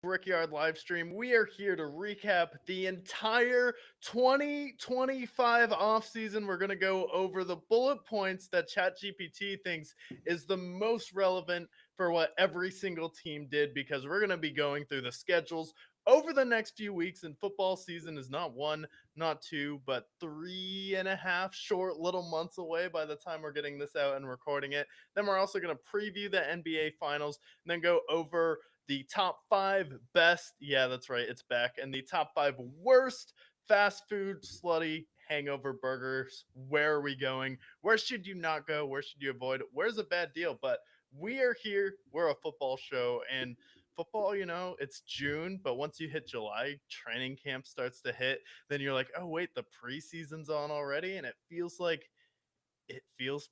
Brickyard live stream. We are here to recap the entire 2025 offseason. We're going to go over the bullet points that ChatGPT thinks is the most relevant for what every single team did, because we're going to be going through the schedules over the next few weeks. And football season is not one, not two, but 3.5 short little months away by the time we're getting this out and recording it. Then we're also going to preview the NBA finals and then go over the top 5 best, yeah, that's right, it's back, and the top 5 worst fast food slutty hangover burgers. Where are we going? Where should you not go? Where should you avoid? Where's a bad deal? But we are here. We're a football show, and football, it's June, but once you hit July, training camp starts to hit. Then you're like, oh wait, the preseason's on already, and it feels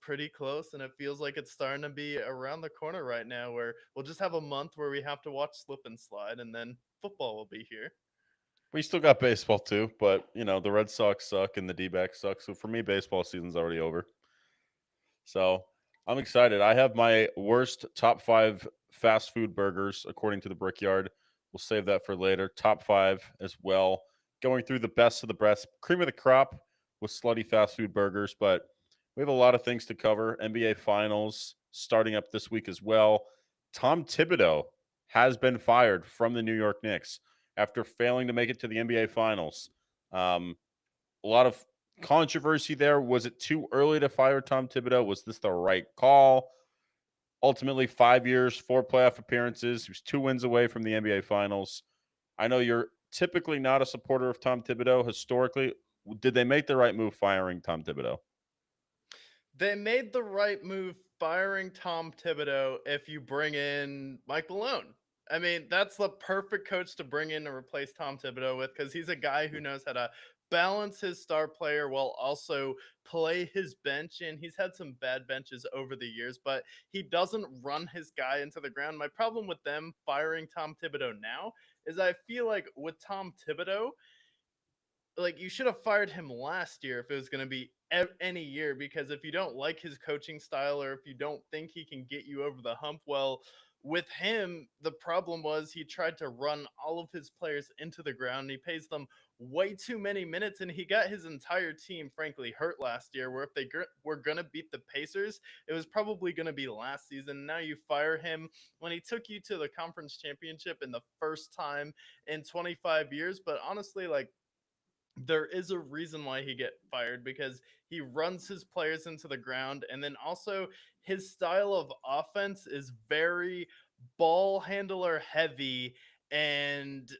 pretty close, and it feels like it's starting to be around the corner right now, where we'll just have a month where we have to watch slip and slide, and then football will be here. We still got baseball too, but the Red Sox suck and the D-backs suck. So for me, baseball season's already over. So I'm excited. I have my worst top 5 fast food burgers according to the Brickyard. We'll save that for later. Top 5 as well. Going through the best of the best, cream of the crop with slutty fast food burgers. But we have a lot of things to cover. NBA Finals starting up this week as well. Tom Thibodeau has been fired from the New York Knicks after failing to make it to the NBA Finals. A lot of controversy there. Was it too early to fire Tom Thibodeau? Was this the right call? Ultimately, 5 years, 4 playoff appearances. He was 2 wins away from the NBA Finals. I know you're typically not a supporter of Tom Thibodeau historically. Did they make the right move firing Tom Thibodeau? They made the right move firing Tom Thibodeau if you bring in Mike Malone. I mean, that's the perfect coach to bring in to replace Tom Thibodeau with, because he's a guy who knows how to balance his star player while also play his bench. And he's had some bad benches over the years, but he doesn't run his guy into the ground. My problem with them firing Tom Thibodeau now is I feel like with Tom Thibodeau, like, you should have fired him last year if it was going to be any year, because if you don't like his coaching style, or if you don't think he can get you over the hump, well, with him the problem was he tried to run all of his players into the ground. He pays them way too many minutes, and he got his entire team frankly hurt last year, where if they were going to beat the Pacers, it was probably going to be last season. Now you fire him when he took you to the conference championship in the first time in 25 years. But honestly, like, there is a reason why he get fired, because he runs his players into the ground, and then also his style of offense is very ball handler heavy, and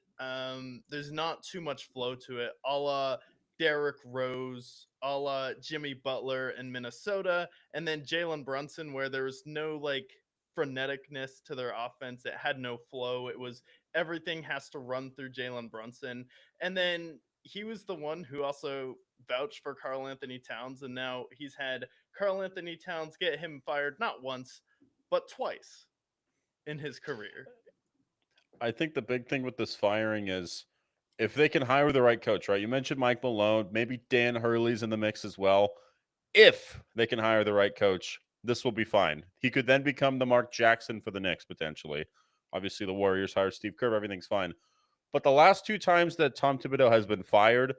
there's not too much flow to it, a la Derrick Rose, a la Jimmy Butler in Minnesota, and then Jalen Brunson, where there was no like freneticness to their offense. It had no flow. It was everything has to run through Jalen Brunson. And then he was the one who also vouched for Carl Anthony Towns, and now he's had Carl Anthony Towns get him fired not once, but twice in his career. I think the big thing with this firing is if they can hire the right coach, right? You mentioned Mike Malone, maybe Dan Hurley's in the mix as well. If they can hire the right coach, this will be fine. He could then become the Mark Jackson for the Knicks potentially. Obviously, the Warriors hired Steve Kerr, everything's fine. But the last 2 times that Tom Thibodeau has been fired,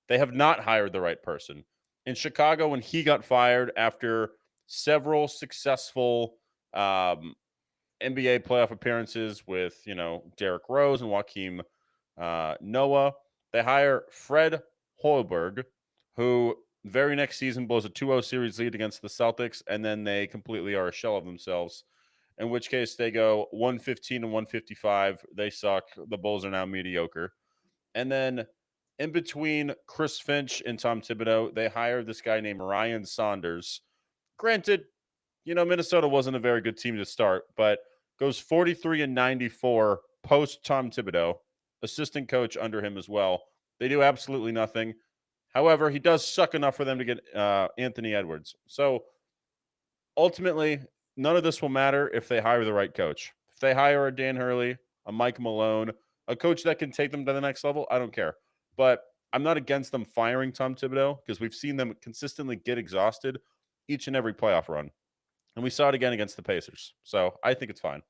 they have not hired the right person. In Chicago, when he got fired after several successful NBA playoff appearances with, Derrick Rose and Joakim Noah, they hire Fred Hoiberg, who very next season blows a 2-0 series lead against the Celtics, and then they completely are a shell of themselves. In which case they go 115 and 155. They suck. The Bulls are now mediocre. And then in between Chris Finch and Tom Thibodeau, they hire this guy named Ryan Saunders. Granted, Minnesota wasn't a very good team to start, but goes 43 and 94 post Tom Thibodeau, assistant coach under him as well. They do absolutely nothing. However, he does suck enough for them to get Anthony Edwards. So ultimately, none of this will matter if they hire the right coach. If they hire a Dan Hurley, a Mike Malone, a coach that can take them to the next level, I don't care. But I'm not against them firing Tom Thibodeau because we've seen them consistently get exhausted each and every playoff run. And we saw it again against the Pacers. So I think it's fine.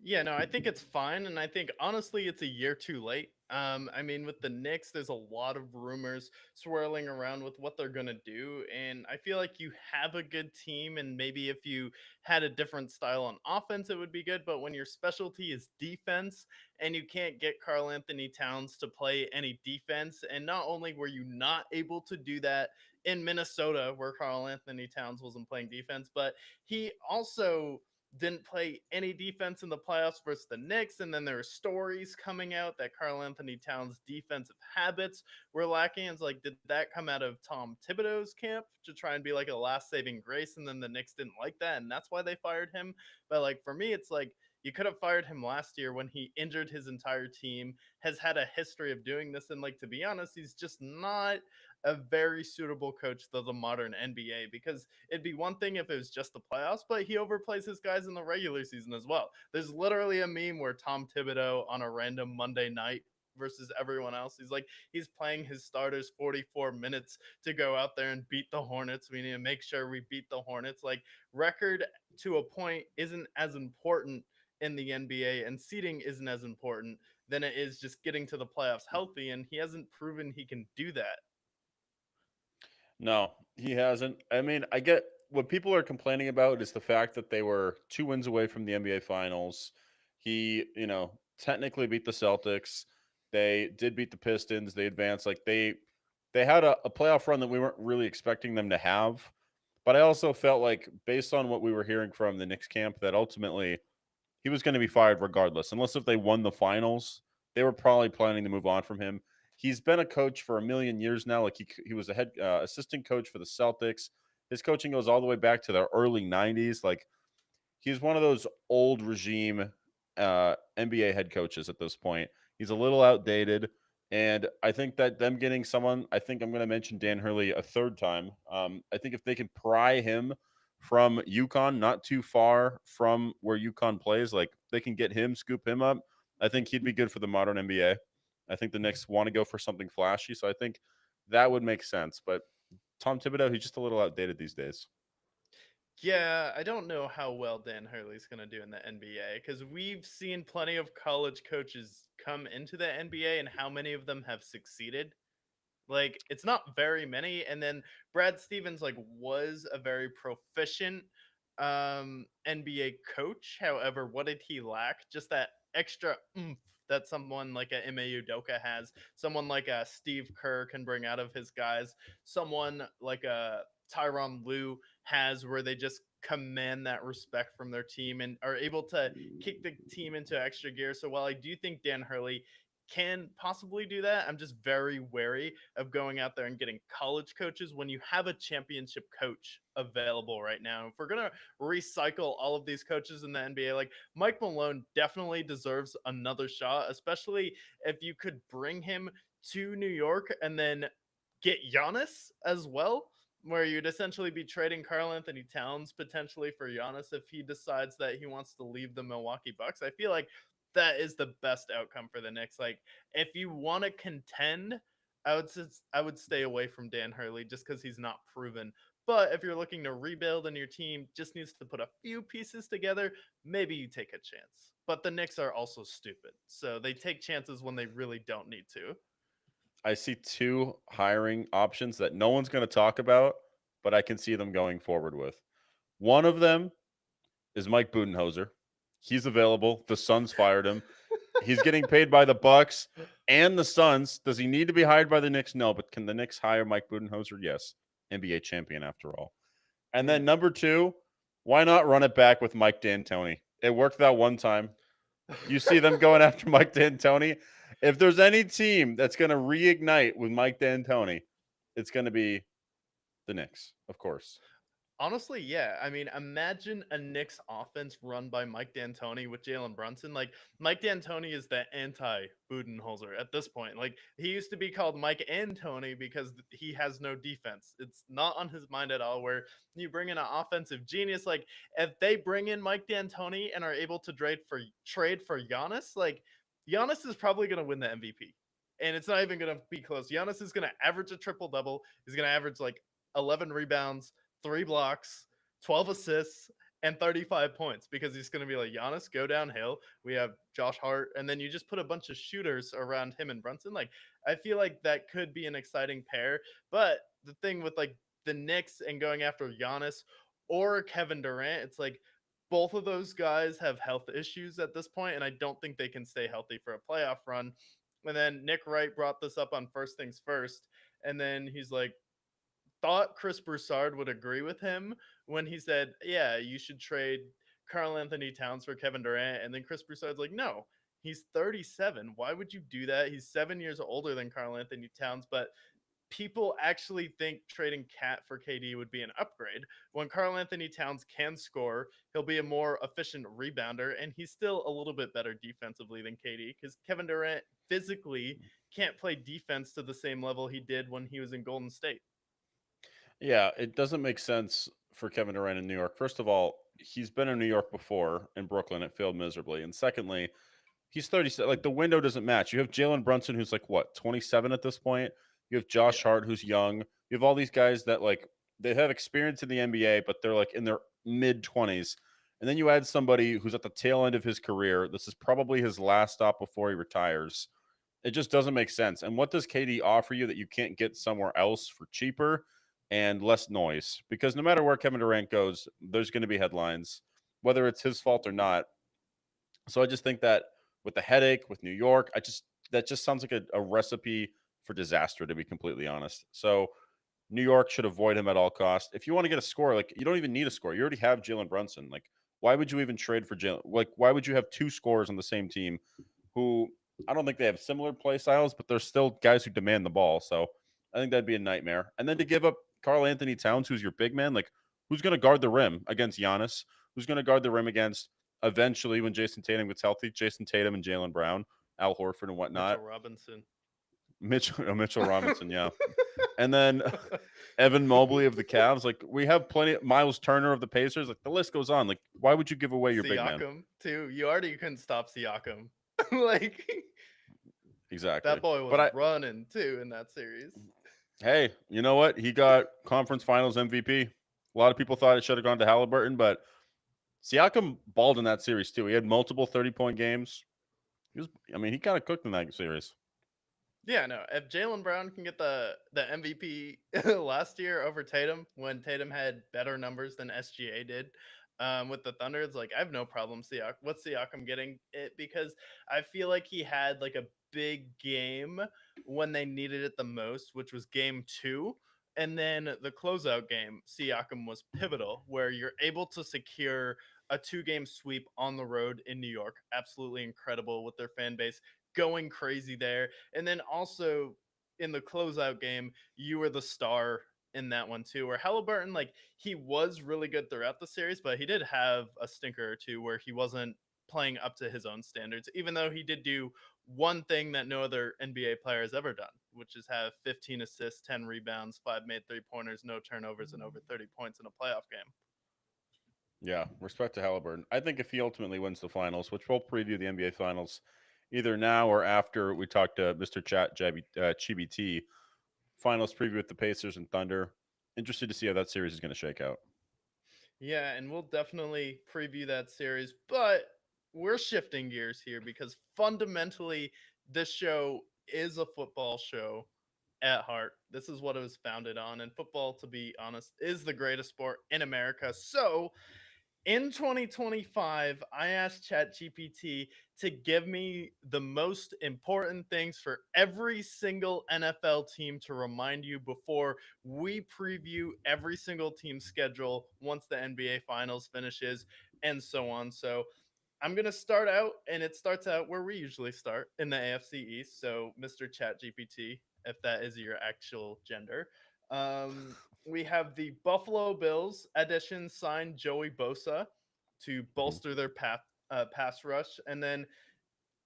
Yeah, no, I think it's fine, and I think honestly it's a year too late. I mean, with the Knicks, there's a lot of rumors swirling around with what they're gonna do, and I feel like you have a good team, and maybe if you had a different style on offense, it would be good. But when your specialty is defense, and you can't get Carl Anthony Towns to play any defense, and not only were you not able to do that in Minnesota, where Carl Anthony Towns wasn't playing defense, but he also didn't play any defense in the playoffs versus the Knicks. And then there are stories coming out that Carl Anthony Towns' defensive habits were lacking. It's like, did that come out of Tom Thibodeau's camp to try and be like a last saving grace? And then the Knicks didn't like that. And that's why they fired him. But like, for me, it's like, you could have fired him last year when he injured his entire team, has had a history of doing this. And like, to be honest, he's just not a very suitable coach to the modern NBA, because it'd be one thing if it was just the playoffs, but he overplays his guys in the regular season as well. There's literally a meme where Tom Thibodeau on a random Monday night versus everyone else, he's playing his starters 44 minutes to go out there and beat the Hornets. We need to make sure we beat the Hornets. Like, record to a point isn't as important in the NBA, and seeding isn't as important than it is just getting to the playoffs healthy, and he hasn't proven he can do that. No, he hasn't. I mean, I get what people are complaining about is the fact that they were 2 wins away from the NBA Finals. He, technically beat the Celtics. They did beat the Pistons. They advanced. Like they had a playoff run that we weren't really expecting them to have. But I also felt like, based on what we were hearing from the Knicks camp, that ultimately he was going to be fired regardless. Unless if they won the finals, they were probably planning to move on from him. He's been a coach for a million years now. Like he was a head assistant coach for the Celtics. His coaching goes all the way back to the early '90s. Like he's one of those old regime NBA head coaches at this point. He's a little outdated. And I think that them getting someone, I think I'm going to mention Dan Hurley a third time. I think if they can pry him from UConn, not too far from where UConn plays, like they can get him, scoop him up, I think he'd be good for the modern NBA. I think the Knicks want to go for something flashy. So I think that would make sense. But Tom Thibodeau, he's just a little outdated these days. Yeah, I don't know how well Dan Hurley's going to do in the NBA, because we've seen plenty of college coaches come into the NBA and how many of them have succeeded. Like, it's not very many. And then Brad Stevens like was a very proficient NBA coach. However, what did he lack? Just that extra oomph that someone like a Ime Udoka has, someone like a Steve Kerr can bring out of his guys, someone like a Tyronn Lue has, where they just command that respect from their team and are able to kick the team into extra gear. So while I do think Dan Hurley can possibly do that, I'm just very wary of going out there and getting college coaches when you have a championship coach available right now. If we're going to recycle all of these coaches in the NBA, like, Mike Malone definitely deserves another shot, especially if you could bring him to New York and then get Giannis as well, where you'd essentially be trading Karl Anthony Towns potentially for Giannis if he decides that he wants to leave the Milwaukee Bucks. I feel like that is the best outcome for the Knicks. Like, if you want to contend, I would stay away from Dan Hurley just because he's not proven. But if you're looking to rebuild and your team just needs to put a few pieces together, maybe you take a chance. But the Knicks are also stupid, so they take chances when they really don't need to. I see two hiring options that no one's going to talk about, but I can see them going forward with. One of them is Mike Budenholzer. He's available. The Suns fired him. He's getting paid by the Bucks and the Suns. Does he need to be hired by the Knicks? No, but can the Knicks hire Mike Budenholzer? Yes. NBA champion after all. And then number two, why not run it back with Mike D'Antoni? It worked that one time. You see them going after Mike D'Antoni. If there's any team that's going to reignite with Mike D'Antoni, it's going to be the Knicks, of course. Honestly, yeah. I mean, imagine a Knicks offense run by Mike D'Antoni with Jalen Brunson. Like, Mike D'Antoni is the anti Budenholzer at this point. Like, he used to be called Mike Antoni because he has no defense. It's not on his mind at all. Where you bring in an offensive genius, like, if they bring in Mike D'Antoni and are able to trade for Giannis, like, Giannis is probably going to win the MVP. And it's not even going to be close. Giannis is going to average a triple double. He's going to average like 11 rebounds, 3 blocks, 12 assists, and 35 points because he's going to be like, Giannis, go downhill. We have Josh Hart. And then you just put a bunch of shooters around him and Brunson. Like, I feel like that could be an exciting pair. But the thing with like the Knicks and going after Giannis or Kevin Durant, it's like both of those guys have health issues at this point, and I don't think they can stay healthy for a playoff run. And then Nick Wright brought this up on First Things First, and then he's like, thought Chris Broussard would agree with him when he said, "Yeah, you should trade Karl Anthony Towns for Kevin Durant." And then Chris Broussard's like, "No, he's 37. Why would you do that? He's 7 years older than Karl Anthony Towns." But people actually think trading Cat for KD would be an upgrade. When Karl Anthony Towns can score, he'll be a more efficient rebounder, and he's still a little bit better defensively than KD because Kevin Durant physically can't play defense to the same level he did when he was in Golden State. Yeah, it doesn't make sense for Kevin Durant in New York. First of all, he's been in New York before in Brooklyn. It failed miserably. And secondly, he's 37. Like the window doesn't match. You have Jalen Brunson, who's like what, 27 at this point. You have Josh Yeah. Hart, who's young. You have all these guys that like they have experience in the NBA, but they're like in their mid 20s. And then you add somebody who's at the tail end of his career. This is probably his last stop before he retires. It just doesn't make sense. And what does KD offer you that you can't get somewhere else for cheaper and less noise? Because no matter where Kevin Durant goes, there's going to be headlines, whether it's his fault or not. So I just think that with the headache with New York, that just sounds like a recipe for disaster, to be completely honest. So New York should avoid him at all costs. If you want to get a score, like you don't even need a score. You already have Jalen Brunson. Like, why would you even trade for Jalen? Like, why would you have two scorers on the same team who I don't think they have similar play styles, but they're still guys who demand the ball. So I think that'd be a nightmare. And then to give up Karl Anthony Towns, who's your big man, like who's going to guard the rim against Giannis? Who's going to guard the rim against eventually when Jason Tatum gets healthy? Jason Tatum and Jalen Brown, Al Horford and whatnot. Mitchell Robinson. Mitchell Robinson, yeah. And then Evan Mobley of the Cavs. Like we have plenty. Miles Turner of the Pacers. Like the list goes on. Like why would you give away your big man? Siakam too. You already couldn't stop Siakam. Like Exactly. that boy was But running too in that series. hey, you know what? He got conference finals MVP. A lot of people thought it should have gone to Halliburton, but Siakam balled in that series too. He had multiple 30-point games. He kind of cooked in that series. Yeah, no. If Jalen Brown can get the MVP last year over Tatum, when Tatum had better numbers than SGA did, with the Thunder, it's like I have no problem what's Siakam getting it because I feel like he had like a big game when they needed it the most, which was game 2. And then the closeout game, Siakam was pivotal, where you're able to secure a 2-game sweep on the road in New York. Absolutely incredible with their fan base going crazy there. And then also in the closeout game, you were the star in that one too. Where Halliburton, like he was really good throughout the series, but he did have a stinker or two where he wasn't playing up to his own standards, even though he did do one thing that no other NBA player has ever done, which is have 15 assists, 10 rebounds, 5 made 3-pointers, no turnovers, and over 30 points in a playoff game. Yeah, respect to Halliburton. I think if he ultimately wins the finals, which we'll preview the NBA finals either now or after we talk to Mr. Chibi T, finals preview with the Pacers and Thunder. Interested to see how that series is going to shake out. Yeah, and we'll definitely preview that series, but we're shifting gears here because fundamentally, this show is a football show at heart. This is what it was founded on, and football, to be honest, is the greatest sport in America. So, in 2025, I asked ChatGPT to give me the most important things for every single NFL team to remind you before we preview every single team's schedule once the NBA Finals finishes, and so on. So I'm going to start out, and it starts out where we usually start in the AFC East. So, Mr. ChatGPT, if that is your actual gender. We have the Buffalo Bills addition signed Joey Bosa to bolster their pass rush. And then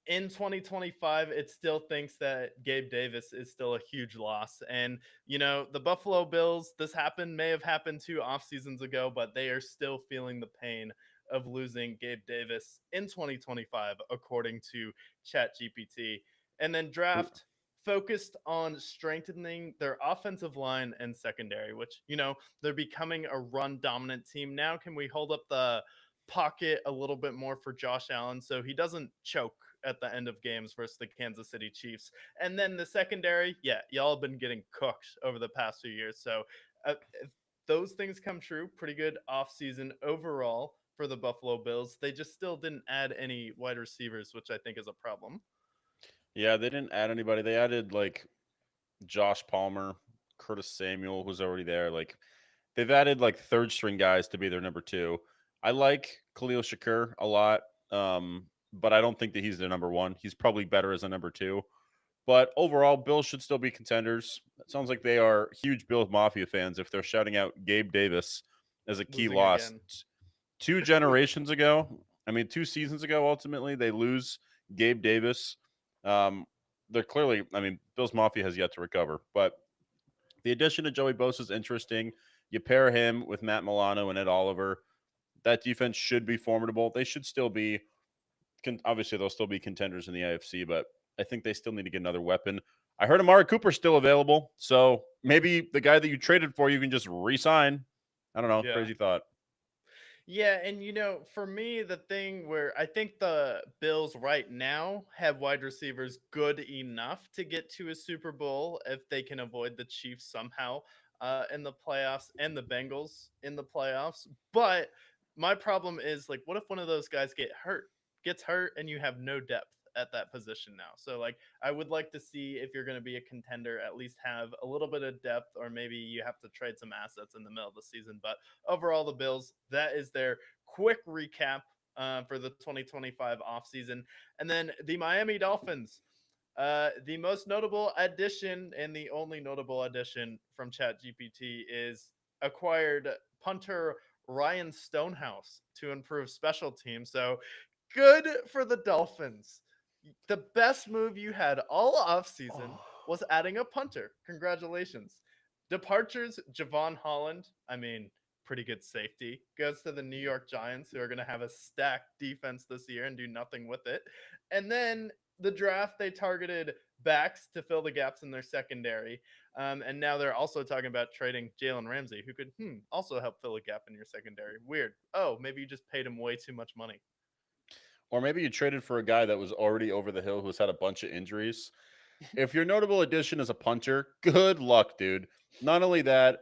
in 2025, it still thinks that Gabe Davis is still a huge loss. And, the Buffalo Bills, may have happened 2 off seasons ago, but they are still feeling the pain of losing Gabe Davis in 2025, according to ChatGPT. And then draft focused on strengthening their offensive line and secondary, which, they're becoming a run dominant team. Now, can we hold up the pocket a little bit more for Josh Allen so he doesn't choke at the end of games versus the Kansas City Chiefs? And then the secondary, yeah, y'all have been getting cooked over the past few years. So if those things come true, pretty good offseason overall for the Buffalo Bills. They just still didn't add any wide receivers, which I think is a problem. Yeah, they didn't add anybody. They added like Josh Palmer, Curtis Samuel, who's already there. Like they've added like third string guys to be their number two. I like Khalil Shakur a lot, but I don't think that he's their number one. He's probably better as a number two. But overall, Bills should still be contenders. It sounds like they are huge Bills Mafia fans if they're shouting out Gabe Davis as a key Losing loss. again. 2 generations ago, I mean, 2 seasons ago, ultimately, they lose Gabe Davis. Um, they're clearly, I mean, Bills Mafia has yet to recover. But the addition of Joey Bosa is interesting. You pair him with Matt Milano and Ed Oliver. That defense should be formidable. They should still be, obviously, they'll still be contenders in the AFC, but I think they still need to get another weapon. I heard Amari Cooper's still available, so maybe the guy that you traded for, you can just re-sign. I don't know. Yeah. Crazy thought. Yeah, and for me, the thing where I think the Bills right now have wide receivers good enough to get to a Super Bowl if they can avoid the Chiefs somehow in the playoffs and the Bengals in the playoffs. But my problem is like, what if one of those guys gets hurt, and you have no depth at that position now? So like, I would like to see if you're going to be a contender, at least have a little bit of depth, or maybe you have to trade some assets in the middle of the season. But overall, the Bills, that is their quick recap for the 2025 offseason. And then the Miami Dolphins, the most notable addition and the only notable addition from ChatGPT is acquired punter Ryan Stonehouse to improve special teams. So good for the Dolphins. The best move you had all offseason was adding a punter. Congratulations. Departures, Javon Holland. I mean, pretty good safety. Goes to the New York Giants, who are going to have a stacked defense this year and do nothing with it. And then the draft, they targeted backs to fill the gaps in their secondary. And now they're also talking about trading Jalen Ramsey, who could also help fill a gap in your secondary. Weird. Oh, maybe you just paid him way too much money. Or maybe you traded for a guy that was already over the hill who's had a bunch of injuries. If your notable addition is a punter, good luck, dude. Not only that,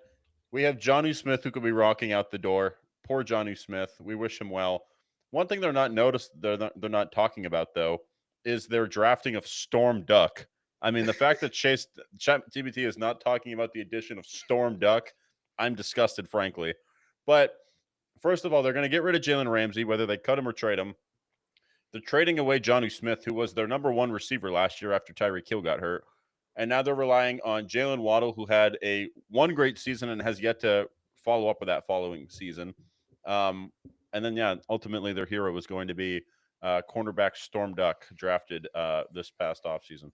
we have Johnny Smith who could be rocking out the door. Poor Johnny Smith. We wish him well. One thing they're not talking about though is their drafting of Storm Duck. I mean, the fact that ChatGPT is not talking about the addition of Storm Duck, I'm disgusted, frankly. But first of all, they're going to get rid of Jalen Ramsey, whether they cut him or trade him. They're trading away Johnny Smith, who was their number one receiver last year after Tyreek Hill got hurt. And now they're relying on Jalen Waddle, who had one great season and has yet to follow up with that following season. And then, yeah, ultimately their hero was going to be cornerback Storm Duck, drafted this past offseason.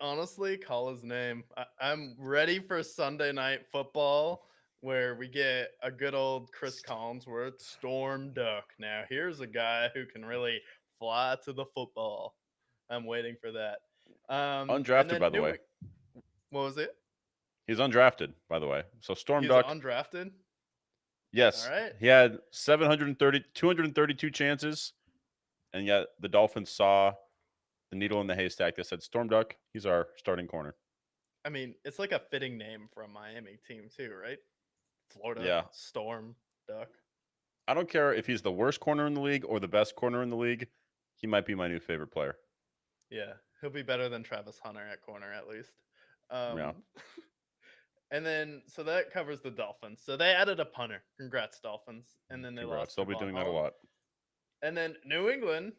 Honestly, call his name. I'm ready for Sunday night football where we get a good old Chris Collinsworth Storm Duck. Now, here's a guy who can really fly to the football. I'm waiting for that. And Undrafted, by then the way. what was it? He's undrafted, by the way. So Storm He's Duck, undrafted. All yes, right. he had 232 chances, and yet the Dolphins saw the needle in the haystack that said Storm Duck, he's our starting corner. I mean, it's like a fitting name for a Miami team too, right? Florida Yeah. Storm Duck. I don't care if he's the worst corner in the league or the best corner in the league. He might be my new favorite player. Yeah, he'll be better than Travis Hunter at corner at least. Yeah. Um, and then so that covers the Dolphins. So they added a punter. Congrats, Dolphins. And then they Congrats. lost They'll be Javon doing that a Holland. lot. And then New England,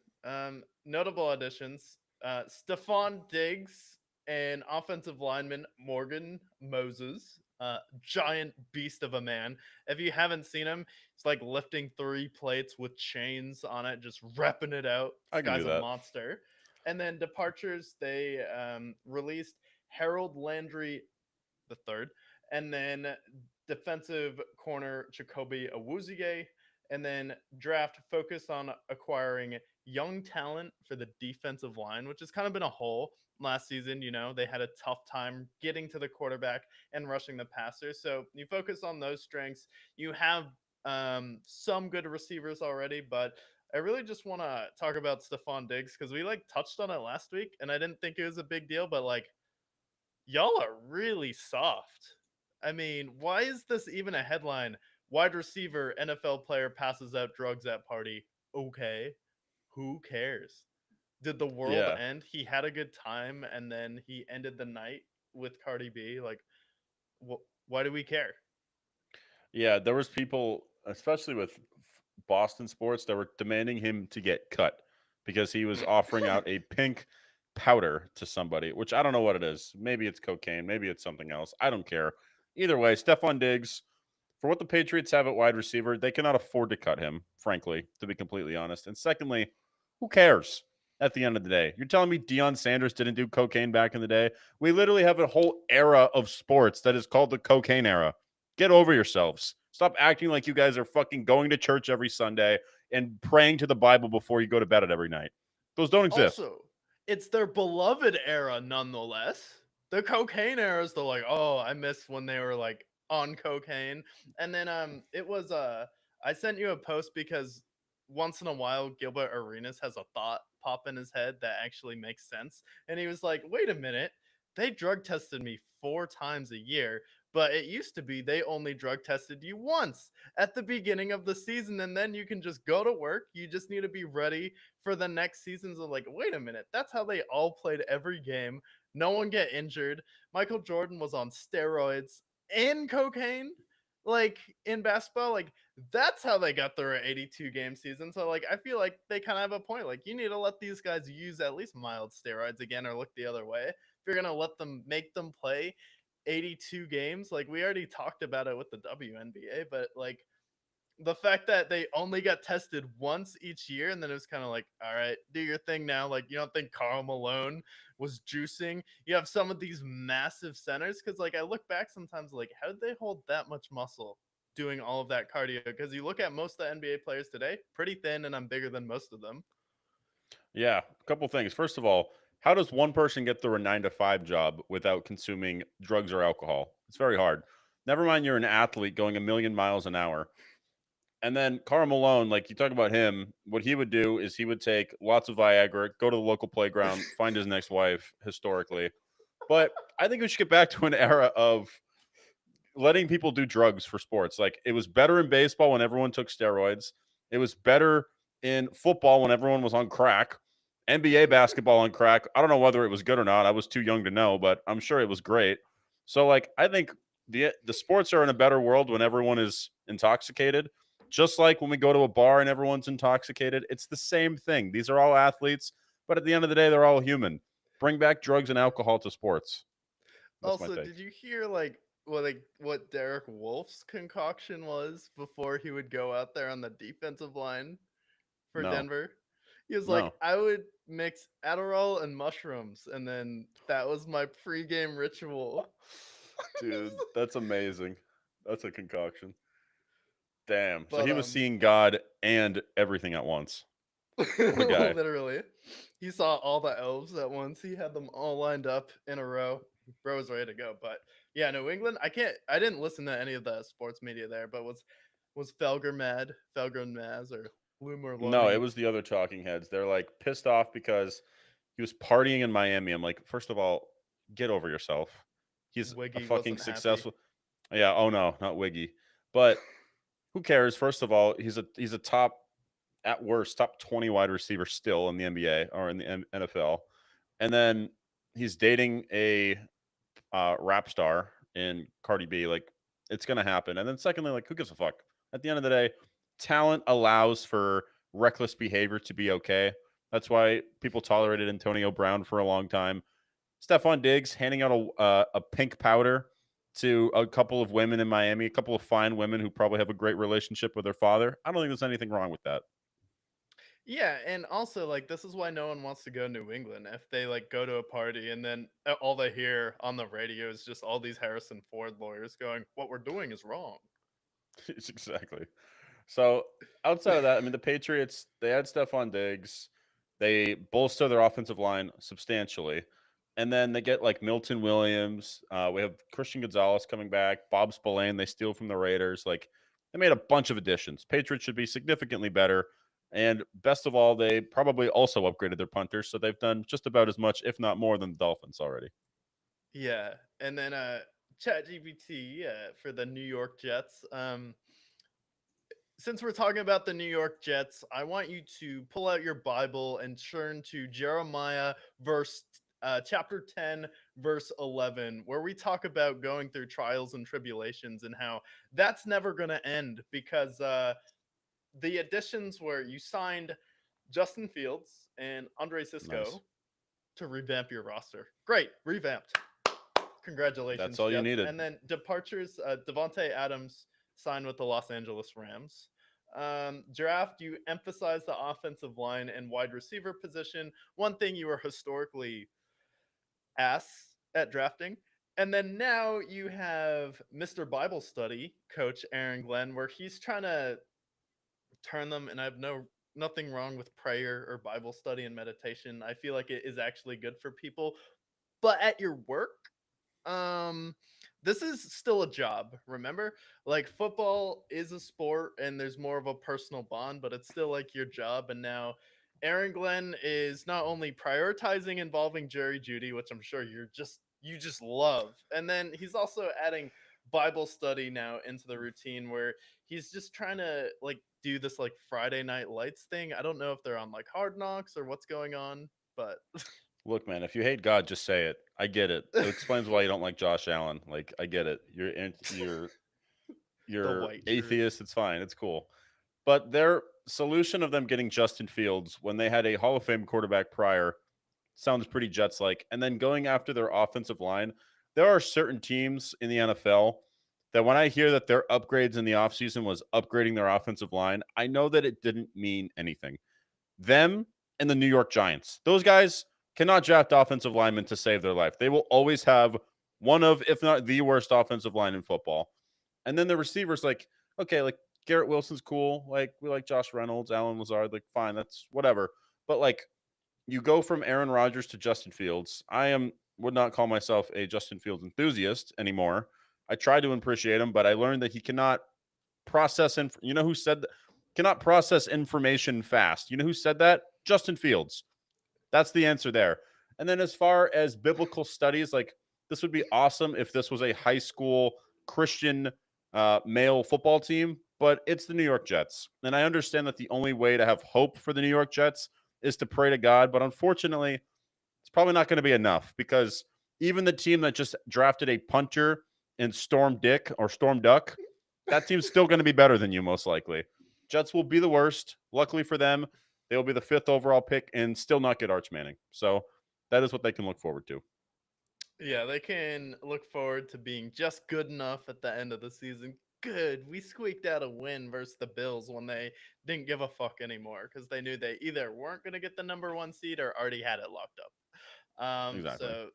notable additions: Stephon Diggs and offensive lineman Morgan Moses, giant beast of a man. If you haven't seen him, he's like lifting 3 plates with chains on it, just repping it out. This I can do guy's a that. monster. And then departures, they released Harold Landry the third, and then defensive corner Jacoby Awuzie, and then draft focused on acquiring young talent for the defensive line, which has kind of been a hole last season. They had a tough time getting to the quarterback and rushing the passer. So you focus on those strengths. You have some good receivers already, but I really just want to talk about Stephon Diggs because we touched on it last week, and I didn't think it was a big deal, but y'all are really soft. I mean, why is this even a headline? Wide receiver, NFL player passes out drugs at party. Okay, who cares? Did the world Yeah. end? He had a good time, and then he ended the night with Cardi B. Why do we care? Yeah, there was people, especially with Boston sports, that were demanding him to get cut because he was offering out a pink powder to somebody, which I don't know what it is. Maybe it's cocaine, maybe it's something else. I don't care. Either way, Stephon Diggs, for what the Patriots have at wide receiver, they cannot afford to cut him, frankly, to be completely honest. And secondly, who cares at the end of the day? You're telling me Deion Sanders didn't do cocaine back in the day? We literally have a whole era of sports that is called the cocaine era. Get over yourselves. Stop acting like you guys are fucking going to church every Sunday and praying to the Bible before you go to bed at every night. Those don't exist. Also, it's their beloved era nonetheless. The cocaine era is the oh, I miss when they were on cocaine. And then it was I sent you a post because once in a while Gilbert Arenas has a thought pop in his head that actually makes sense. And he was like, wait a minute, they drug tested me 4 times a year, but it used to be they only drug tested you once at the beginning of the season, and then you can just go to work. You just need to be ready for the next seasons of wait a minute, that's how they all played every game. No one get injured. Michael Jordan was on steroids and cocaine in basketball. That's how they got through an 82 game season. So I feel like they kind of have a point. You need to let these guys use at least mild steroids again or look the other way. If you're going to let them make them play 82 games, we already talked about it with the WNBA, but the fact that they only got tested once each year, and then it was kind of all right, do your thing now. You don't think Karl Malone was juicing? You have some of these massive centers because I look back sometimes how did they hold that much muscle doing all of that cardio? Because you look at most of the NBA players today, pretty thin, and I'm bigger than most of them. Yeah, a couple things. First of all, how does one person get through a 9 to 5 job without consuming drugs or alcohol? It's very hard. Never mind, you're an athlete going a million miles an hour. And then Karl Malone, like you talk about him, what he would do is he would take lots of Viagra, go to the local playground, find his next wife historically. But I think we should get back to an era of letting people do drugs for sports. Like it was better in baseball when everyone took steroids. It was better in football when everyone was on crack. NBA basketball on crack. I don't know whether it was good or not. I was too young to know, but I'm sure it was great. So like I think the sports are in a better world when everyone is intoxicated. Just like when we go to a bar and everyone's intoxicated, it's the same thing. These are all athletes, but at the end of the day, they're all human. Bring back drugs and alcohol to sports. That's my Also, take. did you hear what Derek Wolf's concoction was before he would go out there on the defensive line for No, Denver? He was like, no. I would mix Adderall and mushrooms, and then that was my pregame ritual. Dude, that's amazing. That's a concoction. Damn. So But he was seeing God and everything at once. What a guy. literally, he saw all the elves at once. He had them all lined up in a row. Bro was ready to go. But yeah, New England. I didn't listen to any of the sports media there. But was Felger mad? Felger and Maz or Loomer No, it Loney? was the other talking heads. They're like pissed off because he was partying in Miami. I'm like, first of all, get over yourself. He's a Wiggy fucking wasn't happy. successful. Yeah. Oh no, not Wiggy. But who cares? First of all, he's a top, at worst, top 20 wide receiver still in the NBA or in the NFL. And then he's dating a rap star in Cardi B. Like, it's gonna happen. And then secondly, like, who gives a fuck? At the end of the day, talent allows for reckless behavior to be okay. That's why people tolerated Antonio Brown for a long time. Stephon Diggs handing out a pink powder to a couple of women in Miami, a couple of fine women who probably have a great relationship with their father. I don't think there's anything wrong with that. Yeah, and also this is why no one wants to go to New England if they go to a party and then all they hear on the radio is just all these Harrison Ford lawyers going, "What we're doing is wrong." Exactly. So outside of that, I mean, the Patriots, they had Stephon Diggs. They bolster their offensive line substantially. And then they get like Milton Williams. We have Christian Gonzalez coming back. Bob Spillane, they steal from the Raiders. Like, they made a bunch of additions. Patriots should be significantly better. And best of all, they probably also upgraded their punters. So they've done just about as much, if not more, than the Dolphins already. Yeah, and then ChatGPT for the New York Jets. Since we're talking about the New York Jets, I want you to pull out your Bible and turn to Jeremiah verse chapter 10 verse 11, where we talk about going through trials and tribulations and how that's never going to end because the additions where you signed Justin Fields and Andre Nice. Cisco to revamp your roster. Great, revamped. That's Congratulations, all you Jets. needed. And then departures, Devontae Adams signed with the Los Angeles Rams. Draft, you emphasize the offensive line and wide receiver position. One thing you were historically ass at drafting. And then now you have Mr. Bible Study coach Aaron Glenn, where he's trying to turn them. And I have nothing wrong with prayer or Bible study and meditation. I feel like it is actually good for people. But at your work, um this is still a job, remember? Like football is a sport and there's more of a personal bond, but it's still like your job. And now Aaron Glenn is not only prioritizing involving Jerry Judy, which I'm sure you just love, and then he's also adding Bible study now into the routine where he's just trying to like do this like Friday night lights thing. I don't know if they're on like Hard Knocks or what's going on, but Look, man, if you hate God, just say it. I get it. It explains why you don't like Josh Allen. Like, I get it. the You're white truth. atheist. It's fine. It's cool. But their solution of them getting Justin Fields when they had a Hall of Fame quarterback prior sounds pretty Jets like. And then going after their offensive line, there are certain teams in the NFL that when I hear that their upgrades in the offseason was upgrading their offensive line, I know that it didn't mean anything. Them and the New York Giants. Those guys cannot draft offensive linemen to save their life. They will always have one of, if not the worst offensive line in football. And then the receivers, like, okay, like Garrett Wilson's cool. Like, we like Josh Reynolds, Alan Lazard. Like, fine, that's whatever. But like, you go from Aaron Rodgers to Justin Fields. Would not call myself a Justin Fields enthusiast anymore. I try to appreciate him, but I learned that he cannot process. You know who said that? Cannot process information fast. You know who said that? Justin Fields. That's the answer there. And then as far as biblical studies, like this would be awesome if this was a high school Christian male football team, but it's the New York Jets. And I understand that the only way to have hope for the New York Jets is to pray to God. But unfortunately, it's probably not going to be enough because even the team that just drafted a punter in Storm Dick or Storm Duck, that team's still going to be better than you, most likely. Jets will be the worst. Luckily for them, they will be the 5th overall pick and still not get Arch Manning. So that is what they can look forward to. Yeah, they can look forward to being just good enough at the end of the season. Good. We squeaked out a win versus the Bills when they didn't give a fuck anymore because they knew they either weren't going to get the number one seed or already had it locked up. Exactly. So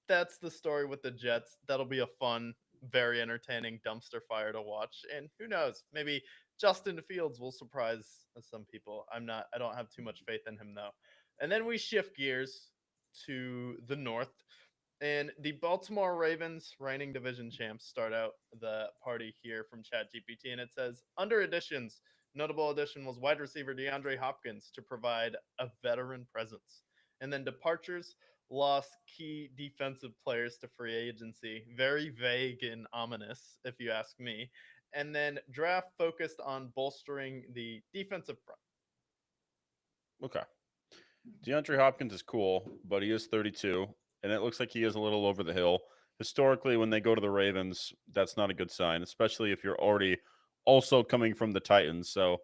that's the story with the Jets. That'll be a fun, very entertaining dumpster fire to watch. And who knows? Maybe Justin Fields will surprise some people. I don't have too much faith in him though. And then we shift gears to the North. And the Baltimore Ravens, reigning division champs, start out the party here from ChatGPT. And it says, under additions, notable addition was wide receiver DeAndre Hopkins to provide a veteran presence. And then departures, lost key defensive players to free agency. Very vague and ominous, if you ask me. And then draft focused on bolstering the defensive front. Okay. DeAndre Hopkins is cool, but he is 32, and it looks like he is a little over the hill. Historically, when they go to the Ravens, that's not a good sign, especially if you're already also coming from the Titans. So,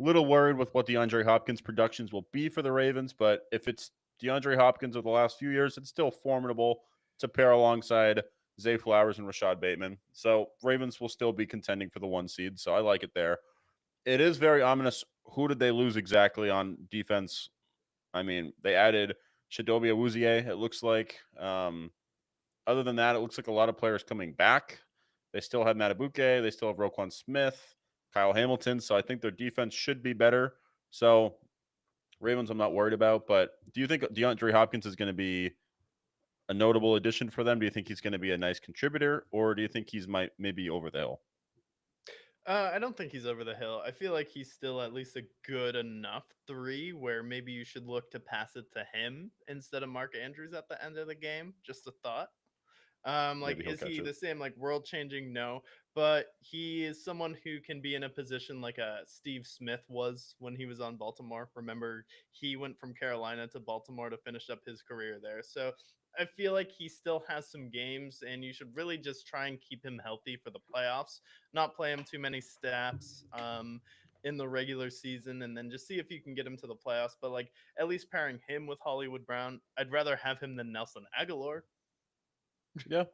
little worried with what DeAndre Hopkins' productions will be for the Ravens, but if it's DeAndre Hopkins of the last few years, it's still formidable to pair alongside Zay Flowers and Rashad Bateman. So, Ravens will still be contending for the 1 seed. So, I like it there. It is very ominous. Who did they lose exactly on defense? I mean, they added Chidobe Awuzie, it looks like. Other than that, it looks like a lot of players coming back. They still have Matabuke. They still have Roquan Smith. Kyle Hamilton. So I think their defense should be better. So Ravens, I'm not worried about. But do you think DeAndre Hopkins is going to be a notable addition for them? Do you think he's going to be a nice contributor, or do you think he's maybe over the hill? I don't think he's over the hill. I feel like he's still at least a good enough three where maybe you should look to pass it to him instead of Mark Andrews at the end of the game. Just a thought. Like, Maybe he'll is catch he it. the same, like world changing? No, but he is someone who can be in a position like a Steve Smith was when he was on Baltimore. Remember, he went from Carolina to Baltimore to finish up his career there. So I feel like he still has some games, and you should really just try and keep him healthy for the playoffs, not play him too many snaps. In the regular season, and then just see if you can get him to the playoffs. But like at least pairing him with Hollywood Brown, I'd rather have him than Nelson Aguilar. Yeah,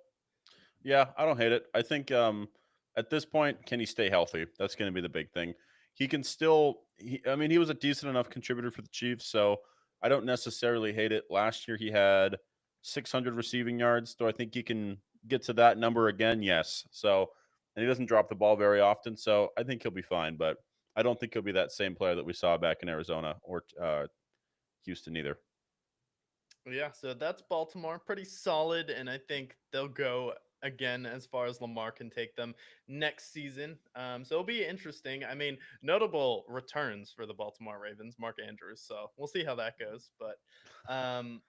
yeah, I don't hate it. I think at this point, can he stay healthy? That's going to be the big thing. He can still. I mean, he was a decent enough contributor for the Chiefs, so I don't necessarily hate it. Last year, he had 600 receiving yards. Do I think he can get to that number again? Yes. So, and he doesn't drop the ball very often, so I think he'll be fine. But I don't think he'll be that same player that we saw back in Arizona or Houston either. Yeah, so that's Baltimore. Pretty solid, and I think they'll go again as far as Lamar can take them next season. So it'll be interesting. I mean, notable returns for the Baltimore Ravens, Mark Andrews. So we'll see how that goes. But um,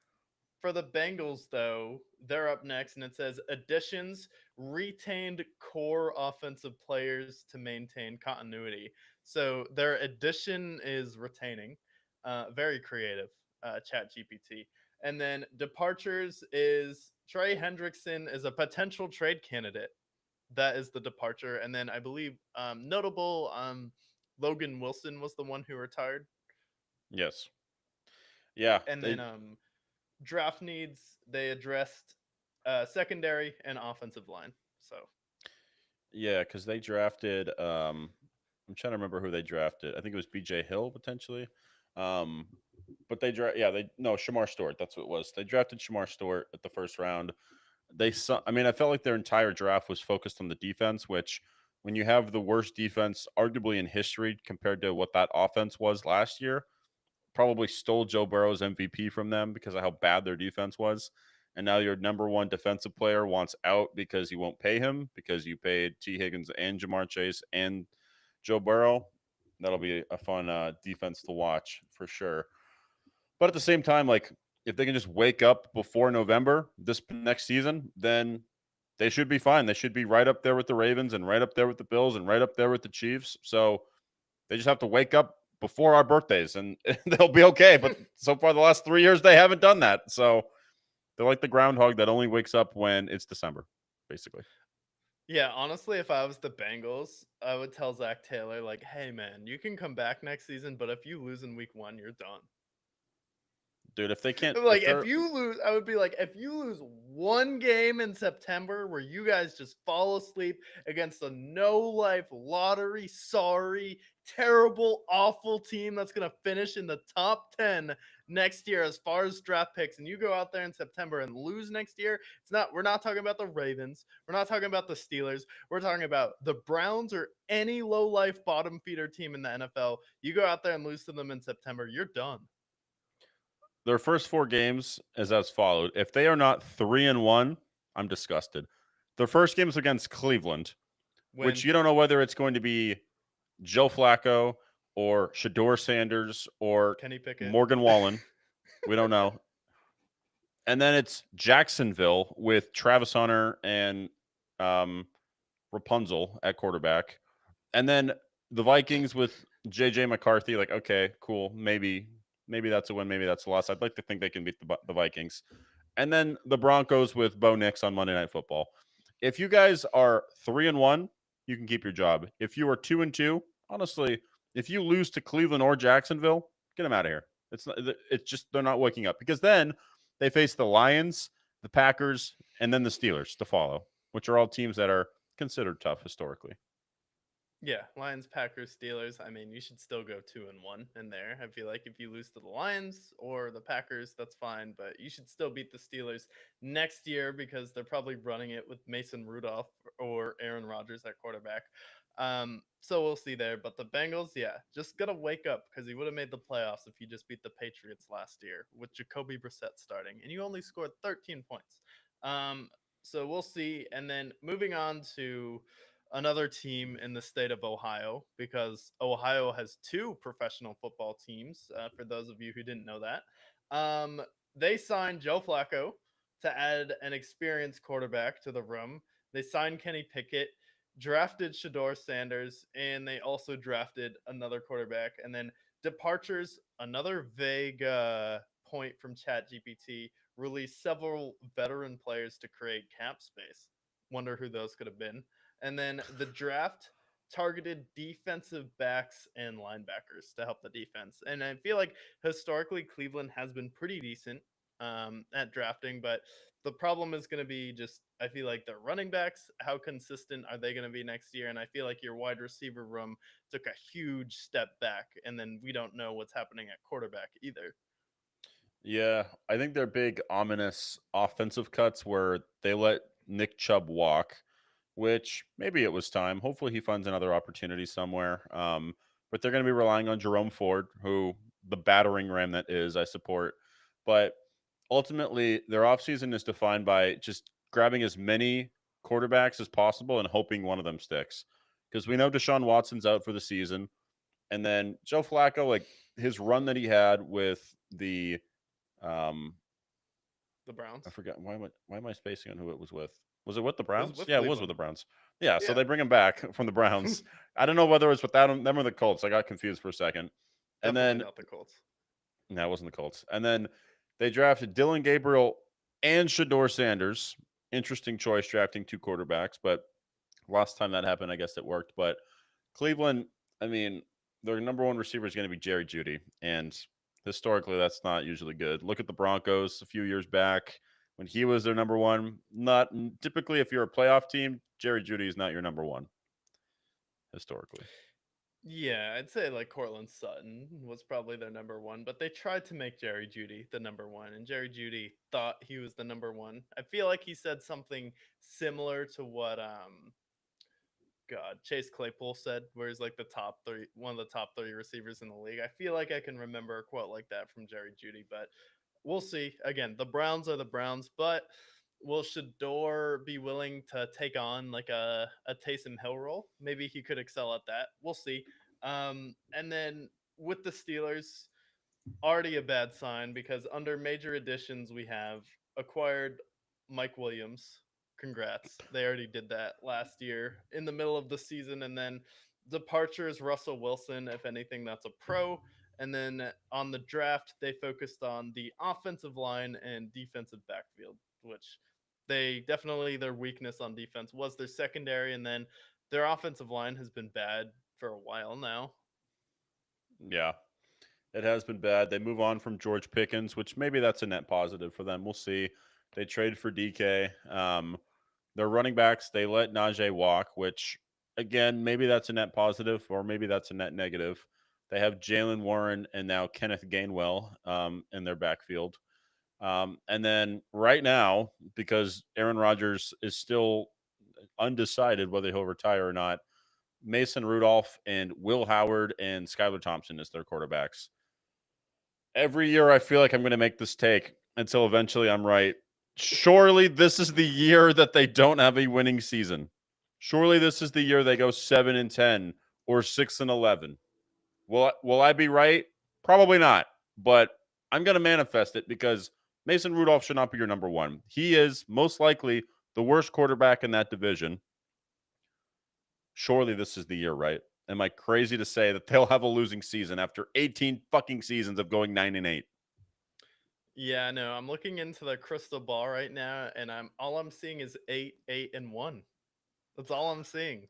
for the Bengals, though, they're up next, and it says additions retained core offensive players to maintain continuity. So their addition is retaining. Very creative, Chat GPT. And then departures is Trey Hendrickson is a potential trade candidate. That is the departure. And then I believe notable Logan Wilson was the one who retired. Yes. Yeah. And then They draft needs they addressed secondary and offensive line. So Yeah, because they drafted. I'm trying to remember who they drafted. I think it was B.J. Hill potentially. Um, but they draft. Yeah, they no Shamar Stewart. That's what it was. They drafted Shamar Stewart at the first round. I mean, I felt like their entire draft was focused on the defense, which when you have the worst defense, arguably in history, compared to what that offense was last year, probably stole Joe Burrow's MVP from them because of how bad their defense was. And now your number one defensive player wants out because you won't pay him because you paid T. Higgins and Jamar Chase and Joe Burrow. That'll be a fun defense to watch for sure. But at the same time, like if they can just wake up before November this next season, then they should be fine. They should be right up there with the Ravens and right up there with the Bills and right up there with the Chiefs. So they just have to wake up before our birthdays and they'll be okay. But so far, the last 3 years, they haven't done that. So they're like the groundhog that only wakes up when it's December, basically. yeah, honestly, if I was the Bengals, I would tell Zach Taylor, like, hey man, you can come back next season, but if you lose in week one, you're done. Dude, if they can't, Like if if they're, you lose, I would be like, if you lose one game in September where you guys just fall asleep against a no life lottery, sorry, terrible, awful team that's gonna finish in the top 10 next year as far as draft picks, and you go out there in September and lose next year, we're not talking about the Ravens, we're not talking about the Steelers, we're talking about the Browns or any low life bottom feeder team in the NFL. You go out there and lose to them in September, you're done. their first 4 games is as followed. If they are not 3-1, I'm disgusted. Their first game is against Cleveland, which When you don't know whether it's going to be Joe Flacco or Shador Sanders or Kenny Pickett. Morgan Wallen. We don't know. And then it's Jacksonville with Travis Hunter and um, Rapunzel at quarterback. And then the Vikings with JJ McCarthy. Like, okay, cool. Maybe that's a win. Maybe that's a loss. I'd like to think they can beat the Vikings. And then the Broncos with Bo Nix on Monday Night Football. If you guys are 3-1, you can keep your job. If you are 2-2, honestly, if you lose to Cleveland or Jacksonville, get them out of here. It's just they're not waking up because then they face the Lions, the Packers, and then the Steelers to follow, which are all teams that are considered tough historically. Yeah, Lions, Packers, Steelers. I mean, you should still go 2-1 in there. I feel like if you lose to the Lions or the Packers, that's fine, but you should still beat the Steelers next year because they're probably running it with Mason Rudolph or Aaron Rodgers at quarterback. So we'll see there. But the Bengals, yeah, just gotta wake up because he would have made the playoffs if you just beat the Patriots last year with Jacoby Brissett starting, and you only scored 13 points. Um, so we'll see. And then moving on to another team in the state of Ohio, because Ohio has two professional football teams. For those of you who didn't know that, um, they signed Joe Flacco to add an experienced quarterback to the room. They signed Kenny Pickett, drafted Shador Sanders, and they also drafted another quarterback. And then departures, another vague point from ChatGPT, released several veteran players to create cap space. Wonder who those could have been. And then the draft targeted defensive backs and linebackers to help the defense. And I feel like historically Cleveland has been pretty decent at drafting, but the problem is going to be just I feel like their running backs. How consistent are they going to be next year? And I feel like your wide receiver room took a huge step back, and then we don't know what's happening at quarterback either. Yeah, I think their big ominous offensive cuts where they let Nick Chubb walk, which maybe it was time. Hopefully he finds another opportunity somewhere. But they're going to be relying on Jerome Ford, who the battering ram that is, I support. But ultimately, their offseason is defined by just grabbing as many quarterbacks as possible and hoping one of them sticks. Because we know Deshaun Watson's out for the season. And then Joe Flacco, like his run that he had with um, The I Browns. forgot why am I spacing on who it was with? Was it with the It was Browns? with Yeah, it was with Cleveland. the Browns. Yeah, so Yeah. they bring him back from the Browns. I don't know whether it's without them or the Colts. I got confused for a second. And Definitely then not the Colts. no, it wasn't the Colts. And then they drafted Dylan Gabriel and Shador Sanders. Interesting choice drafting two quarterbacks, but last time that happened, I guess it worked. But Cleveland, I mean, their number one receiver is going to be Jerry Jeudy, and historically, that's not usually good. Look at the Broncos a few years back when he was their number one. Not typically, if you're a playoff team, Jerry Jeudy is not your number one historically. Yeah, I'd say like Cortland Sutton was probably their number one, but they tried to make Jerry Judy the number one, and Jerry Judy thought he was the number one. I feel like he said something similar to what God, Chase Claypool said, where he's like the top three, one of the top 30 receivers in the league. I feel like I can remember a quote like that from Jerry Judy, but we'll see. Again, the Browns are the Browns, but will Shador be willing to take on like a Taysom Hill role? Maybe he could excel at that. We'll see. And then with the Steelers, already a bad sign because under major additions we have acquired Mike Williams. Congrats. They already did that last year in the middle of the season. And then departures Russell Wilson, if anything, that's a pro. And then on the draft, they focused on the offensive line and defensive backfield, which they definitely their weakness on defense was their secondary. And then their offensive line has been bad for a while now. Yeah, it has been bad. They move on from George Pickens, which maybe that's a net positive for them. We'll see. They trade for DK. Their running backs, they let Najee walk, which again, maybe that's a net positive or maybe that's a net negative. They have Jalen Warren and now Kenneth Gainwell in their backfield. And then right now, because Aaron Rodgers is still undecided whether he'll retire or not, Mason Rudolph and Will Howard and Skylar Thompson is their quarterbacks. Every year I feel like I'm going to make this take until eventually I'm right. Surely this is the year that they don't have a winning season. Surely this is the year they go 7-10 or 6-11. Will I be right? Probably not. But I'm going to manifest it because Mason Rudolph should not be your number one. He is most likely the worst quarterback in that division. Surely this is the year, right? Am I crazy to say that they'll have a losing season after 18 fucking seasons of going 9-8? Yeah, no, I'm looking into the crystal ball right now, and I'm seeing is 8-1. That's all I'm seeing.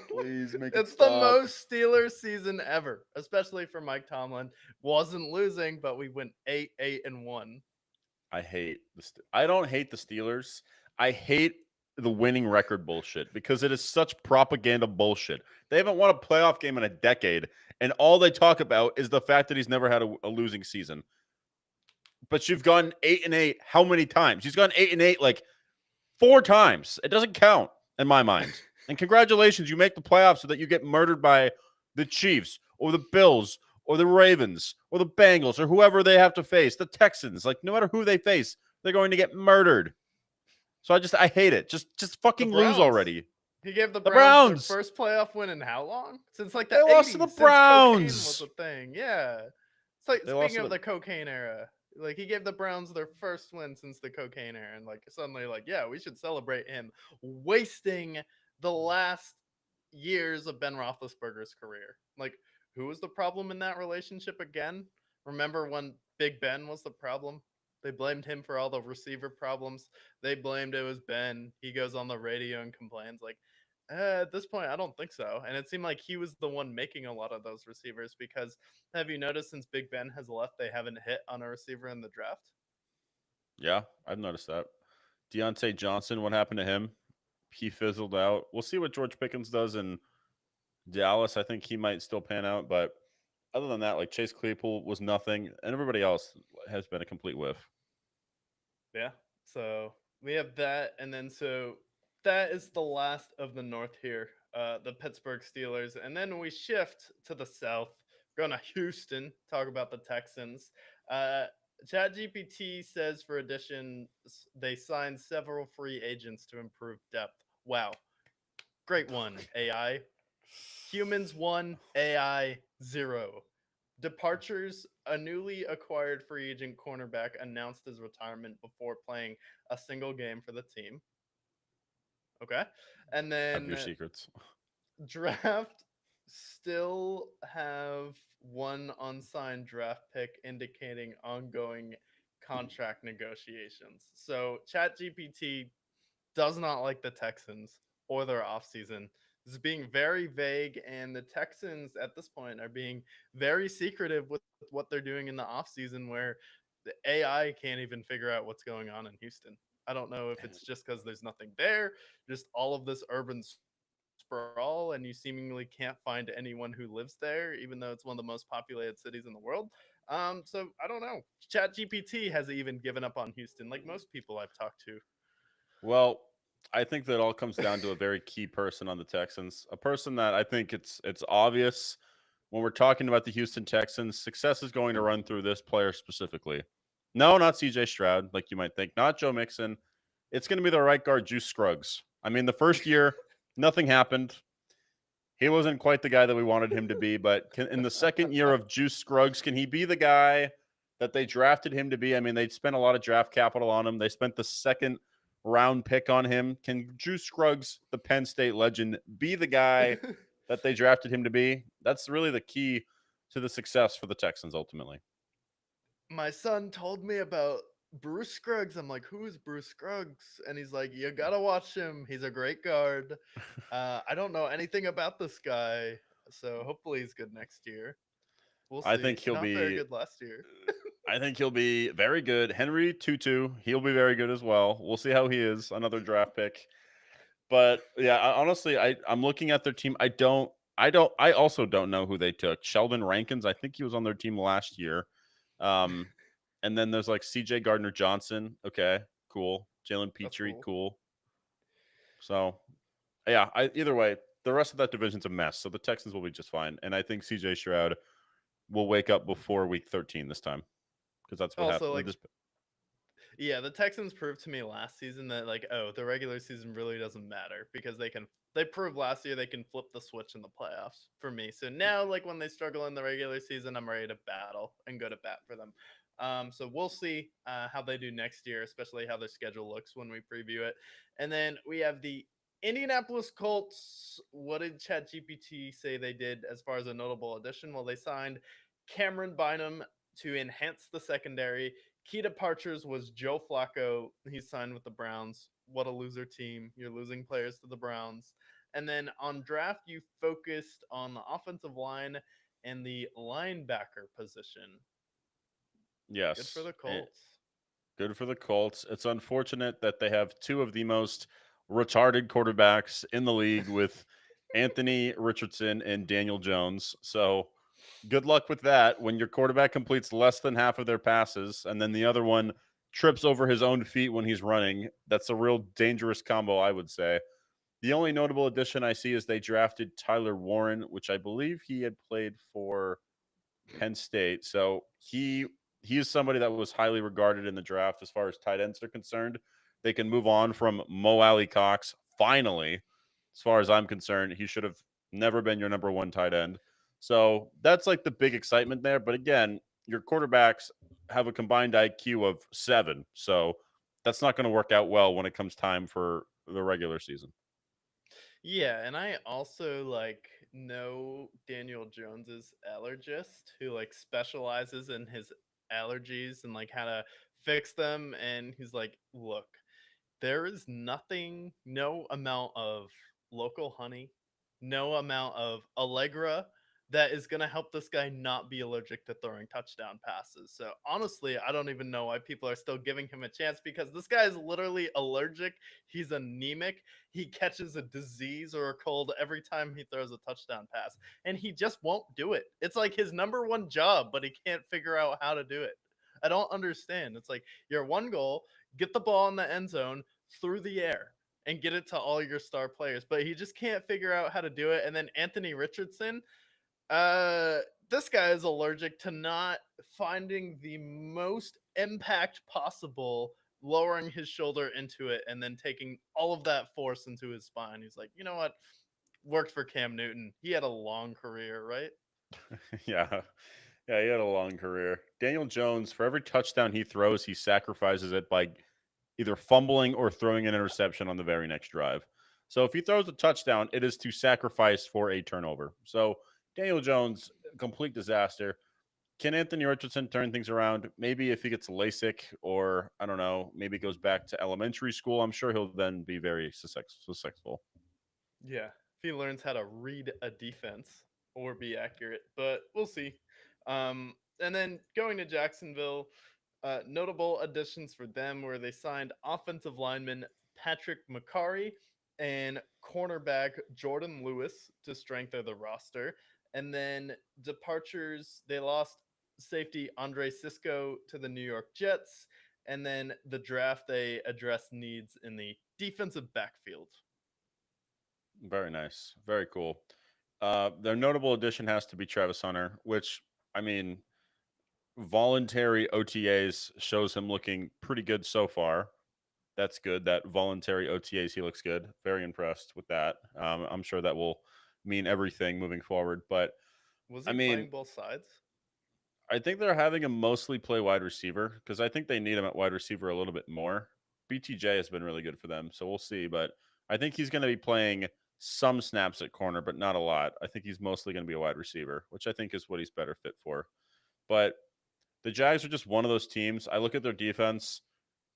Please make it It's the stop. most Steelers season ever, especially for Mike Tomlin. Wasn't losing, but we went 8-1. I don't hate the Steelers. I hate the winning record bullshit because it is such propaganda bullshit. They haven't won a playoff game in a decade, and all they talk about is the fact that he's never had a losing season. But you've gone 8-8 how many times? He's gone 8-8 like 4 times. It doesn't count in my mind. And congratulations, you make the playoffs so that you get murdered by the Chiefs or the Bills or the Ravens or the Bengals or whoever they have to face, the Texans. Like, no matter who they face, they're going to get murdered. So I hate it. Just The fucking lose Browns. already. He gave the The Browns their Browns. first playoff win in how long? Since like the They lost to the 80s, since cocaine was Browns. a thing. Yeah. It's like They lost speaking to of the the cocaine era, like he gave the Browns their first win since the cocaine era, and like suddenly, like, yeah, we should celebrate him wasting the last years of Ben Roethlisberger's career. Like, who was the problem in that relationship again? Remember when Big Ben was the problem? They blamed him for all the receiver problems. They blamed it was Ben. He goes on the radio and complains like, at this point, I don't think so. And it seemed like he was the one making a lot of those receivers because have you noticed since Big Ben has left, they haven't hit on a receiver in the draft? Yeah, I've noticed that. Deontay Johnson, what happened to him? He fizzled out. We'll see what George Pickens does in Dallas. I think he might still pan out, but other than that, like Chase Claypool was nothing, and everybody else has been a complete whiff. Yeah. So we have that. And then so that is the last of the North here, the Pittsburgh Steelers. And then we shift to the South, going to Houston, talk about the Texans. ChatGPT says for addition, they signed several free agents to improve depth. Wow. Great one, AI. Humans 1, AI 0. Departures: a newly acquired free agent cornerback announced his retirement before playing a single game for the team. Okay. And Have your then secrets. draft still have one unsigned draft pick indicating ongoing contract negotiations. So ChatGPT does not like the Texans or their offseason. This is being very vague, and the Texans at this point are being very secretive with what they're doing in the offseason, where the AI can't even figure out what's going on in Houston. I don't know if it's just because there's nothing there, just all of this urban sprawl, and you seemingly can't find anyone who lives there, even though it's one of the most populated cities in the world. So I don't know. ChatGPT has even given up on Houston, like most people I've talked to. Well, I think that all comes down to a very key person on the Texans, a person that I think it's obvious when we're talking about the Houston Texans, success is going to run through this player specifically. No, not CJ Stroud, like you might think, not Joe Mixon. It's going to be the right guard, Juice Scruggs. I mean, the first year, nothing happened. He wasn't quite the guy that we wanted him to be, but in the second year of Juice Scruggs, can he be the guy that they drafted him to be? I mean, they spent a lot of draft capital on him. They spent the second round pick on him. Can Juice Scruggs, the Penn State legend, be the guy that they drafted him to be? That's really the key to the success for the Texans ultimately. My son told me about Bruce Scruggs. I'm like, who is Bruce Scruggs? And he's like, you gotta watch him. He's a great guard. I don't know anything about this guy, so hopefully he's good next year. We'll I see. think he'll Not very be good last year. I think he'll be very good. Henry Tutu, he'll be very good as well. We'll see how he is. Another draft pick. But yeah, honestly, I'm looking at their team. I also don't know who they took. Sheldon Rankins, I think he was on their team last year. Um, and then there's like CJ Gardner Johnson. Okay, cool. Jalen That's Petrie, cool. cool. So yeah, either way, the rest of that division's a mess. So the Texans will be just fine. And I think CJ Stroud will wake up before week 13 this time. Because that's what Also, happened with like, this. yeah, the Texans proved to me last season that like, oh, the regular season really doesn't matter because they proved last year they can flip the switch in the playoffs for me. So now, like when they struggle in the regular season, I'm ready to battle and go to bat for them. So we'll see how they do next year, especially how their schedule looks when we preview it. And then we have the Indianapolis Colts. What did ChatGPT say they did as far as a notable addition? Well, they signed Cameron Bynum to enhance the secondary. Key departures was Joe Flacco. He signed with the Browns. What a loser team. You're losing players to the Browns. And then on draft, you focused on the offensive line and the linebacker position. Good for Yes. the Colts. Good for the Colts. It's unfortunate that they have two of the most retarded quarterbacks in the league with Anthony Richardson and Daniel Jones. So good luck with that when your quarterback completes less than half of their passes and then the other one trips over his own feet when he's running. That's a real dangerous combo, I would say. The only notable addition I see is they drafted Tyler Warren, which I believe he had played for Penn State. So he is somebody that was highly regarded in the draft as far as tight ends are concerned. They can move on from Mo Alley Cox. Finally, as far as I'm concerned, he should have never been your number one tight end. So that's like the big excitement there. But again, your quarterbacks have a combined IQ of 7. So that's not going to work out well when it comes time for the regular season. Yeah, and I also like know Daniel Jones's allergist who like specializes in his allergies and like how to fix them, and he's like, "Look, there is nothing, no amount of local honey, no amount of Allegra that is going to help this guy not be allergic to throwing touchdown passes." So honestly, I don't even know why people are still giving him a chance because this guy is literally allergic. He's anemic. He catches a disease or a cold every time he throws a touchdown pass, and he just won't do it. It's like his number one job, but he can't figure out how to do it. I don't understand. It's like your one goal, get the ball in the end zone through the air and get it to all your star players, but he just can't figure out how to do it. And then Anthony Richardson, uh, this guy is allergic to not finding the most impact possible, lowering his shoulder into it, and then taking all of that force into his spine. He's like, you know what? Worked for Cam Newton. He had a long career, right? Yeah. Yeah, he had a long career. Daniel Jones, for every touchdown he throws, he sacrifices it by either fumbling or throwing an interception on the very next drive. So if he throws a touchdown, it is to sacrifice for a turnover. So Daniel Jones, complete disaster. Can Anthony Richardson turn things around? Maybe if he gets LASIK or, I don't know, maybe goes back to elementary school, I'm sure he'll then be very successful. Yeah, if he learns how to read a defense or be accurate, but we'll see. And then going to Jacksonville, notable additions for them where they signed offensive lineman Patrick McCarry and cornerback Jordan Lewis to strengthen the roster. And then departures, they lost safety Andre Cisco to the New York Jets. And then the draft, they addressed needs in the defensive backfield. Very nice. Very cool. Their notable addition has to be Travis Hunter, which, I mean, voluntary OTAs shows him looking pretty good so far. That's good. That voluntary OTAs, he looks good. Very impressed with that. I'm sure that will mean everything moving forward. But Was I he mean, playing both sides? I think they're having him mostly play wide receiver because I think they need him at wide receiver a little bit more. BTJ has been really good for them, so we'll see. But I think he's going to be playing some snaps at corner, but not a lot. I think he's mostly going to be a wide receiver, which I think is what he's better fit for. But the Jags are just one of those teams. I look at their defense.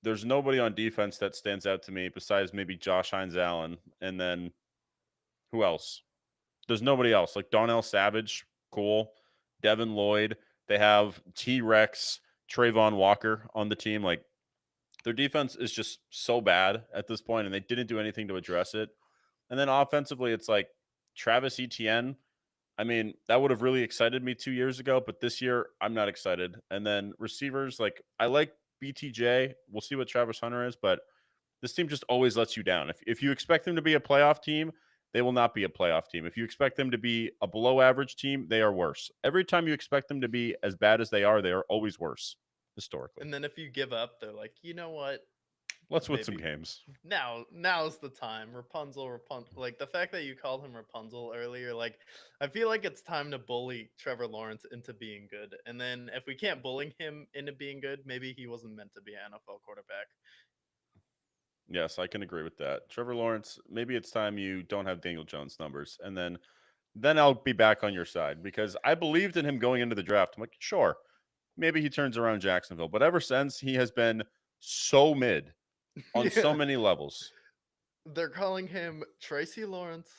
There's nobody on defense that stands out to me besides maybe Josh Hines Allen. And then who else? There's nobody else. Like Donnell Savage, cool. Devin Lloyd. They have T Rex, Trayvon Walker on the team. Like their defense is just so bad at this point, and they didn't do anything to address it. And then offensively, it's like Travis Etienne. I mean, that would have really excited me 2 years ago, but this year I'm not excited. And then receivers, like I like BTJ. We'll see what Travis Hunter is, but this team just always lets you down. If you expect them to be a playoff team, they will not be a playoff team. If you expect them to be a below average team, they are worse. Every time you expect them to be as bad as they are always worse historically. And then if you give up, they're like, you know what? Let's win some Maybe games. now's the time. Rapunzel. Like the fact that you called him Rapunzel earlier, like I feel like it's time to bully Trevor Lawrence into being good. And then if we can't bully him into being good, maybe he wasn't meant to be an NFL quarterback. Yes, I can agree with that. Trevor Lawrence, maybe it's time you don't have Daniel Jones numbers. And then I'll be back on your side because I believed in him going into the draft. I'm like, sure, maybe he turns around Jacksonville. But ever since, he has been so mid on so Yeah. many levels. They're calling him Tracy Lawrence.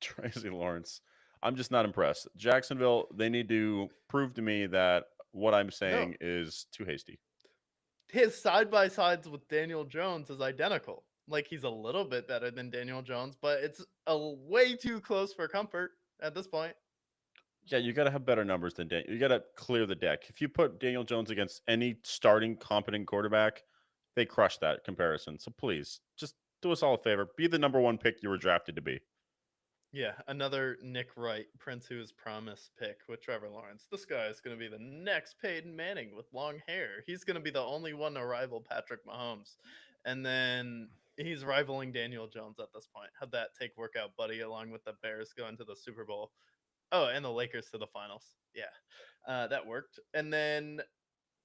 Tracy Lawrence. I'm just not impressed. Jacksonville, they need to prove to me that what I'm No, saying is too hasty. his side by sides with Daniel Jones is identical. Like he's a little bit better than Daniel Jones, but it's a way too close for comfort at this point. Yeah, you got to have better numbers than Daniel. You got to clear the deck. If you put Daniel Jones against any starting competent quarterback, they crush that comparison. So please, just do us all a favor. Be the number one pick you were drafted to be. Yeah, another Nick Wright, Prince who is promised pick with Trevor Lawrence. This guy is going to be the next Peyton Manning with long hair. He's going to be the only one to rival Patrick Mahomes. And then he's rivaling Daniel Jones at this point. How'd that take work out, buddy, along with the Bears going to the Super Bowl? Oh, and the Lakers to the finals. Yeah, that worked. And then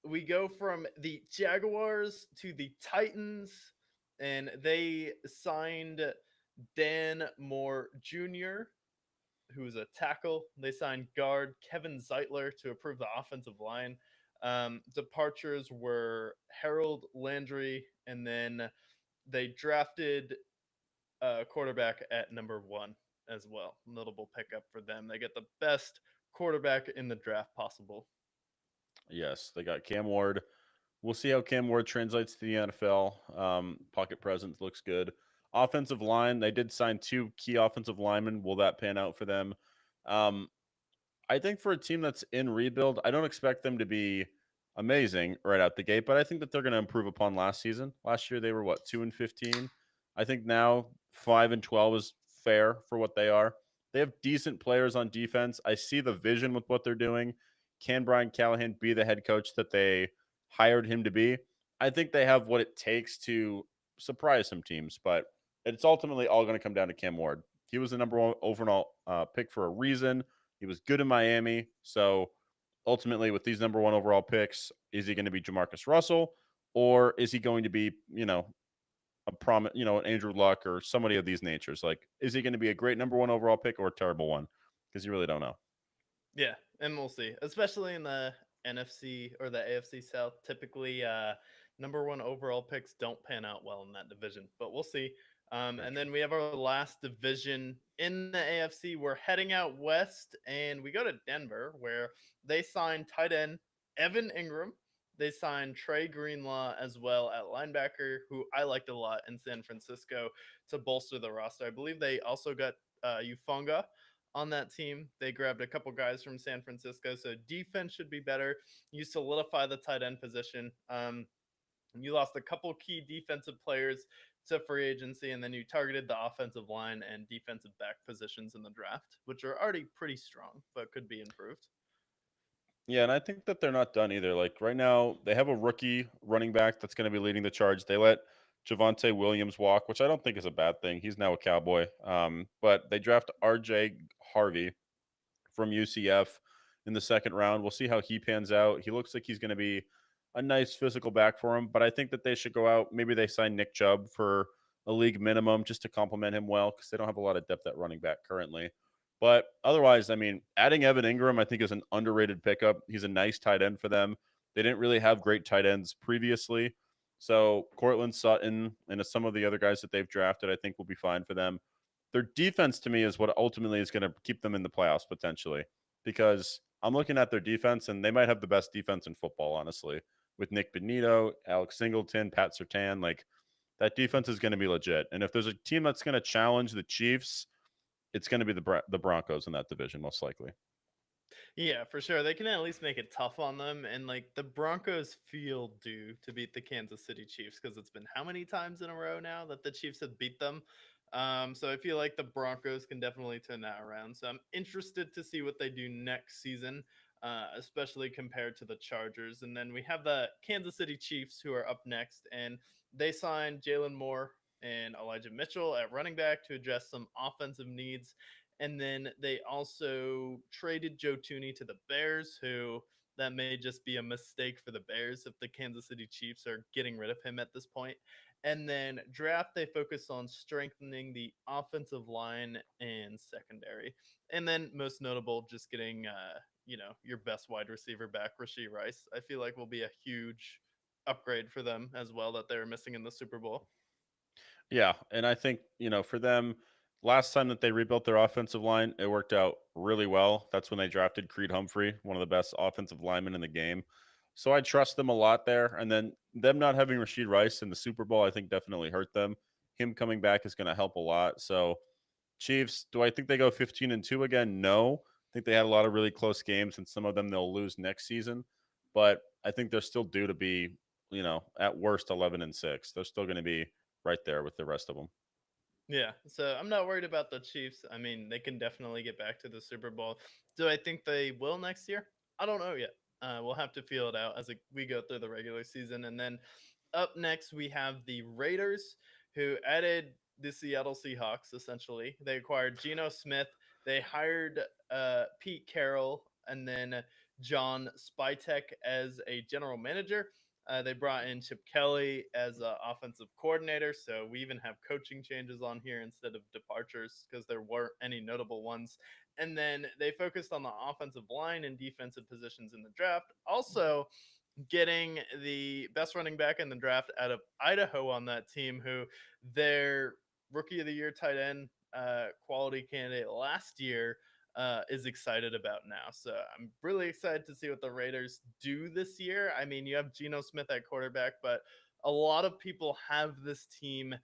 we go from the Jaguars to the Titans, and they signed Dan Moore Jr., who's a tackle. They signed guard Kevin Zeitler to improve the offensive line. Departures were Harold Landry, and then they drafted a quarterback at number 1 as well. Notable pickup for them. They get the best quarterback in the draft possible. Yes, they got Cam Ward. We'll see how Cam Ward translates to the NFL. Pocket presence looks good. Offensive line, they did sign two key offensive linemen. Will that pan out for them? Um, I think for a team that's in rebuild, I don't expect them to be amazing right out the gate, but I think that they're going to improve upon last season. Last year they were what, 2-15. I think now 5-12 is fair for what they are. They have decent players on defense. I see the vision with what they're doing. Can Brian Callahan be the head coach that they hired him to be? I think they have what it takes to surprise some teams, but it's ultimately all going to come down to Cam Ward. He was the number one overall pick for a reason. He was good in Miami. So ultimately, with these number one overall picks, is he going to be Jamarcus Russell, or is he going to be, an Andrew Luck or somebody of these natures? Like, is he going to be a great number one overall pick or a terrible one? Because you really don't know. Yeah, and we'll see. Especially in the NFC or the AFC South, typically number 1 overall picks don't pan out well in that division, but we'll see. Very And true. then we have our last division in the AFC. We're heading out west, and we go to Denver, where they signed tight end Evan Ingram. They signed Trey Greenlaw as well at linebacker, who I liked a lot in San Francisco to bolster the roster. I believe they also got Ufunga on that team. They grabbed a couple guys from San Francisco, so defense should be better. You solidify the tight end position. You lost a couple key defensive players to free agency, and then you targeted the offensive line and defensive back positions in the draft, which are already pretty strong, but could be improved. Yeah, and I think that they're not done either. Like right now, they have a rookie running back that's going to be leading the charge. They let Javonte Williams walk, which I don't think is a bad thing. He's now a Cowboy. But they draft RJ Harvey from UCF in the second round. We'll see how he pans out. He looks like he's going to be a nice physical back for him, but I think that they should go out. Maybe they sign Nick Chubb for a league minimum just to complement him well because they don't have a lot of depth at running back currently. But otherwise, I mean, adding Evan Ingram, I think, is an underrated pickup. He's a nice tight end for them. They didn't really have great tight ends previously. So Cortland Sutton and some of the other guys that they've drafted, I think, will be fine for them. Their defense to me is what ultimately is going to keep them in the playoffs potentially because I'm looking at their defense and they might have the best defense in football, honestly, with Nick Benito, Alex Singleton, Pat Sertan. Like that defense is going to be legit. And if there's a team that's going to challenge the Chiefs, it's going to be the Broncos in that division, most likely. Yeah, for sure. They can at least make it tough on them. And like the Broncos feel due to beat the Kansas City Chiefs because it's been how many times in a row now that the Chiefs have beat them? So I feel like the Broncos can definitely turn that around. So I'm interested to see what they do next season, especially compared to the Chargers. And then we have the Kansas City Chiefs who are up next, and they signed Jalen Moore and Elijah Mitchell at running back to address some offensive needs. And then they also traded Joe Tooney to the Bears, who that may just be a mistake for the Bears if the Kansas City Chiefs are getting rid of him at this point. And then draft, they focus on strengthening the offensive line and secondary. And then most notable, just getting your best wide receiver back, Rashee Rice. I feel like will be a huge upgrade for them as well that they were missing in the Super Bowl. Yeah, and I think, for them, last time that they rebuilt their offensive line, it worked out really well. That's when they drafted Creed Humphrey, one of the best offensive linemen in the game. So I trust them a lot there. And then them not having Rashid Rice in the Super Bowl, I think definitely hurt them. Him coming back is going to help a lot. So Chiefs, do I think they go 15-2 again? No. I think they had a lot of really close games, and some of them they'll lose next season. But I think they're still due to be, at worst 11-6. They're still going to be right there with the rest of them. Yeah, so I'm not worried about the Chiefs. I mean, they can definitely get back to the Super Bowl. Do I think they will next year? I don't know yet. We'll have to feel it out as we go through the regular season. And then up next, we have the Raiders, who added the Seattle Seahawks, essentially. They acquired Geno Smith. They hired Pete Carroll and then John Spytek as a general manager. They brought in Chip Kelly as offensive coordinator. So we even have coaching changes on here instead of departures because there weren't any notable ones. And then they focused on the offensive line and defensive positions in the draft. Also, getting the best running back in the draft out of Idaho on that team, who their rookie of the year tight end quality candidate last year is excited about now. So I'm really excited to see what the Raiders do this year. I mean, you have Geno Smith at quarterback, but a lot of people have this team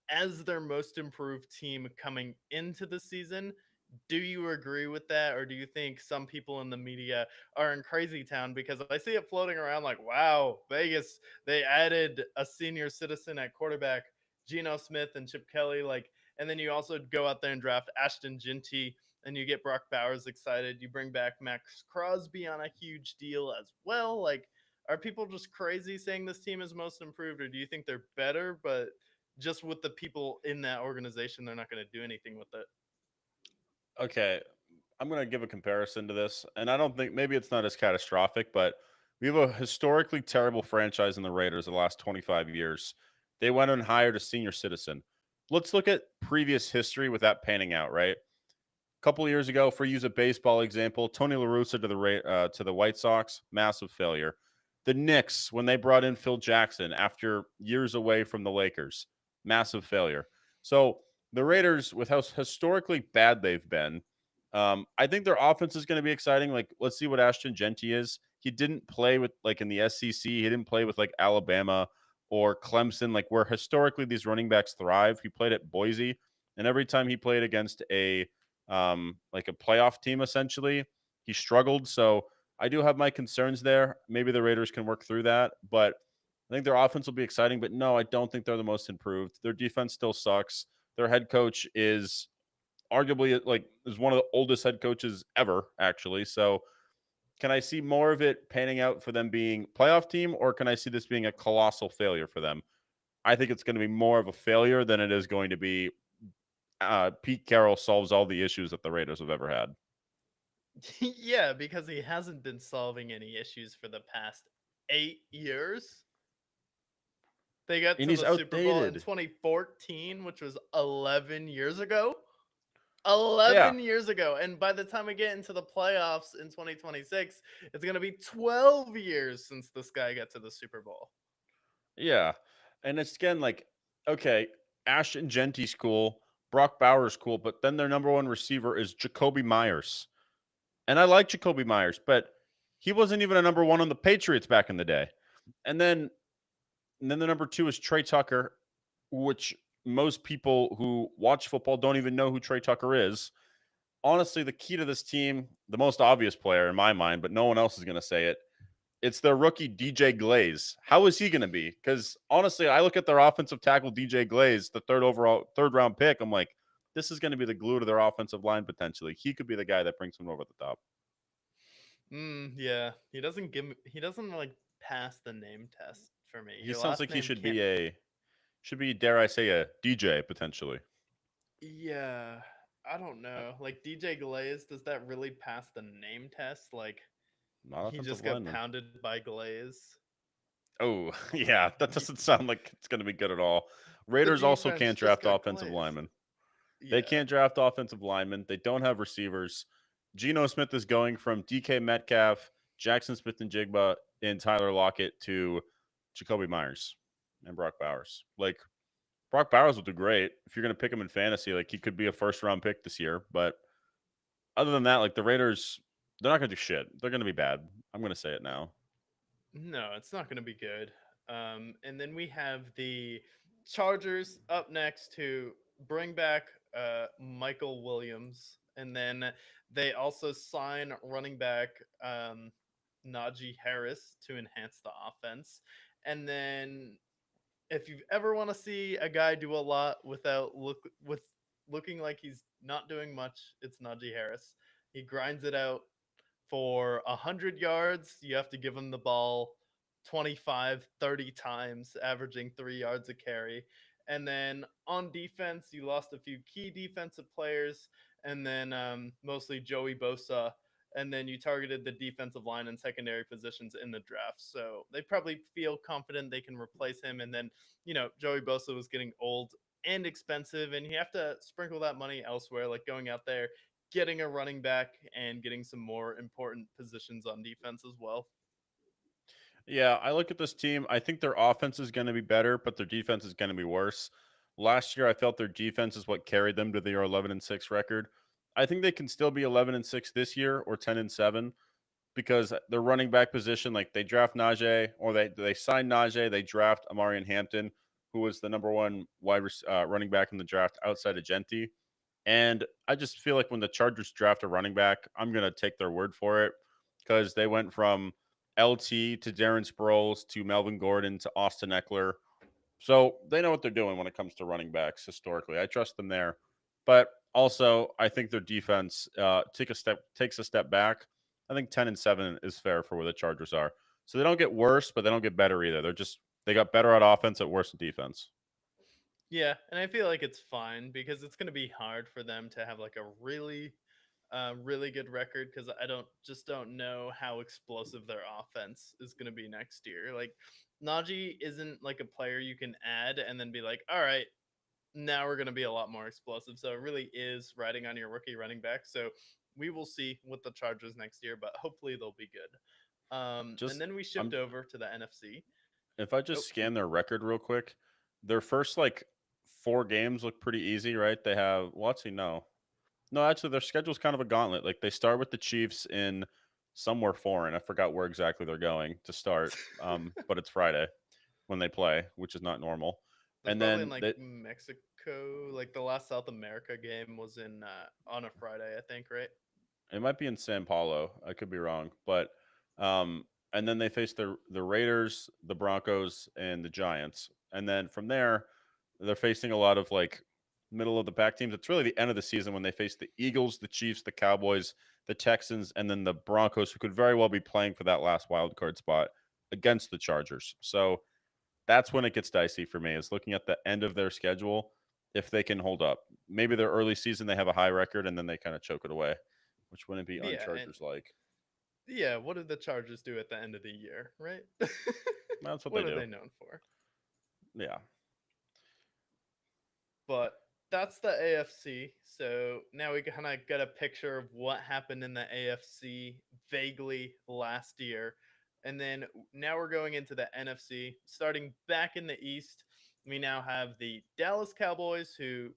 as their most improved team coming into the season. Do you agree with that, or do you think some people in the media are in crazy town? Because I see it floating around like, wow, Vegas, they added a senior citizen at quarterback, Geno Smith and Chip Kelly, like, and then you also go out there and draft Ashton Jinty, and you get Brock Bowers excited. You bring back Max Crosby on a huge deal as well. Like, are people just crazy saying this team is most improved, or do you think they're better, but just with the people in that organization, they're not going to do anything with it? Okay, I'm going to give a comparison to this, and I don't think maybe it's not as catastrophic, but we have a historically terrible franchise in the Raiders the last 25 years. They went and hired a senior citizen. Let's look at previous history with that panning out, right? A couple of years ago, for use a baseball example, Tony La Russa to the White Sox, massive failure. The Knicks, when they brought in Phil Jackson after years away from the Lakers, massive failure. So the Raiders, with how historically bad they've been, I think their offense is going to be exciting. Like, let's see what Ashton Genty is. He didn't play with like in the SEC. He didn't play with like Alabama or Clemson, like where historically these running backs thrive. He played at Boise, and every time he played against a like a playoff team, essentially, he struggled. So I do have my concerns there. Maybe the Raiders can work through that, but I think their offense will be exciting. But no, I don't think they're the most improved. Their defense still sucks. Their head coach is arguably like is one of the oldest head coaches ever, actually. So can I see more of it panning out for them being playoff team, or can I see this being a colossal failure for them? I think it's going to be more of a failure than it is going to be Pete Carroll solves all the issues that the Raiders have ever had. Yeah, because he hasn't been solving any issues for the past 8 years. They got And to he's the Super Bowl in outdated. 2014, which was 11 years ago. Yeah. 11 years ago. And by the time we get into the playoffs in 2026, it's going to be 12 years since this guy got to the Super Bowl. Yeah. And it's again like, okay, Ashton Genty's cool, Brock Bowers cool, but then their number one receiver is Jacoby Myers. And I like Jacoby Myers, but he wasn't even a number one on the Patriots back in the day. And then the number two is Trey Tucker, which most people who watch football don't even know who Trey Tucker is. Honestly, the key to this team, the most obvious player in my mind, but no one else is going to say it, it's their rookie DJ Glaze. How is he going to be? Because honestly, I look at their offensive tackle DJ Glaze, the third round pick. I'm like, this is going to be the glue to their offensive line potentially. He could be the guy that brings them over the top. Yeah, he doesn't like pass the name test for me. He Your sounds last like he name should can't. be dare I say, a DJ potentially. Yeah, I don't know. Like DJ Glaze, does that really pass the name test? Like Not he offensive just got lineman. pounded by Glaze. Oh, yeah, that Y- doesn't sound like it's going to be good at all. The Raiders also defense can't just draft got offensive glazed. linemen. They Yeah. can't draft offensive linemen. They don't have receivers. Geno Smith is going from DK Metcalf, Jackson Smith and Jigba, and Tyler Lockett to Jacoby Myers and Brock Bowers. Like, Brock Bowers will do great if you're going to pick him in fantasy. Like, he could be a first round pick this year. But other than that, like, the Raiders, they're not going to do shit. They're going to be bad. I'm going to say it now. No, it's not going to be good. And then we have the Chargers up next to bring back Michael Williams, and then they also sign running back Najee Harris to enhance the offense, and then if you ever want to see a guy do a lot with looking like he's not doing much, it's Najee Harris. He grinds it out for 100 yards. You have to give him the ball 25, 30 times, averaging 3 yards a carry. And then on defense, you lost a few key defensive players, and then mostly Joey Bosa, and then you targeted the defensive line and secondary positions in the draft. So they probably feel confident they can replace him. And then, Joey Bosa was getting old and expensive, and you have to sprinkle that money elsewhere, like going out there, getting a running back, and getting some more important positions on defense as well. Yeah, I look at this team. I think their offense is going to be better, but their defense is going to be worse. Last year, I felt their defense is what carried them to their 11-6 record. I think they can still be 11-6 this year or 10-7 because their running back position, like they draft Najee or they sign Najee, they draft Amarian Hampton, who was the number one running back in the draft outside of Genti. And I just feel like when the Chargers draft a running back, I'm going to take their word for it because they went from LT to Darren Sproles to Melvin Gordon to Austin Eckler. So they know what they're doing when it comes to running backs historically. I trust them there. But also, I think their defense takes a step back. I think 10-7 is fair for where the Chargers are. So they don't get worse, but they don't get better either. They got better at offense, at worse at defense. Yeah, and I feel like it's fine because it's going to be hard for them to have like a really good record because I don't know how explosive their offense is going to be next year. Like Najee isn't like a player you can add and then be like, all right, now we're going to be a lot more explosive. So it really is riding on your rookie running back. So we will see with the Chargers next year, but hopefully they'll be good. And Just then we shift I'm over to the NFC. If I Oh, just scan their record real quick, their first like 4 games look pretty easy, right? They have well, actually no. No, actually their schedule's kind of a gauntlet. Like they start with the Chiefs in somewhere foreign. I forgot where exactly they're going to start. But it's Friday when they play, which is not normal. that's And probably in then like they, Mexico. Like the last South America game was in on a Friday, I think, right? It might be in San Paulo. I could be wrong, but and then they face the Raiders, the Broncos, and the Giants, and then from there they're facing a lot of like middle of the pack teams. It's really the end of the season when they face the Eagles, the Chiefs, the Cowboys, the Texans, and then the Broncos, who could very well be playing for that last wild card spot against the Chargers. So that's when it gets dicey for me. Is looking at the end of their schedule if they can hold up. Maybe their early season they have a high record and then they kind of choke it away, which wouldn't be Yeah, and unchargers like. yeah, what did the Chargers do at the end of the year, right? That's what they What are do. they known for? Yeah. But that's the AFC. So now we kind of get a picture of what happened in the AFC vaguely last year. And then now we're going into the NFC. Starting back in the East, we now have the Dallas Cowboys who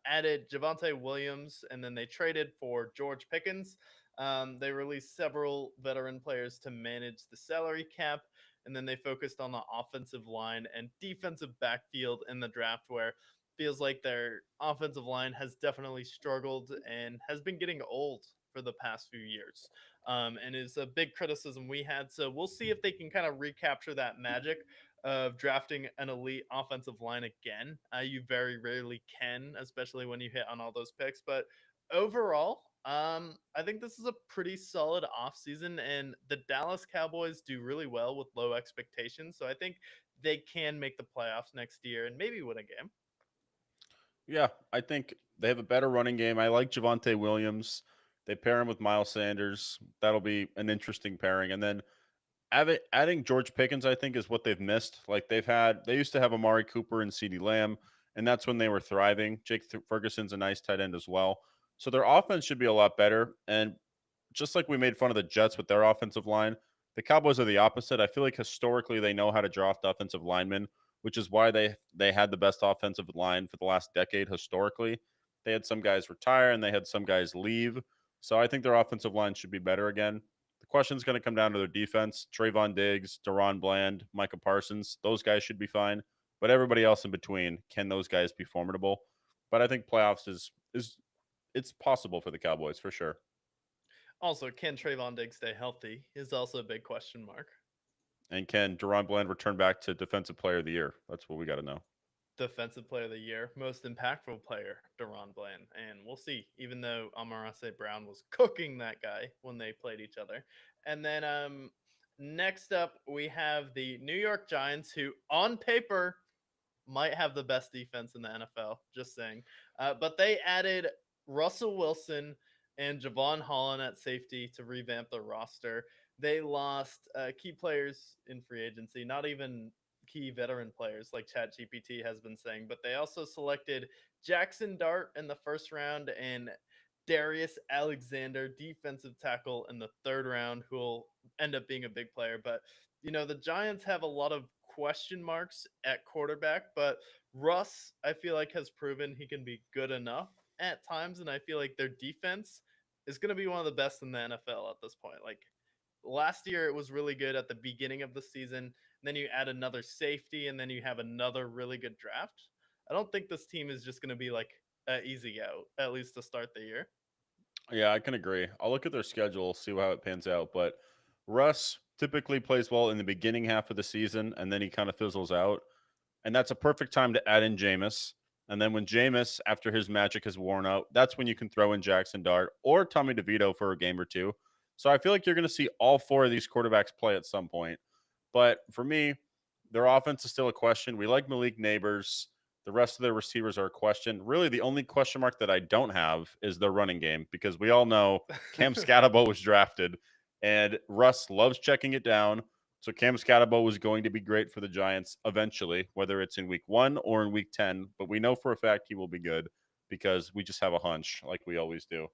added Javante Williams and then they traded for George Pickens. They released several veteran players to manage the salary cap. And then they focused on the offensive line and defensive backfield in the draft, where feels like their offensive line has definitely struggled and has been getting old for the past few years. And is a big criticism we had. So we'll see if they can kind of recapture that magic of drafting an elite offensive line again. You very rarely can, especially when you hit on all those picks. But overall, I think this is a pretty solid offseason, and the Dallas Cowboys do really well with low expectations. So I think they can make the playoffs next year and maybe win a game. Yeah. I think they have a better running game. I like Javante Williams. They pair him with Miles Sanders. That'll be an interesting pairing. And then adding George Pickens, I think, is what they've missed. Like they used to have Amari Cooper and CeeDee Lamb, and that's when they were thriving. Ferguson's a nice tight end as well. So their offense should be a lot better. And just like we made fun of the Jets with their offensive line, the Cowboys are the opposite. I feel like historically they know how to draft offensive linemen, which is why they had the best offensive line for the last decade historically. They had some guys retire and they had some guys leave. So I think their offensive line should be better again. The question is going to come down to their defense. Trayvon Diggs, Deron Bland, Micah Parsons, those guys should be fine. But everybody else in between, can those guys be formidable? But I think playoffs is it's possible for the Cowboys for sure. Also, can Trayvon Diggs stay healthy is also a big question mark. And can Deron Bland return back to Defensive Player of the Year? That's what we got to know. Defensive player of the year, most impactful player, Deron Bland. And we'll see, even though Amon-Ra Brown was cooking that guy when they played each other. And then next up, we have the New York Giants, who on paper might have the best defense in the NFL. Just saying. But they added Russell Wilson and Javon Holland at safety to revamp the roster. They lost key players in free agency, not even key veteran players like ChatGPT has been saying, but they also selected Jackson Dart in the first round and Darius Alexander, defensive tackle, in the third round, who will end up being a big player. But the Giants have a lot of question marks at quarterback, but Russ, I feel like, has proven he can be good enough at times, and I feel like their defense is going to be one of the best in the NFL at this point. Like last year, it was really good at the beginning of the season. And then you add another safety, and then you have another really good draft. I don't think this team is just going to be like easy out, at least to start the year. Yeah, I can agree. I'll look at their schedule, see how it pans out. But Russ typically plays well in the beginning half of the season, and then he kind of fizzles out. And that's a perfect time to add in Jameis. And then when Jameis, after his magic has worn out, that's when you can throw in Jackson Dart or Tommy DeVito for a game or two. So I feel like you're going to see all four of these quarterbacks play at some point. But for me, their offense is still a question. We like Malik Neighbors. The rest of their receivers are a question. Really, the only question mark that I don't have is their running game because we all know Cam Scatabo was drafted and Russ loves checking it down. So Cam Scatabo was going to be great for the Giants eventually, whether it's in week 1 or in week 10. But we know for a fact he will be good because we just have a hunch like we always do.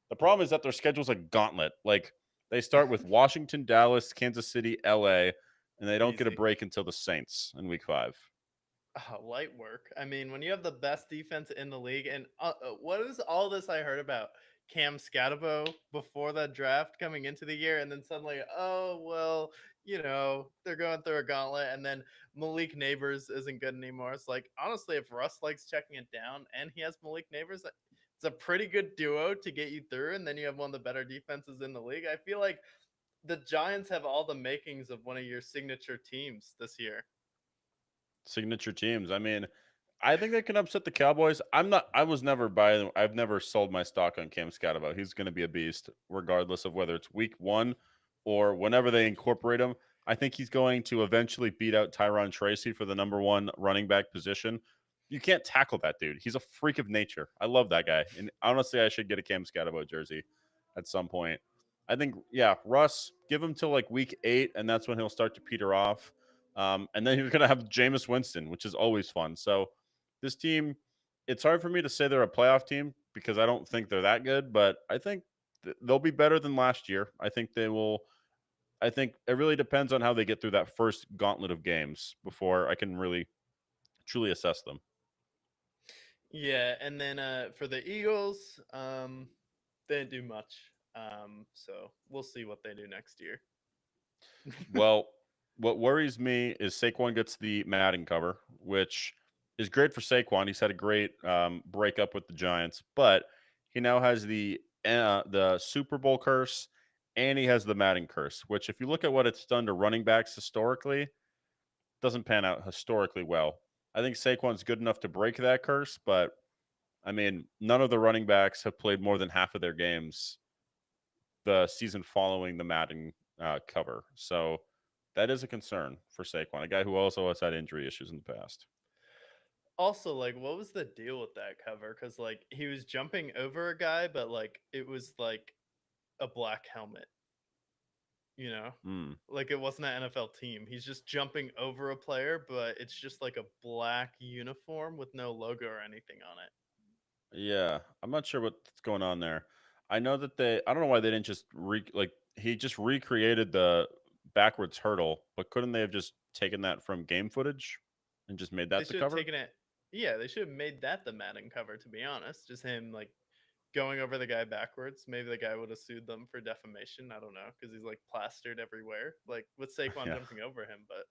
The problem is that their schedule's a gauntlet. Like they start with Washington, Dallas, Kansas City, LA, and they don't get a Easy. break until the Saints in week 5. Light work. I mean, when you have the best defense in the league, and what is all this I heard about Cam Scatabo before the draft coming into the year, and then suddenly, oh well, they're going through a gauntlet, and then Malik Neighbors isn't good anymore. It's like honestly, if Russ likes checking it down, and he has Malik Neighbors, it's a pretty good duo to get you through, and then you have one of the better defenses in the league. I feel like the Giants have all the makings of one of your signature teams this year. Signature teams. I mean, I think they can upset the Cowboys. I was never buying. I've never sold my stock on Cam Scatabo. He's going to be a beast, regardless of whether it's week 1 or whenever they incorporate him. I think he's going to eventually beat out Tyron Tracy for the number 1 running back position. You can't tackle that dude. He's a freak of nature. I love that guy. And honestly, I should get a Cam Scatabo jersey at some point. I think, yeah, Russ, give him till like week 8, and that's when he'll start to peter off. And then you're going to have Jameis Winston, which is always fun. So this team, it's hard for me to say they're a playoff team because I don't think they're that good, but I think they'll be better than last year. I think they will. I think it really depends on how they get through that first gauntlet of games before I can really truly assess them. Yeah, and then for the Eagles, they didn't do much. So we'll see what they do next year. Well, what worries me is Saquon gets the Madden cover, which is great for Saquon. He's had a great breakup with the Giants, but he now has the Super Bowl curse, and he has the Madden curse. Which, if you look at what it's done to running backs historically, doesn't pan out historically well. I think Saquon's good enough to break that curse, but I mean, none of the running backs have played more than half of their games the season following the Madden cover. So that is a concern for Saquon, a guy who also has had injury issues in the past. Also, like, what was the deal with that cover? Because like he was jumping over a guy, but like it was like a black helmet. You know, Mm, like it wasn't an NFL team. He's just jumping over a player, but it's just like a black uniform with no logo or anything on it. yeah, I'm not sure what's going on there. I know that I don't know why they didn't just he just recreated the backwards hurdle, but couldn't they have just taken that from game footage and just made They that the should have cover? taken it. Yeah, they should have made that the Madden cover. To be honest, just him like going over the guy backwards. Maybe the guy would have sued them for defamation. I don't know because he's like plastered everywhere, like with Saquon Yeah. jumping over him. But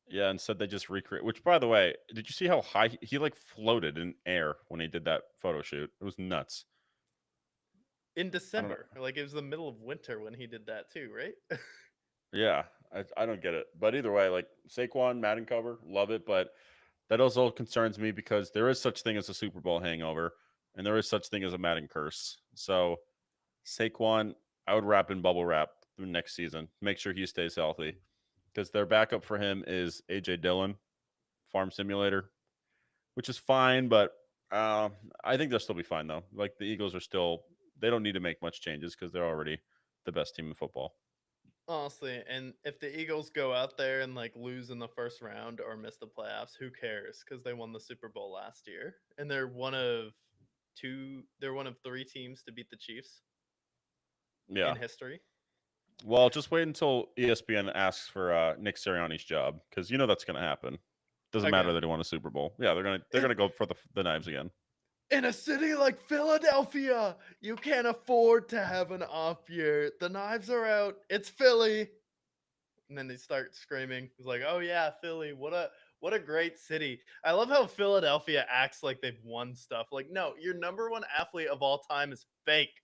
Yeah, instead they just recreate. Which, by the way, did you see how high he like floated in air when he did that photo shoot? It was nuts. in I don't know. December, like it was the middle of winter when he did that too, right? Yeah, I don't get it. But either way, like Saquon, Madden cover, love it. But that also concerns me because there is such thing as a Super Bowl hangover, and there is such thing as a Madden curse. So Saquon, I would wrap in bubble wrap through next season. Make sure he stays healthy because their backup for him is AJ Dillon, Farm Simulator, which is fine, but I think they'll still be fine though. Like the Eagles are still, they don't need to make much changes because they're already the best team in football. Honestly, and if the Eagles go out there and like lose in the first round or miss the playoffs, who cares? Because they won the Super Bowl last year, and they're one of two. They're one of three teams to beat the Chiefs Yeah. in history. Well, just wait until ESPN asks for Nick Sirianni's job because you know that's going to happen. Doesn't matter Again, that he won a Super Bowl. Yeah, they're in gonna go for the knives again. in a city like Philadelphia, you can't afford to have an off year. The knives are out. It's Philly. And then they start screaming. It's like, oh yeah, Philly, what a great city. I love how Philadelphia acts like they've won stuff. Like, no, your number one athlete of all time is fake.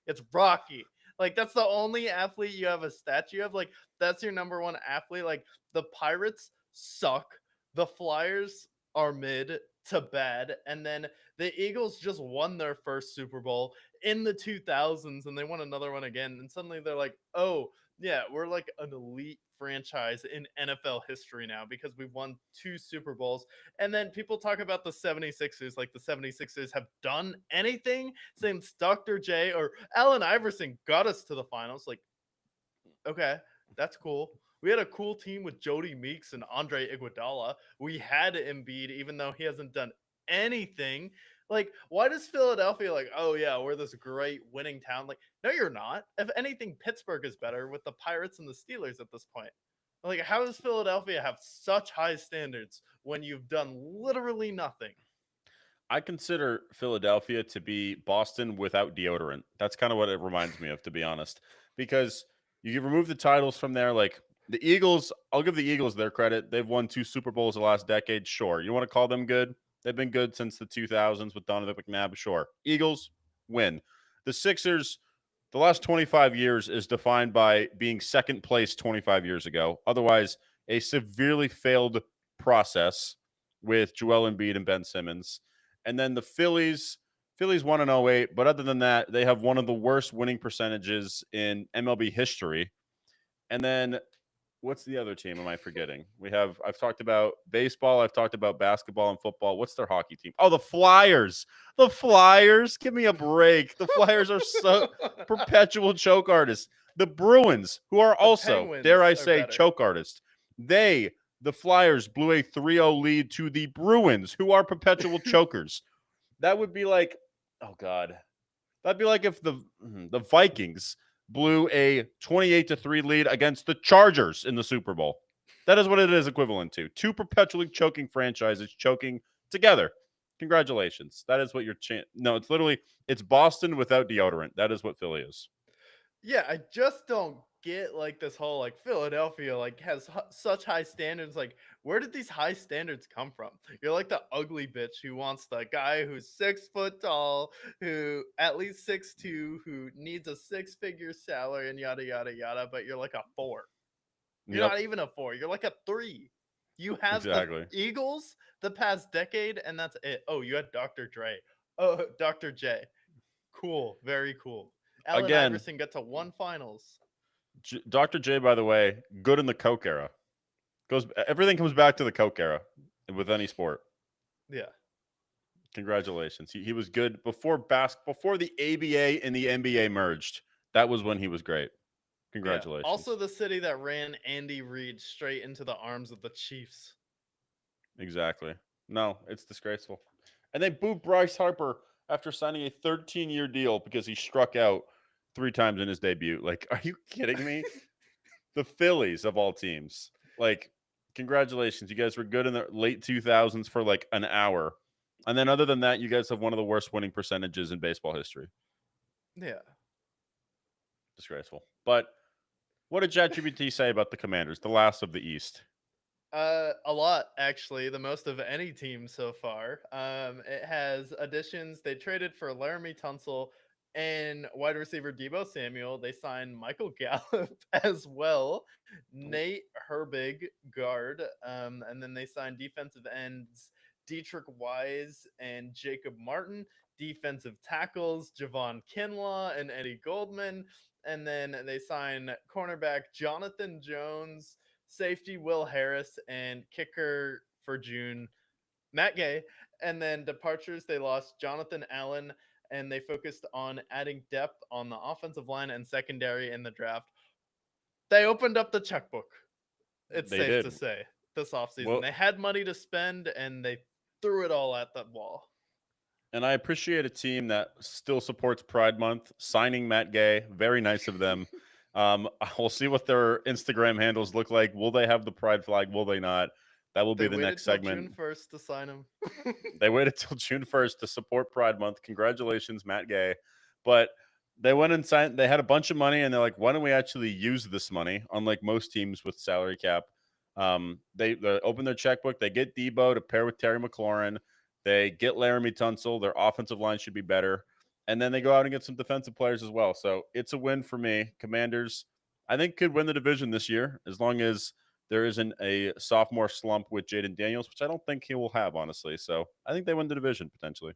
It's Rocky. Like, that's the only athlete you have a statue of. Like, that's your number one athlete. Like, the Pirates suck. The Flyers are mid to bad. And then the Eagles just won their first Super Bowl in the 2000s and they won another one again. And suddenly they're like, oh, yeah, we're like an elite franchise in NFL history now because we've won two Super Bowls. And then people talk about the 76ers like the 76ers have done anything since Dr. J or Allen Iverson got us to the finals. Like, okay, that's cool. We had a cool team with Jody Meeks and Andre Iguodala. We had Embiid, even though he hasn't done anything. Like, why does Philadelphia like, oh yeah, we're this great winning town? Like, no, you're not. If anything, Pittsburgh is better with the Pirates and the Steelers at this point. Like, how does Philadelphia have such high standards when you've done literally nothing? I consider Philadelphia to be Boston without deodorant. That's kind of what it reminds me of, to be honest. Because you can remove the titles from there. Like the Eagles, I'll give the Eagles their credit. They've won two Super Bowls the last decade. Sure. You want to call them good? They've been good since the 2000s with Donovan McNabb. Sure. Eagles win. The Sixers, the last 25 years is defined by being second place 25 years ago. Otherwise, a severely failed process with Joel Embiid and Ben Simmons. And then the Phillies won in 08, but other than that, they have one of the worst winning percentages in MLB history. And then what's the other team am I forgetting? I've talked about baseball, I've talked about basketball and football. What's their hockey team? Oh, the Flyers. The Flyers, give me a break. The Flyers are so perpetual choke artists. The Bruins, who are The also, dare Penguins I are say, better. choke artists. The Flyers blew a 3-0 lead to the Bruins, who are perpetual chokers. That would be like, oh God. That'd be like if the Vikings blew a 28-3 lead against the Chargers in the Super Bowl. That is what it is equivalent to. Two perpetually choking franchises choking together. Congratulations. That is what your no, it's Boston without deodorant. That is what Philly is. Yeah, I just don't get like this whole like Philadelphia like has such high standards. Like, where did these high standards come from? You're like the ugly bitch who wants the guy who's 6 foot tall, who at least 6'2", who needs a six-figure salary and yada yada yada. But you're like a four. You're Yep, not even a four. You're like a three. You have the exactly. Eagles the past decade, and that's it. Oh, you had Dr. Dre. Oh, Dr. J. Cool, very cool. Allen Again, Iverson got to one finals. Dr. J, by the way, good in the Coke era. Everything comes back to the Coke era with any sport. Yeah. Congratulations. He was good before the ABA and the NBA merged. That was when he was great. Yeah. Also Congratulations. the city that ran Andy Reid straight into the arms of the Chiefs. Exactly. No, it's disgraceful. And they booed Bryce Harper after signing a 13-year deal because he struck out 3 times in his debut. Like, are you kidding me? The Phillies of all teams. Like, congratulations. You guys were good in the late 2000s for like an hour. And then other than that, you guys have one of the worst winning percentages in baseball history. Yeah. Disgraceful. But what did ChatGPT say about the Commanders, the last of the East? A lot actually, the most of any team so far. It has additions. They traded for Laramie Tunsil, And wide receiver Debo Samuel, they signed Michael Gallup as well, Nate Herbig, guard, and then they signed defensive ends Dietrich Wise and Jacob Martin, defensive tackles Javon Kinlaw and Eddie Goldman, and then they signed cornerback Jonathan Jones, safety Will Harris, and kicker for June Matt Gay. And then departures, they lost Jonathan Allen, and they focused on adding depth on the offensive line and secondary in the draft. They opened up the checkbook, it's They safe did. to say, this offseason. Well, They had money to spend, and they threw it all at that wall. and I appreciate a team that still supports Pride Month, signing Matt Gay. Very nice of them. We'll see what their Instagram handles look like. Will they have the pride flag? Will they not? That will be They the waited next till segment. June 1st to sign him. They waited till June 1st to support Pride Month. Congratulations, Matt Gay. But they went and signed, they had a bunch of money, and they're like, why don't we actually use this money? Unlike most teams with salary cap. They open their checkbook, they get Debo to pair with Terry McLaurin, they get Laramie Tunsil, their offensive line should be better. And then they go out and get some defensive players as well. So it's a win for me. Commanders, I think, could win the division this year as long as there isn't a sophomore slump with Jaden Daniels, which I don't think he will have, honestly. So I think they win the division potentially.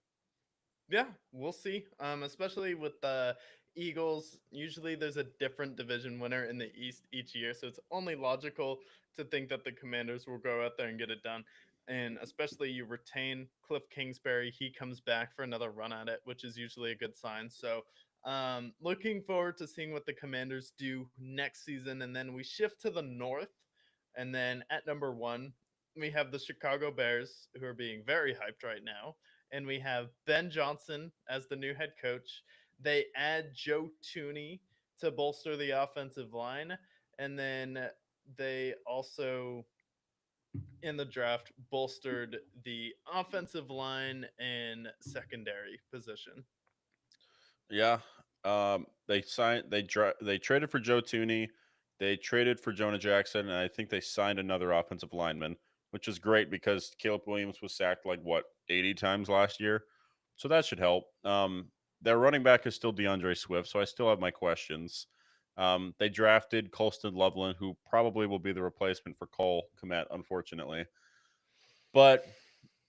Yeah, we'll see. Especially with the Eagles, usually there's a different division winner in the East each year, so it's only logical to think that the Commanders will go out there and get it done. And especially you retain Cliff Kingsbury, he comes back for another run at it, which is usually a good sign. So, looking forward to seeing what the Commanders do next season, and then we shift to the North, and then at number one we have the Chicago Bears, who are being very hyped right now, and we have Ben Johnson as the new head coach. They add Joe Tooney to bolster the offensive line, and then they also in the draft bolstered the offensive line and secondary position. Yeah. They traded for Joe Tooney. They traded for Jonah Jackson, and I think they signed another offensive lineman, which is great because Caleb Williams was sacked like what 80 times last year. So that should help. Their running back is still DeAndre Swift, so I still have my questions. They drafted Colston Loveland, who probably will be the replacement for Cole Kmet, unfortunately. But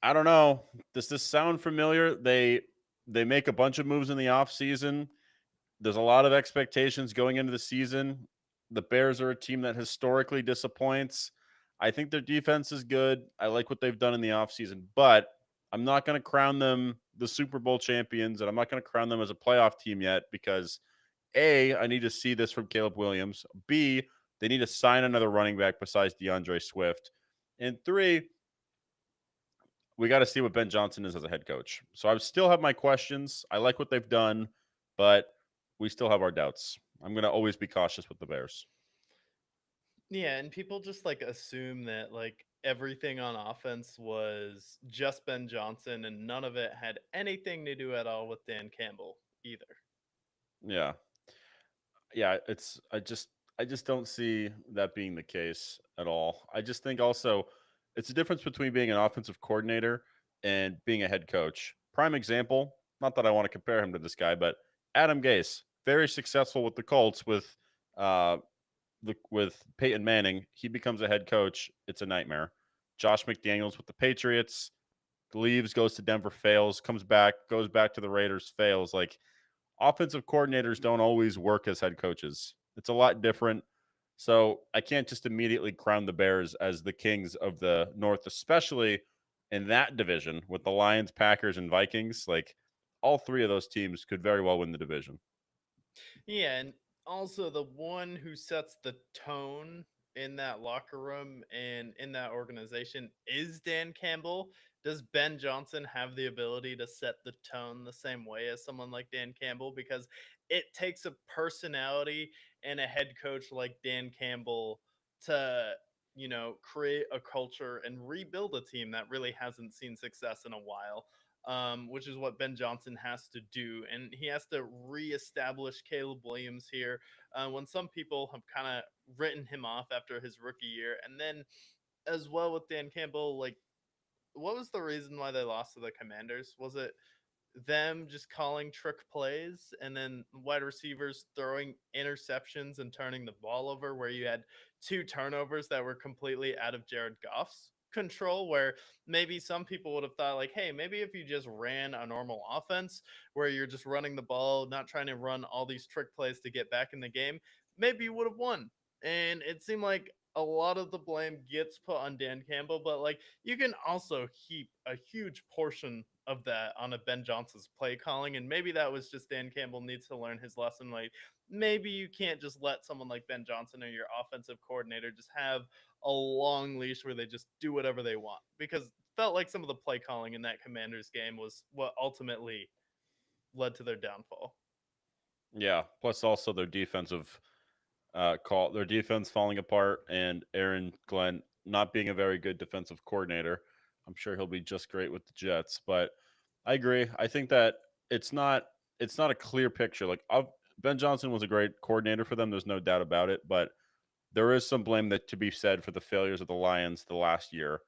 I don't know. Does this sound familiar? They make a bunch of moves in the offseason. There's a lot of expectations going into the season. The Bears are a team that historically disappoints. I think their defense is good. I like what they've done in the offseason, but I'm not going to crown them the Super Bowl champions, and I'm not going to crown them as a playoff team yet because A, I need to see this from Caleb Williams. B, they need to sign another running back besides DeAndre Swift. And three, we got to see what Ben Johnson is as a head coach. So I still have my questions. I like what they've done, but we still have our doubts. I'm going to always be cautious with the Bears. Yeah, and people just like assume that like everything on offense was just Ben Johnson and none of it had anything to do at all with Dan Campbell either. Yeah. Yeah, I just don't see that being the case at all. I just think also it's a difference between being an offensive coordinator and being a head coach. Prime example, not that I want to compare him to this guy, but Adam Gase, very successful with the Colts uh with Peyton Manning. He becomes a head coach. It's a nightmare. Josh McDaniels with the Patriots leaves, goes to Denver, fails, comes back, goes back to the Raiders, fails. Like offensive coordinators don't always work as head coaches. It's a lot different. So I can't just immediately crown the Bears as the kings of the North, especially in that division with the Lions, Packers, and Vikings. Like all three of those teams could very well win the division. Yeah, and also the one who sets the tone in that locker room and in that organization is Dan Campbell. Does Ben Johnson have the ability to set the tone the same way as someone like Dan Campbell? Because it takes a personality and a head coach like Dan Campbell to, create a culture and rebuild a team that really hasn't seen success in a while, which is what Ben Johnson has to do. And he has to reestablish Caleb Williams here when some people have kind of written him off after his rookie year. And then as well with Dan Campbell, like, what was the reason why they lost to the Commanders? Was it them just calling trick plays and then wide receivers throwing interceptions and turning the ball over, where you had two turnovers that were completely out of Jared Goff's control, where maybe some people would have thought like, hey, maybe if you just ran a normal offense where you're just running the ball, not trying to run all these trick plays to get back in the game, maybe you would have won. And it seemed like a lot of the blame gets put on Dan Campbell, but like you can also heap a huge portion of that on a Ben Johnson's play calling. And maybe that was just Dan Campbell needs to learn his lesson. Like maybe you can't just let someone like Ben Johnson or your offensive coordinator just have a long leash where they just do whatever they want, because it felt like some of the play calling in that Commanders game was what ultimately led to their downfall. Yeah. Plus, also their defense falling apart, and Aaron Glenn not being a very good defensive coordinator. I'm sure he'll be just great with the Jets, but I agree. I think that it's not it's not a clear picture. Ben Johnson was a great coordinator for them. There's no doubt about it, but there is some blame that to be said for the failures of the Lions the last year.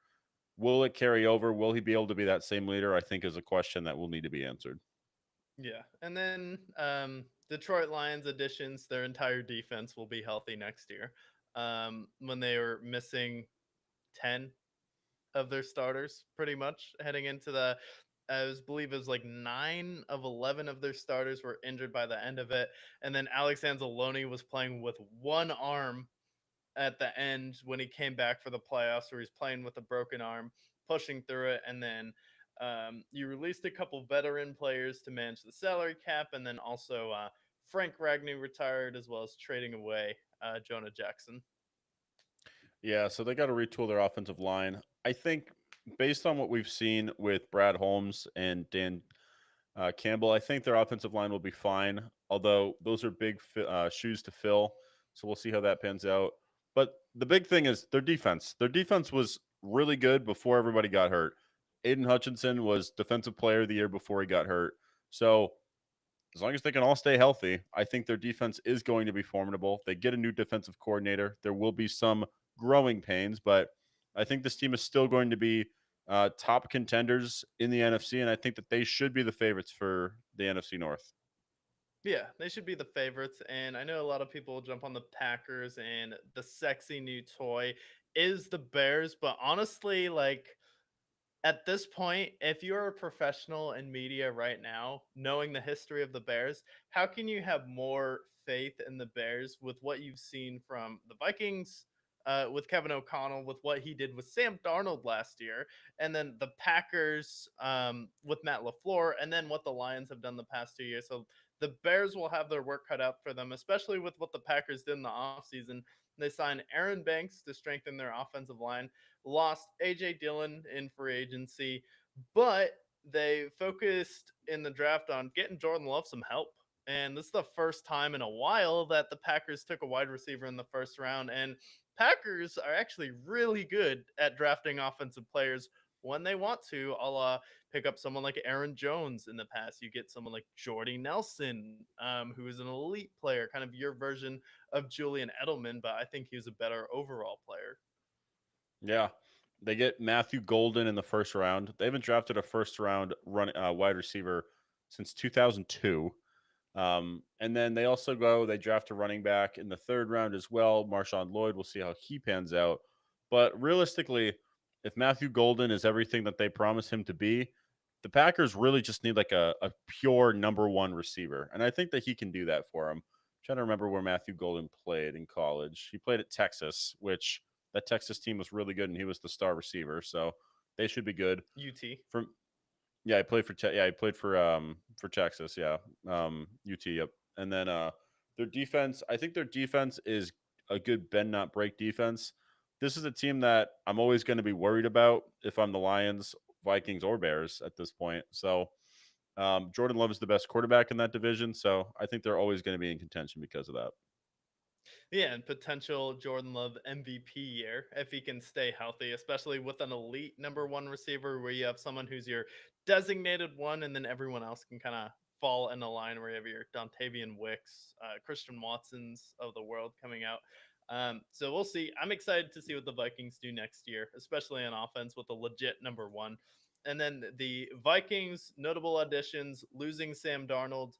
Will it carry over? Will he be able to be that same leader? I think is a question that will need to be answered. Yeah. And then Detroit Lions additions, their entire defense will be healthy next year. When they were missing 10 of their starters pretty much heading into believe it was like 9 of 11 of their starters were injured by the end of it. And then Alex Anzalone was playing with one arm at the end when he came back for the playoffs, where he's playing with a broken arm, pushing through it. And then you released a couple veteran players to manage the salary cap. And then also Frank Ragney retired, as well as trading away Jonah Jackson. Yeah, so they got to retool their offensive line. I think based on what we've seen with Brad Holmes and Dan Campbell, I think their offensive line will be fine. Although those are big shoes to fill, so we'll see how that pans out. But the big thing is their defense. Their defense was really good before everybody got hurt. Aiden Hutchinson was Defensive Player of the Year before he got hurt. So as long as they can all stay healthy, I think their defense is going to be formidable. They get a new defensive coordinator. There will be some growing pains, but I think this team is still going to be top contenders in the NFC, and I think that they should be the favorites for the NFC North. Yeah, they should be the favorites. And I know a lot of people jump on the Packers, and the sexy new toy is the Bears. But honestly, like at this point, if you're a professional in media right now, knowing the history of the Bears, how can you have more faith in the Bears with what you've seen from the Vikings, with Kevin O'Connell, with what he did with Sam Darnold last year, and then the Packers with Matt LaFleur, and then what the Lions have done the past 2 years? So the Bears will have their work cut out for them, especially with what the Packers did in the offseason. They signed Aaron Banks to strengthen their offensive line, lost AJ Dillon in free agency, but they focused in the draft on getting Jordan Love some help. And this is the first time in a while that the Packers took a wide receiver in the first round. And Packers are actually really good at drafting offensive players when they want to, a la pick up someone like Aaron Jones in the past. You get someone like Jordy Nelson, who is an elite player, kind of your version of Julian Edelman, but I think he was a better overall player. Yeah. They get Matthew Golden in the first round. They haven't drafted a first round wide receiver since 2002. And then they draft a running back in the third round as well. Marshawn Lloyd, we'll see how he pans out. But realistically, if Matthew Golden is everything that they promise him to be, the Packers really just need like a pure number one receiver. And I think that he can do that for them. I'm trying to remember where Matthew Golden played in college. He played at Texas, which that Texas team was really good, and he was the star receiver. So they should be good. UT. From yeah, I played for he played for Texas, yeah. UT, yep. And then their defense, I think their defense is a good bend not break defense. This is a team that I'm always going to be worried about if I'm the Lions, Vikings, or Bears at this point. So Jordan Love is the best quarterback in that division, so I think they're always going to be in contention because of that. Yeah, and potential Jordan Love MVP year if he can stay healthy, especially with an elite number one receiver where you have someone who's your designated one, and then everyone else can kind of fall in the line where you have your Dontavian Wicks, Christian Watsons of the world coming out. So we'll see. I'm excited to see what the Vikings do next year, especially on offense with a legit number one. And then the Vikings, notable additions, losing Sam Darnold.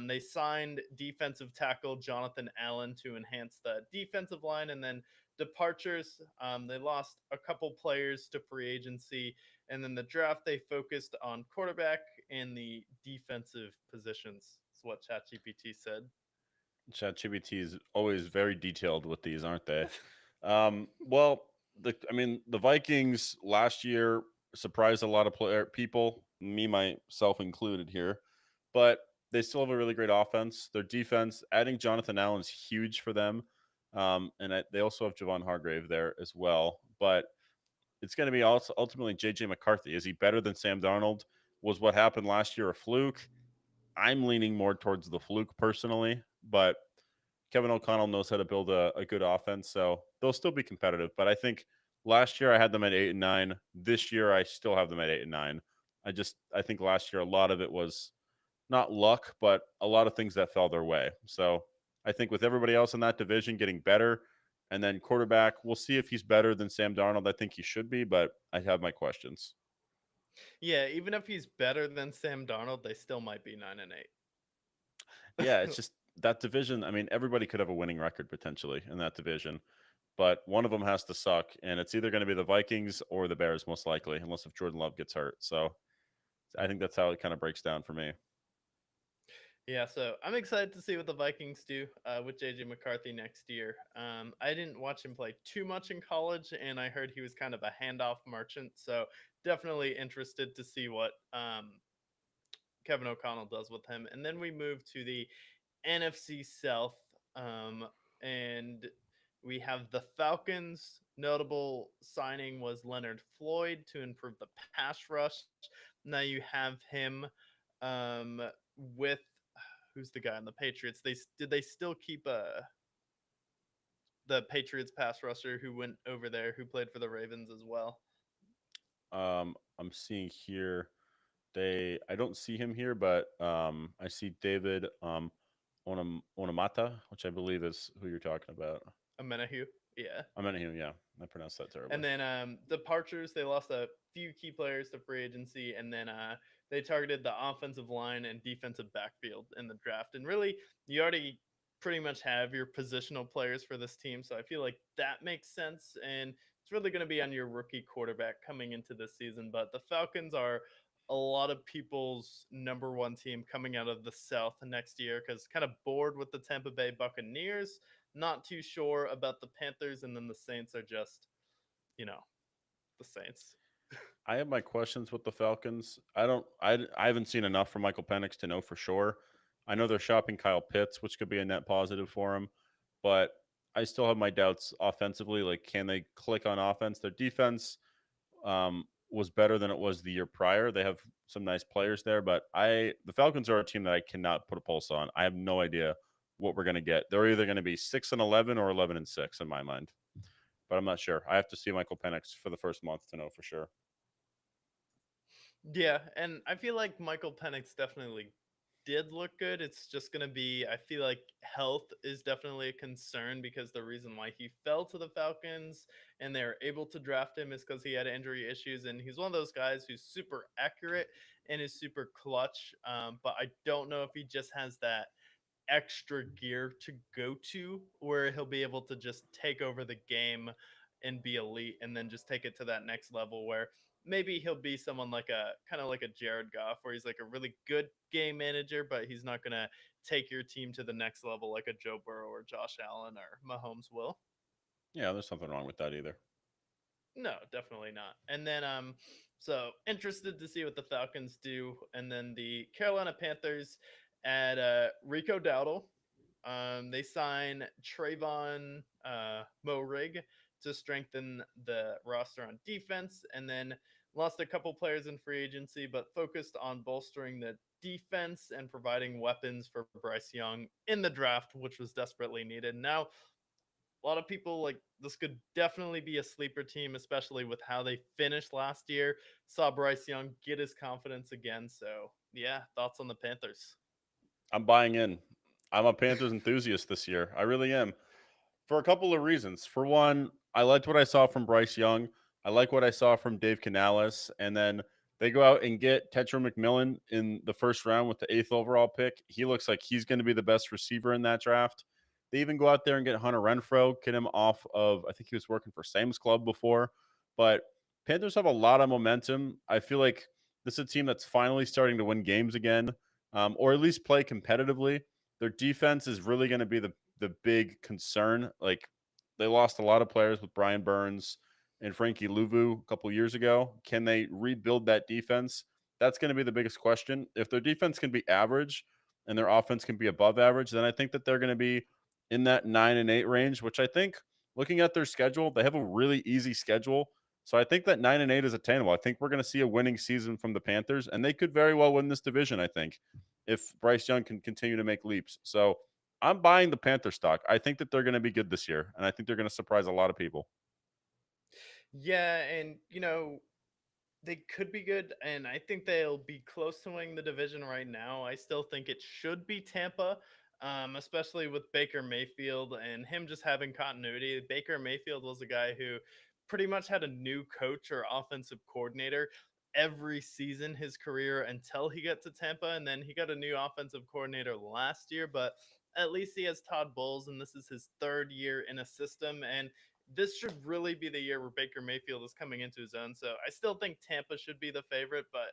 They signed defensive tackle Jonathan Allen to enhance the defensive line. And then departures, they lost a couple players to free agency. And then the draft, they focused on quarterback and the defensive positions. That's what ChatGPT said. ChatGPT is always very detailed with these, aren't they? Well, the Vikings last year surprised a lot of people, me myself included here, but they still have a really great offense. Their defense, adding Jonathan Allen is huge for them, they also have Javon Hargrave there as well. But it's going to be also ultimately JJ McCarthy. Is he better than Sam Darnold? Was what happened last year a fluke? I'm leaning more towards the fluke personally, but Kevin O'Connell knows how to build a good offense, so they'll still be competitive. But I think last year I had them at 8-9. This year I still have them at 8-9. I think last year a lot of it was not luck, but a lot of things that fell their way. So I think with everybody else in that division getting better, and then quarterback, we'll see if he's better than Sam Darnold. I think he should be, but I have my questions. Yeah, even if he's better than Sam Darnold, they still might be 9-8. Yeah, it's just that division. I mean, everybody could have a winning record potentially in that division, but one of them has to suck, and it's either going to be the Vikings or the Bears, most likely, unless if Jordan Love gets hurt. So I think that's how it kind of breaks down for me. Yeah, so I'm excited to see what the Vikings do with JJ McCarthy next year. I didn't watch him play too much in college, and I heard he was kind of a handoff merchant. So definitely interested to see what Kevin O'Connell does with him. And then we move to the NFC South, um, and we have the Falcons. Notable signing was Leonard Floyd to improve the pass rush. Now you have him with who's the guy on the Patriots? They still keep the Patriots pass rusher who went over there who played for the Ravens as well. I'm seeing here I don't see him here, but I see David Onamata, which I believe is who you're talking about. Amenahu, yeah. I meant him, yeah. I pronounced that And terribly. then departures, they lost a few key players to free agency, and then they targeted the offensive line and defensive backfield in the draft. And really, you already pretty much have your positional players for this team, so I feel like that makes sense. And it's really going to be on your rookie quarterback coming into this season. But the Falcons are a lot of people's number one team coming out of the South next year because kind of bored with the Tampa Bay Buccaneers. Not too sure about the Panthers, and then the Saints are just you know, the Saints. I have my questions with the Falcons. I haven't seen enough from Michael Penix to know for sure. I know they're shopping Kyle Pitts, which could be a net positive for him, but I still have my doubts offensively. Like, can they click on offense? Their defense was better than it was the year prior. They have some nice players there, but the Falcons are a team that I cannot put a pulse on. I have no idea what we're going to get. They're either going to be 6-11 or 11-6 in my mind, but I'm not sure. I have to see Michael Penix for the first month to know for sure. Yeah, and I feel like Michael Penix definitely did look good. It's just going to be, I feel like health is definitely a concern because the reason why he fell to the Falcons and they were able to draft him is because he had injury issues. And he's one of those guys who's super accurate and is super clutch. But I don't know if he just has that extra gear to go to where he'll be able to just take over the game and be elite and then just take it to that next level where maybe he'll be someone like a kind of like a Jared Goff where he's like a really good game manager, but he's not going to take your team to the next level like a Joe Burrow or Josh Allen or Mahomes will. Yeah, there's nothing wrong with that either. No, definitely not. And then so interested to see what the Falcons do. And then the Carolina Panthers at Rico Dowdle. They sign Trayvon Morig to strengthen the roster on defense, and then lost a couple players in free agency, but focused on bolstering the defense and providing weapons for Bryce Young in the draft, which was desperately needed. Now, a lot of people like this could definitely be a sleeper team, especially with how they finished last year. Saw Bryce Young get his confidence again. So, yeah, thoughts on the Panthers? I'm buying in. I'm a Panthers enthusiast this year. I really am. For a couple of reasons. For one, I liked what I saw from Bryce Young. I like what I saw from Dave Canales. And then They go out and get Tetra McMillan in the first round with the 8th overall pick. He looks like he's going to be the best receiver in that draft. They even go out there and get Hunter Renfro, get him off of, I think he was working for Sam's Club before. But Panthers have a lot of momentum. I feel like this is a team that's finally starting to win games again, or at least play competitively. Their defense is really going to be the big concern. Like they lost a lot of players with Brian Burns and Frankie Louvu a couple years ago. Can they rebuild that defense? That's going to be the biggest question. If their defense can be average and their offense can be above average, then I think that they're going to be in that 9-8 range, which I think looking at their schedule, they have a really easy schedule. So I think that 9-8 is attainable. I think we're going to see a winning season from the Panthers, and they could very well win this division, I think, if Bryce Young can continue to make leaps. So I'm buying the Panther stock. I think that they're going to be good this year, and I think they're going to surprise a lot of people. Yeah, and they could be good, and I think they'll be close to winning the division right now. I still think it should be Tampa, especially with Baker Mayfield and him just having continuity. Baker Mayfield was a guy who pretty much had a new coach or offensive coordinator every season his career until he got to Tampa, and then he got a new offensive coordinator last year, but at least he has Todd Bowles, and this is his third year in a system, and this should really be the year where Baker Mayfield is coming into his own. So I still think Tampa should be the favorite, but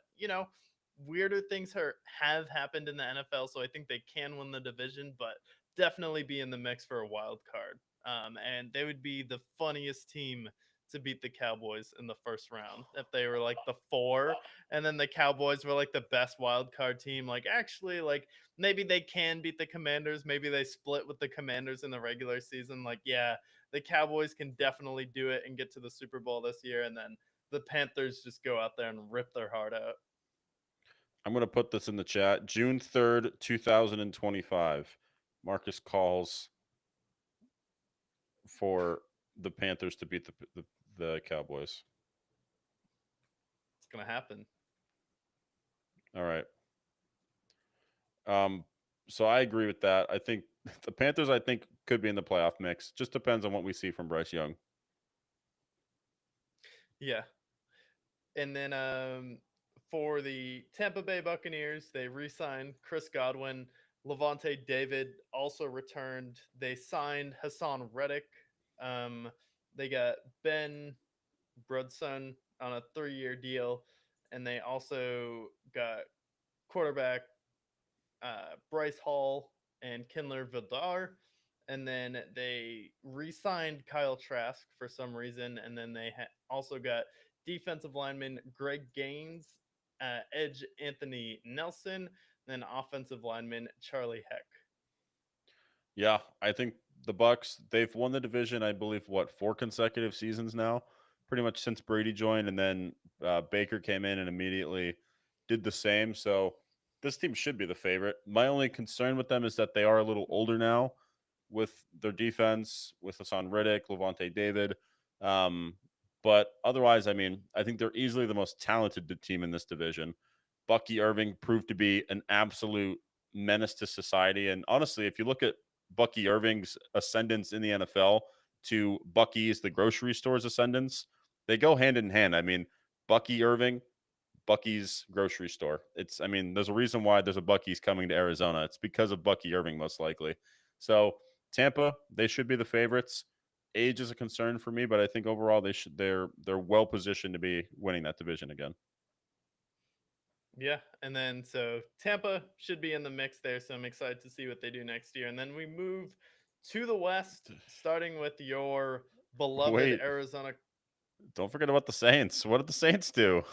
weirder things have happened in the NFL, so I think they can win the division, but definitely be in the mix for a wild card. And they would be the funniest team to beat the Cowboys in the first round if they were like the 4, and then the Cowboys were like the best wild card team. Like actually, like maybe they can beat the Commanders. Maybe they split with the Commanders in the regular season. Like yeah, the Cowboys can definitely do it and get to the Super Bowl this year, and then the Panthers just go out there and rip their heart out. I'm going to put this in the chat. June 3rd, 2025. Marcus calls for the Panthers to beat the Cowboys. It's gonna happen. All right. So I agree with that. I think the Panthers, I think, could be in the playoff mix. Just depends on what we see from Bryce Young. Yeah. And then for the Tampa Bay Buccaneers, they re-signed Chris Godwin. Levante David also returned. They signed Hassan Reddick. Um, they got Ben Brudson on a 3-year deal, and they also got quarterback Bryce Hall and Kindler Vildar. And then they re signed Kyle Trask for some reason. And then they also got defensive lineman Greg Gaines, edge Anthony Nelson, and then offensive lineman Charlie Heck. Yeah, I think the Bucks, they've won the division, I believe, what, 4 consecutive seasons now, pretty much since Brady joined, and then Baker came in and immediately did the same. So this team should be the favorite. My only concern with them is that they are a little older now with their defense, with Hassan Riddick, Levante David. Um, but otherwise, I mean, I think they're easily the most talented team in this division. Bucky Irving proved to be an absolute menace to society. And honestly, if you look at Bucky Irving's ascendance in the NFL to Bucky's, the grocery store's ascendance, they go hand in hand. I mean, Bucky Irving, Bucky's grocery store. I mean, there's a reason why there's a Bucky's coming to Arizona. It's because of Bucky Irving, most likely. So Tampa, they should be the favorites. Age is a concern for me, but I think overall they're well positioned to be winning that division again. Yeah, and then so Tampa should be in the mix there, so I'm excited to see what they do next year. And then we move to the West, starting with your beloved Wait, Arizona. don't forget about the Saints. What did the Saints do?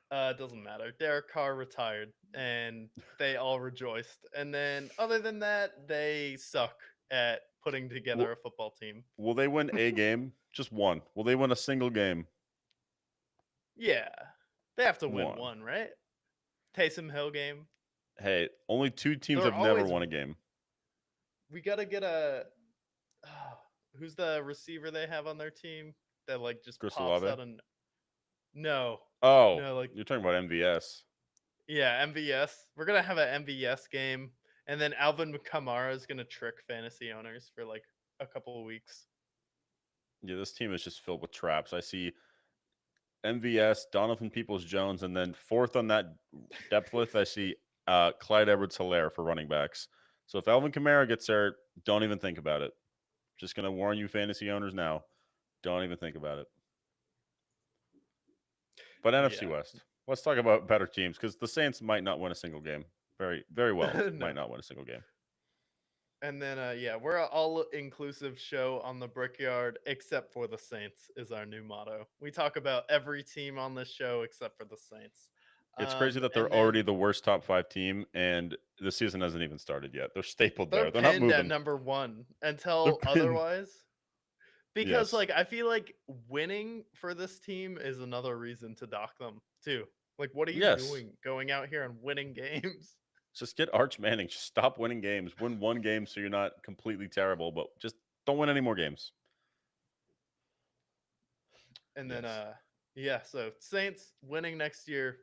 It doesn't matter. Derek Carr retired, and they all rejoiced. And then, other than that, they suck at putting together Will, a football team. will they win a game? Just one. Will they win a single game? Yeah, they have to win One. one, right? Taysom Hill game. Hey, only 2 teams They're have never always. won a game. We gotta get a. Who's the receiver they have on their team that like just Chris pops Olave. out and no, Oh, no, like you're talking about MVS. yeah, MVS. We're gonna have an MVS game, and then Alvin Kamara is gonna trick fantasy owners for like a couple of weeks. Yeah, this team is just filled with traps. I see MVS, Donovan Peoples-Jones, and then fourth on that depth list, I see Clyde Edwards-Helaire for running backs. So if Alvin Kamara gets hurt, don't even think about it. Just going to warn you fantasy owners now. Don't even think about it. But NFC Yeah. West. Let's talk about better teams because the Saints might not win a single game. Very, very well. No. Might not win a single game. And then, we're an all-inclusive show on the Brickyard, except for the Saints is our new motto. We talk about every team on this show except for the Saints. It's crazy that they're And already then the worst top 5 team, and the season hasn't even started yet. They're stapled they're there. They're not pinned at moving. number 1 They're until pinned. otherwise. Because, Yes. I feel like winning for this team is another reason to dock them, too. Like, what are you Yes. doing going out here and winning games? Just get Arch Manning. Just stop winning games. Win one game so you're not completely terrible, but just don't win any more games. And then, Yes. so Saints winning next year,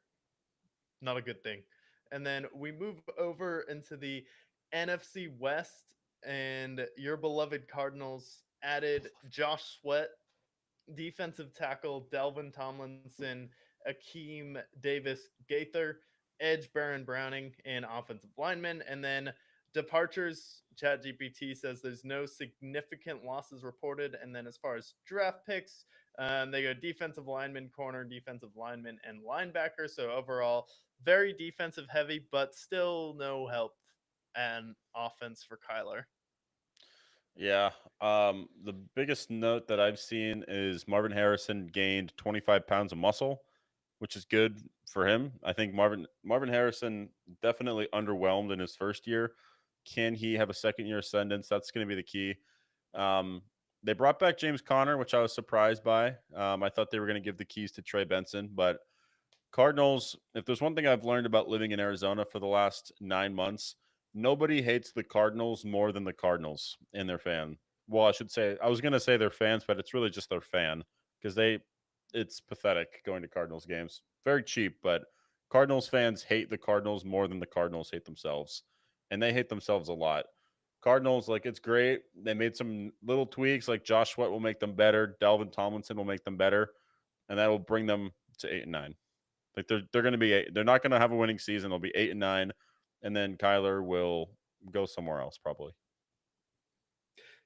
not a good thing. And then we move over into the NFC West, and your beloved Cardinals added Josh Sweat, defensive tackle Delvin Tomlinson, Akeem Davis Gaither, edge Baron Browning, and offensive lineman. And then departures, ChatGPT says there's no significant losses reported. And then as far as draft picks, they go defensive lineman, corner, defensive lineman, and linebacker. So overall, very defensive heavy, but still no help and offense for Kyler. Yeah. The biggest note that I've seen is Marvin Harrison gained 25 pounds of muscle, which is good for him. I think Marvin Harrison definitely underwhelmed in his first year. Can he have a second year ascendance? That's going to be the key. Um, they brought back James Conner, which I was surprised by. I thought they were going to give the keys to Trey Benson, but Cardinals, if there's one thing I've learned about living in Arizona for the last 9 months, nobody hates the Cardinals more than the Cardinals and their fan. Well, I was going to say their fans, but it's really just their fan because it's pathetic going to Cardinals games. Very cheap, but Cardinals fans hate the Cardinals more than the Cardinals hate themselves. And they hate themselves a lot. Cardinals, it's great. They made some little tweaks, like Josh Sweat will make them better. Dalvin Tomlinson will make them better. And that will bring them to 8-9. They're going to be they're not going to have a winning season. They'll be 8-9, and then Kyler will go somewhere else probably.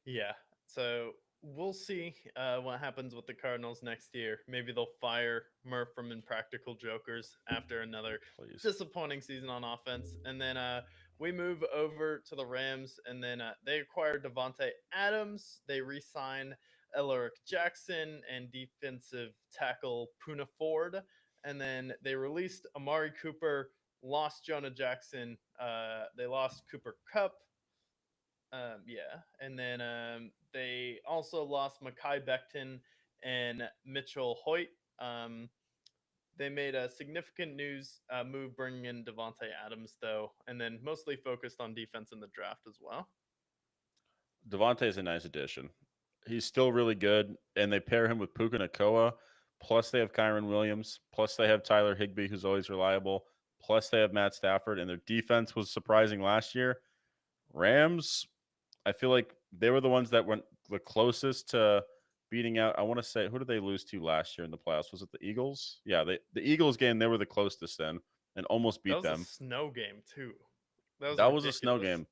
Yeah. So we'll see what happens with the Cardinals next year. Maybe they'll fire Murph from Impractical Jokers after another Please. disappointing season on offense. And then we move over to the Rams, and then they acquire Devontae Adams. They re-sign Elric Jackson and defensive tackle Puna Ford. And then they released Amari Cooper, lost Jonah Jackson. They lost Cooper Cup. And then they also lost Makai Becton and Mitchell Hoyt. Um, they made a significant news move bringing in Devontae Adams, though, and then mostly focused on defense in the draft as well. Devontae is a nice addition. He's still really good, and they pair him with Puka Nakoa. Plus, they have Kyron Williams. Plus, they have Tyler Higbee, who's always reliable. Plus, they have Matt Stafford, and their defense was surprising last year. Rams, I feel like they were the ones that went the closest to beating out. I want to say, who did they lose to last year in the playoffs? Was it the Eagles? Yeah, the Eagles game, they were the closest then and almost That beat was a them. snow game, too. That was That was a snow ridiculous. game.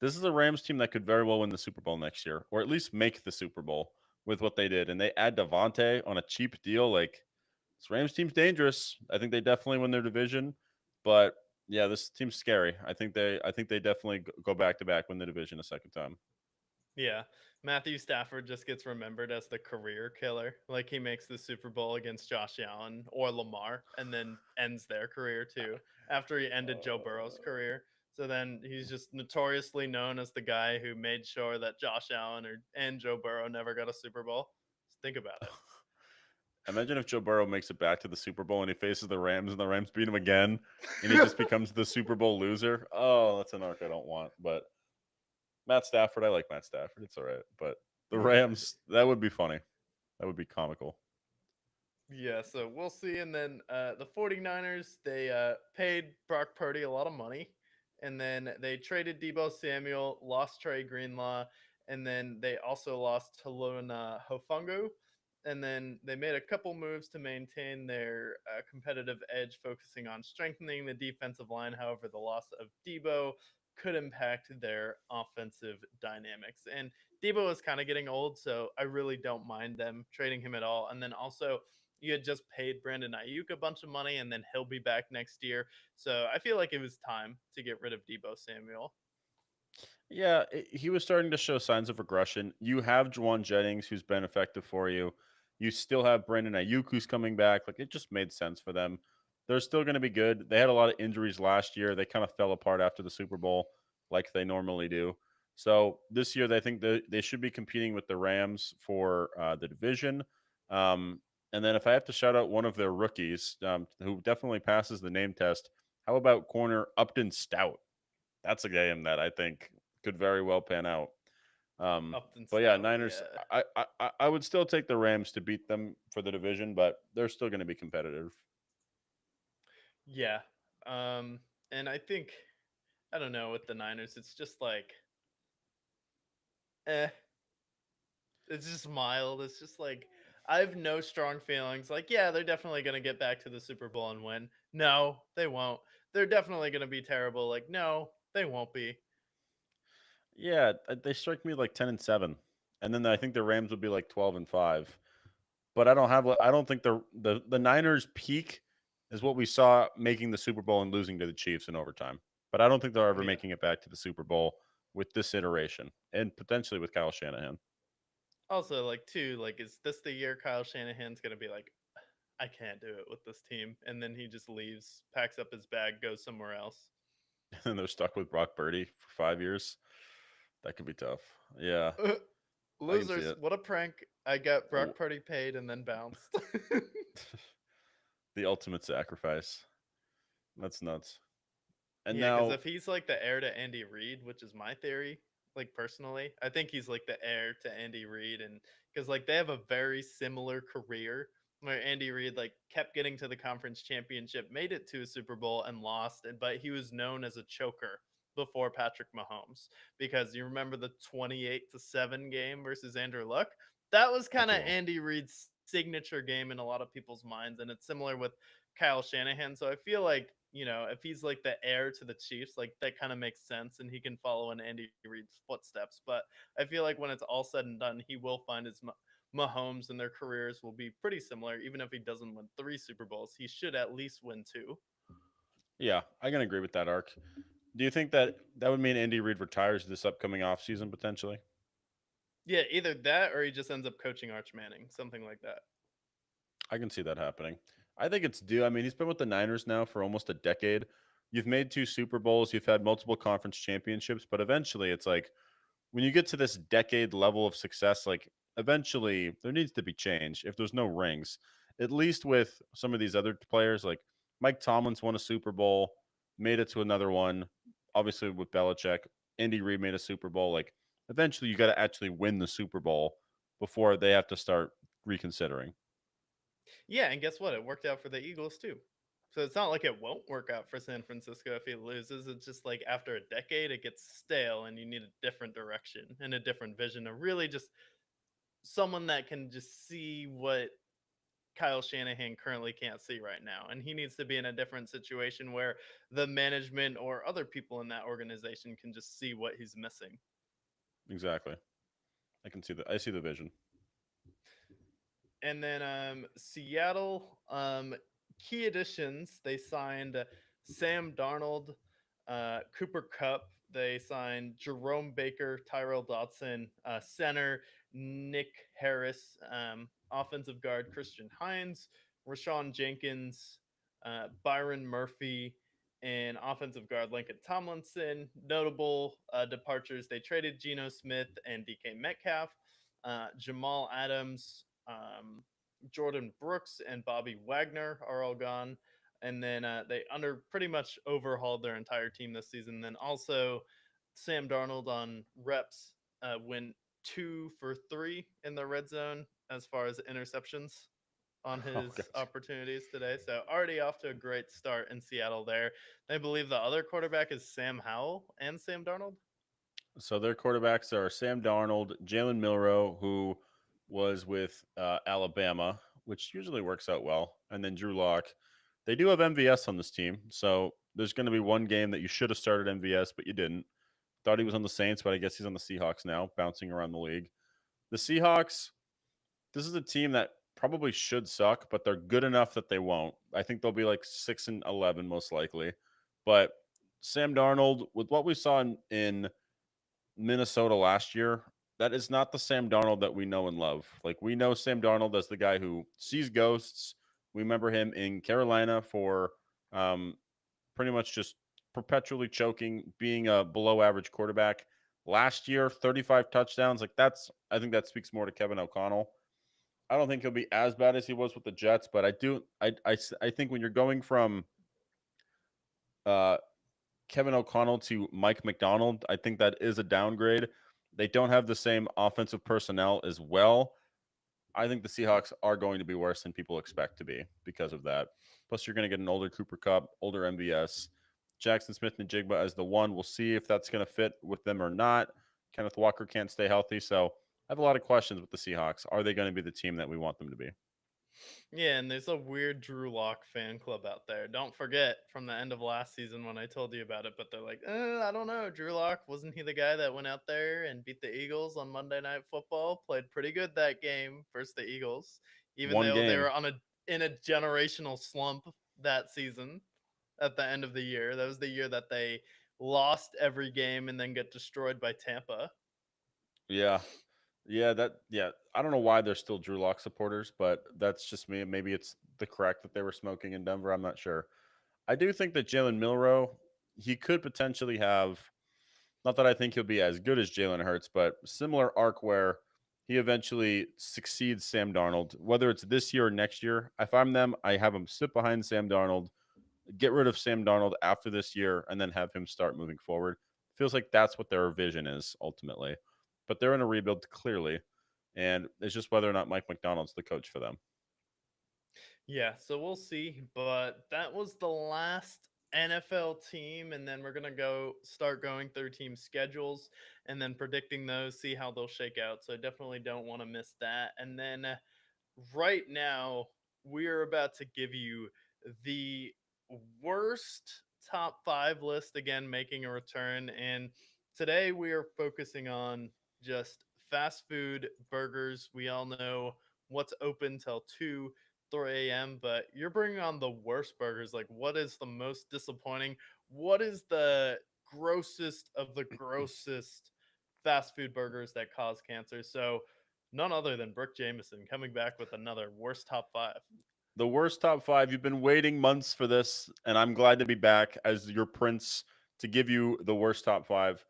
This is a Rams team that could very well win the Super Bowl next year, or at least make the Super Bowl with what they did. And they add Devontae on a cheap deal. This Rams team's dangerous. I think they definitely win their division. But yeah, this team's scary. I think they definitely go back to back, win the division a second time. Yeah. Matthew Stafford just gets remembered as the career killer. Like he makes the Super Bowl against Josh Allen or Lamar and then ends their career too after he ended Joe Burrow's career. So then he's just notoriously known as the guy who made sure that Josh Allen and Joe Burrow never got a Super Bowl. Just think about it. Imagine if Joe Burrow makes it back to the Super Bowl and he faces the Rams and the Rams beat him again and he just becomes the Super Bowl loser. Oh, that's an arc I don't want. But Matt Stafford, I like Matt Stafford. It's all right. But the Rams, that would be funny. That would be comical. Yeah, so we'll see. And then the 49ers, they paid Brock Purdy a lot of money. And then they traded Debo Samuel, lost Trey Greenlaw, and then they also lost Talona Hofungu. and then they made a couple moves to maintain their competitive edge, focusing on strengthening the defensive line. However, the loss of Debo could impact their offensive dynamics. And Debo is kind of getting old, so I really don't mind them trading him at all. And then also, you had just paid Brandon Ayuk a bunch of money, and then he'll be back next year. So I feel like it was time to get rid of Debo Samuel. Yeah, he was starting to show signs of regression. You have Juwan Jennings, who's been effective for you. You still have Brandon Ayuk, who's coming back. Like, it just made sense for them. They're still going to be good. They had a lot of injuries last year. They kind of fell apart after the Super Bowl, like they normally do. So this year, they think they should be competing with the Rams for the division. And then if I have to shout out one of their rookies, who definitely passes the name test, how about corner Upton Stout? That's a game that I think could very well pan out. Upton But yeah, Stout, Niners. yeah. I would still take the Rams to beat them for the division, but they're still going to be competitive. Yeah. Um, and I think, I don't know, with the Niners, it's just like, eh, it's just mild. It's just like, I have no strong feelings. Like, yeah, they're definitely going to get back to the Super Bowl and win. No, they won't. They're definitely going to be terrible. Like, no, they won't be. Yeah, they strike me like 10-7, and then I think the Rams would be like 12-5. But I don't think the Niners peak is what we saw making the Super Bowl and losing to the Chiefs in overtime. But I don't think they're ever Yeah. making it back to the Super Bowl with this iteration and potentially with Kyle Shanahan. Also, like, too, like, is this the year Kyle Shanahan's going to be like, I can't do it with this team? And then he just leaves, packs up his bag, goes somewhere else. And they're stuck with Brock Purdy for 5 years. That could be tough. Yeah, I can see Losers, it. what a prank. I got Oh, Brock Purdy paid and then bounced. the ultimate sacrifice. That's nuts. And Yeah, because now, if he's like the heir to Andy Reid, which is my theory, like personally, I think he's like the heir to Andy Reid, and because like they have a very similar career where Andy Reid like kept getting to the conference championship, made it to a Super Bowl and lost, but he was known as a choker before Patrick Mahomes because you remember the 28-7 game versus Andrew Luck. That was I kind of do. Andy Reid's signature game in a lot of people's minds, and it's similar with Kyle Shanahan. So I feel like, if he's like the heir to the Chiefs, like that kind of makes sense and he can follow in Andy Reid's footsteps. But I feel like when it's all said and done, he will find his Mahomes and their careers will be pretty similar. Even if he doesn't win 3 Super Bowls, he should at least win 2. Yeah, I can agree with that arc. Do you think that that would mean Andy Reid retires this upcoming offseason potentially? Yeah, either that or he just ends up coaching Arch Manning, something like that. I can see that happening. I think it's due. I mean, he's been with the Niners now for almost a decade. You've made 2 Super Bowls, you've had multiple conference championships, but eventually it's like when you get to this decade level of success, like eventually there needs to be change if there's no rings. At least with some of these other players, like Mike Tomlin's won a Super Bowl, made it to another one. Obviously with Belichick, Andy Reid made a Super Bowl. Like eventually you got to actually win the Super Bowl before they have to start reconsidering. Yeah, and guess what? It worked out for the Eagles too. So it's not like it won't work out for San Francisco if he loses. It's just like after a decade, it gets stale and you need a different direction and a different vision, and really just someone that can just see what Kyle Shanahan currently can't see right now. And he needs to be in a different situation where the management or other people in that organization can just see what he's missing. Exactly. I see the vision. And then Seattle, key additions. They signed Sam Darnold, Cooper Cup. They signed Jerome Baker, Tyrell Dotson, center Nick Harris, offensive guard Christian Hines, Rashawn Jenkins, Byron Murphy, and offensive guard Lincoln Tomlinson. Notable departures: they traded Geno Smith and DK Metcalf. Jamal Adams, Jordan Brooks, and Bobby Wagner are all gone. And then they pretty much overhauled their entire team this season. Then also Sam Darnold on reps went 2 for 3 in the red zone as far as interceptions on Oh, his gotcha. opportunities today. So already off to a great start in Seattle there. I believe the other quarterback is Sam Howell and Sam Darnold. So their quarterbacks are Sam Darnold, Jalen Milrow, who was with Alabama, which usually works out well, and then Drew Lock. They do have MVS on this team, so there's going to be one game that you should have started MVS, but you didn't. Thought he was on the Saints, but I guess he's on the Seahawks now, bouncing around the league. The Seahawks, this is a team that probably should suck, but they're good enough that they won't. I think they'll be like 6-11 most likely. But Sam Darnold, with what we saw in Minnesota last year, that is not the Sam Darnold that we know and love. Like, we know Sam Darnold as the guy who sees ghosts. We remember him in Carolina for um, pretty much just perpetually choking, being a below average quarterback. Last year, 35 touchdowns. Like, I think that speaks more to Kevin O'Connell. I don't think he'll be as bad as he was with the Jets, but I think when you're going from uh, Kevin O'Connell to Mike McDonald, I think that is a downgrade. They don't have the same offensive personnel as well. I think the Seahawks are going to be worse than people expect to be because of that. Plus, you're going to get an older Cooper Kupp, older MVS, Jackson Smith and Jigba as the one. We'll see if that's going to fit with them or not. Kenneth Walker can't stay healthy, so I have a lot of questions with the Seahawks. Are they going to be the team that we want them to be? Yeah, and there's a weird Drew Lock fan club out there. Don't forget from the end of last season when I told you about it, but they're like, I don't know. Drew Lock, wasn't he the guy that went out there and beat the Eagles on Monday Night Football? Played pretty good that game versus the Eagles, even One though they game. were in a generational slump that season at the end of the year. That was the year that they lost every game and then get destroyed by Tampa. Yeah. Yeah. I don't know why they're still Drew Lock supporters, but that's just me. Maybe it's the crack that they were smoking in Denver. I'm not sure. I do think that Jalen Milrow, he could potentially have, not that I think he'll be as good as Jalen Hurts, but similar arc where he eventually succeeds Sam Darnold, whether it's this year or next year. If I'm them, I have him sit behind Sam Darnold, get rid of Sam Darnold after this year, and then have him start moving forward. Feels like that's what their vision is ultimately. But they're in a rebuild clearly, and it's just whether or not Mike McDonald's the coach for them. Yeah, so we'll see. But that was the last NFL team, and then we're gonna start going through team schedules and then predicting those, see how they'll shake out. So I definitely don't want to miss that. And then right now, we are about to give you the worst top five list again, making a return. And today we are focusing on just fast food burgers. We all know what's open till 2, 3 a.m., but you're bringing on the worst burgers. Like, what is the most disappointing? What is the grossest of the grossest fast food burgers that cause cancer? So, none other than Brooke Jameson coming back with another worst top five. The worst top five. You've been waiting months for this, and I'm glad to be back as your prince to give you the worst top five.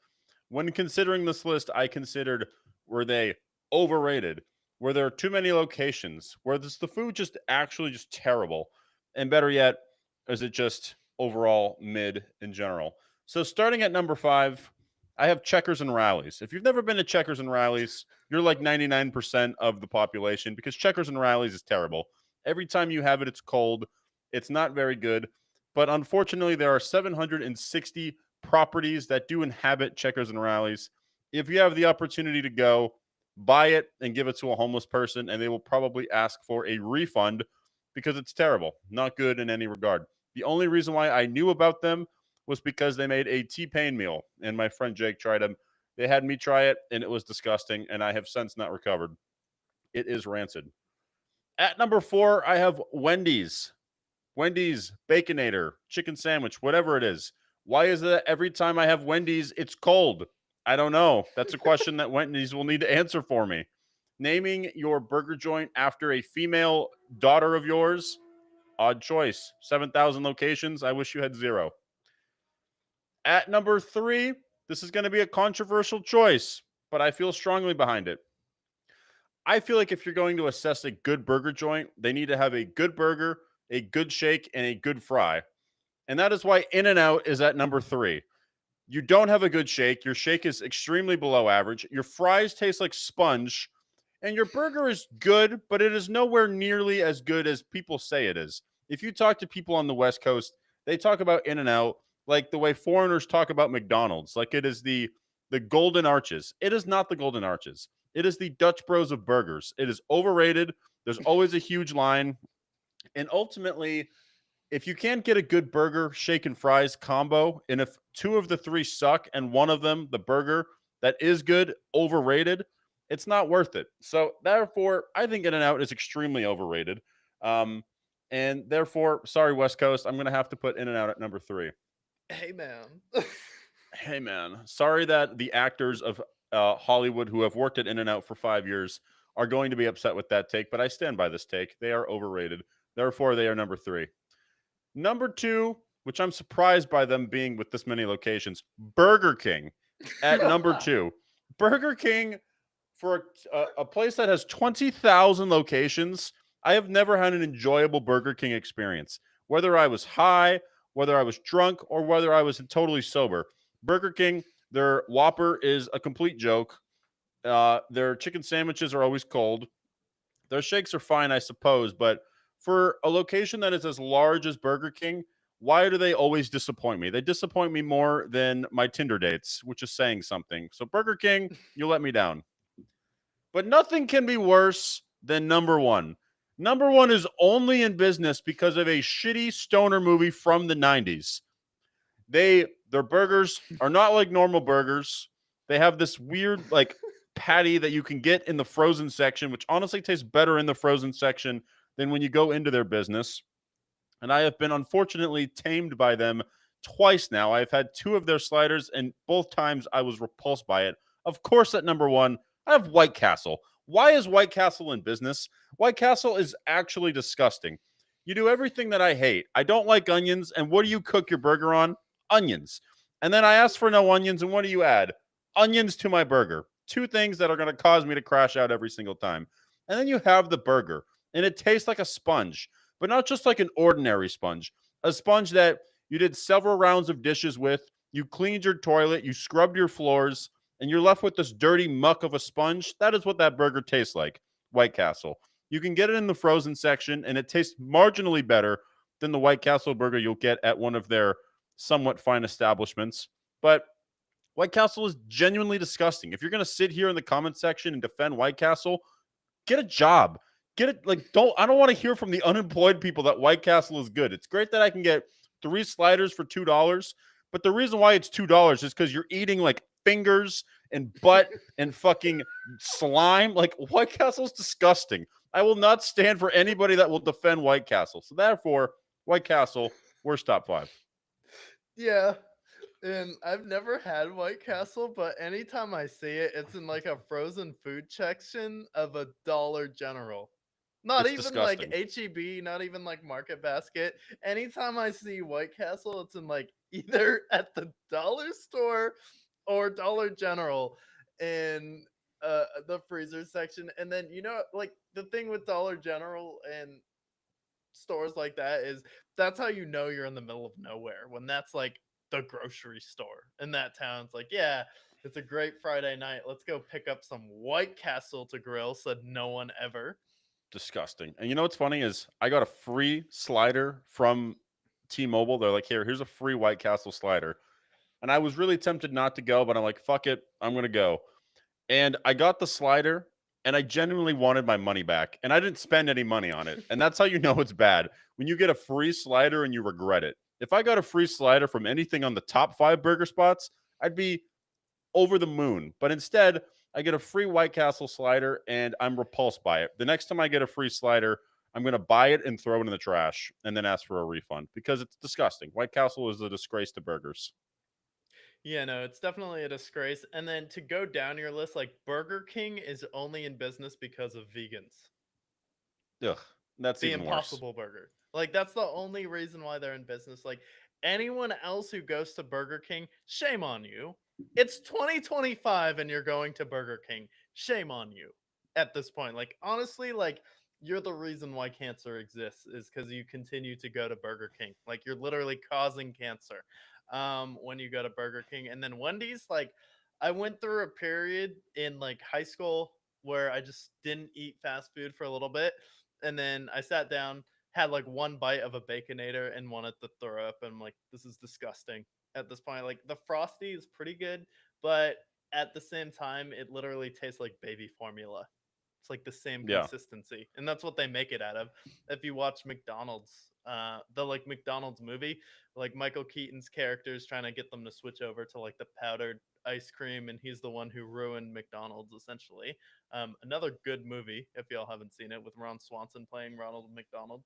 When considering this list, I considered, were they overrated? Were there too many locations? Were the food just actually just terrible? And better yet, is it just overall mid in general? So starting at number five, I have Checkers and Rallies. If you've never been to Checkers and Rallies, you're like 99% of the population because Checkers and Rallies is terrible. Every time you have it, it's cold. It's not very good. But unfortunately, there are 760 properties that do inhabit Checkers and Rallies. If you have the opportunity to go, buy it and give it to a homeless person, and they will probably ask for a refund because it's terrible. Not good in any regard. The only reason why I knew about them was because they made a T-Pain meal, and my friend Jake tried them. They had me try it, and it was disgusting, and I have since not recovered. It is rancid. At number four, I have Wendy's. Wendy's Baconator, chicken sandwich, whatever it is. Why is it every time I have Wendy's, it's cold? I don't know. That's a question that Wendy's will need to answer for me. Naming your burger joint after a female daughter of yours, odd choice. 7,000 locations. I wish you had zero. At number three, this is going to be a controversial choice, but I feel strongly behind it. I feel like if you're going to assess a good burger joint, they need to have a good burger, a good shake, and a good fry. And that is why In-N-Out is at number three. You don't have a good shake. Your shake is extremely below average. Your fries taste like sponge. And your burger is good, but it is nowhere nearly as good as people say it is. If you talk to people on the West Coast, they talk about In-N-Out like the way foreigners talk about McDonald's, like it is the golden arches. It is not the golden arches. It is the Dutch Bros of burgers. It is overrated. There's always a huge line. And ultimately, if you can't get a good burger, shake and fries combo, and if two of the three suck and one of them, the burger that is good, overrated, it's not worth it. So therefore, I think In-N-Out is extremely overrated. Um, and therefore, sorry, West Coast, I'm going to have to put In-N-Out at number 3. Hey man. Hey, man, sorry that the actors of Hollywood who have worked at In-N-Out for 5 years are going to be upset with that take, but I stand by this take. They are overrated. Therefore, they are number 3. Number 2, which I'm surprised by them being with this many locations, Burger King at number 2. Burger King, for a place that has 20,000 locations, I have never had an enjoyable Burger King experience. Whether I was high, whether I was drunk, or whether I was totally sober. Burger King, their Whopper is a complete joke. Their chicken sandwiches are always cold. Their shakes are fine, I suppose, but for a location that is as large as Burger King, why do they always disappoint me? They disappoint me more than my Tinder dates, which is saying something. So, Burger King, you let me down. But nothing can be worse than number 1. Number 1 is only in business because of a shitty stoner movie from the 90s. Their burgers are not like normal burgers. They have this weird like patty that you can get in the frozen section, which honestly tastes better in the frozen section than when you go into their business. And I have been unfortunately tamed by them twice now. I've had 2 of their sliders, and both times I was repulsed by it. Of course, at number 1, I have White Castle. Why is White Castle in business? White Castle is actually disgusting. You do everything that I hate. I don't like onions, and what do you cook your burger on? Onions. And then I ask for no onions, and what do you add? Onions to my burger. 2 things that are going to cause me to crash out every single time. And then you have the burger, and it tastes like a sponge, but not just like an ordinary sponge, a sponge that you did several rounds of dishes with, you cleaned your toilet, you scrubbed your floors, and you're left with this dirty muck of a sponge. That is what that burger tastes like, White Castle. You can get it in the frozen section, and it tastes marginally better than the White Castle burger you'll get at one of their somewhat fine establishments. But White Castle is genuinely disgusting. If you're going to sit here in the comment section and defend White Castle, get a job. Get it. Like, I don't want to hear from the unemployed people that White Castle is good. It's great that I can get 3 sliders for $2, but the reason why it's $2 is because you're eating like fingers and butt and fucking slime. Like, White Castle's disgusting. I will not stand for anybody that will defend White Castle. So therefore, White Castle, worst top 5. Yeah. And I've never had White Castle, but anytime I see it, it's in like a frozen food section of a Dollar General. Not It's even like disgusting. HEB, not even like Market Basket. Anytime I see White Castle, it's in like either at the dollar store or Dollar General in the freezer section. And then, like the thing with Dollar General and stores like that is that's how you know you're in the middle of nowhere when that's like the grocery store in that town. It's like, yeah, it's a great Friday night. Let's go pick up some White Castle to grill, said no one ever. Disgusting. And you know what's funny is I got a free slider from T-Mobile. They're like, here's a free White Castle slider. And I was really tempted not to go, but I'm like, fuck it, I'm going to go. And I got the slider, and I genuinely wanted my money back. And I didn't spend any money on it. And that's how you know it's bad. When you get a free slider and you regret it. If I got a free slider from anything on the top 5 burger spots, I'd be over the moon. But instead, I get a free White Castle slider, and I'm repulsed by it. The next time I get a free slider, I'm going to buy it and throw it in the trash and then ask for a refund because it's disgusting. White Castle is a disgrace to burgers. Yeah, no, it's definitely a disgrace. And then to go down your list, like Burger King is only in business because of vegans. Ugh, that's The even worse. Impossible Burger. Like that's the only reason why they're in business. Like anyone else who goes to Burger King, shame on you. It's 2025 and you're going to Burger King. Shame on you at this point. Like honestly, like you're the reason why cancer exists is because you continue to go to Burger King. Like you're literally causing cancer when you go to Burger King. And then Wendy's, like I went through a period in like high school where I just didn't eat fast food for a little bit, and then I sat down, had like one bite of a baconator, and wanted to throw up. And I'm like, this is disgusting at this point. Like the frosty is pretty good, but at the same time, it literally tastes like baby formula. It's like the same Yeah. consistency, and that's what they make it out of. If you watch McDonald's, the like McDonald's movie, like Michael Keaton's character is trying to get them to switch over to like the powdered ice cream, and he's the one who ruined McDonald's essentially. Another good movie if y'all haven't seen it, with Ron Swanson playing Ronald McDonald.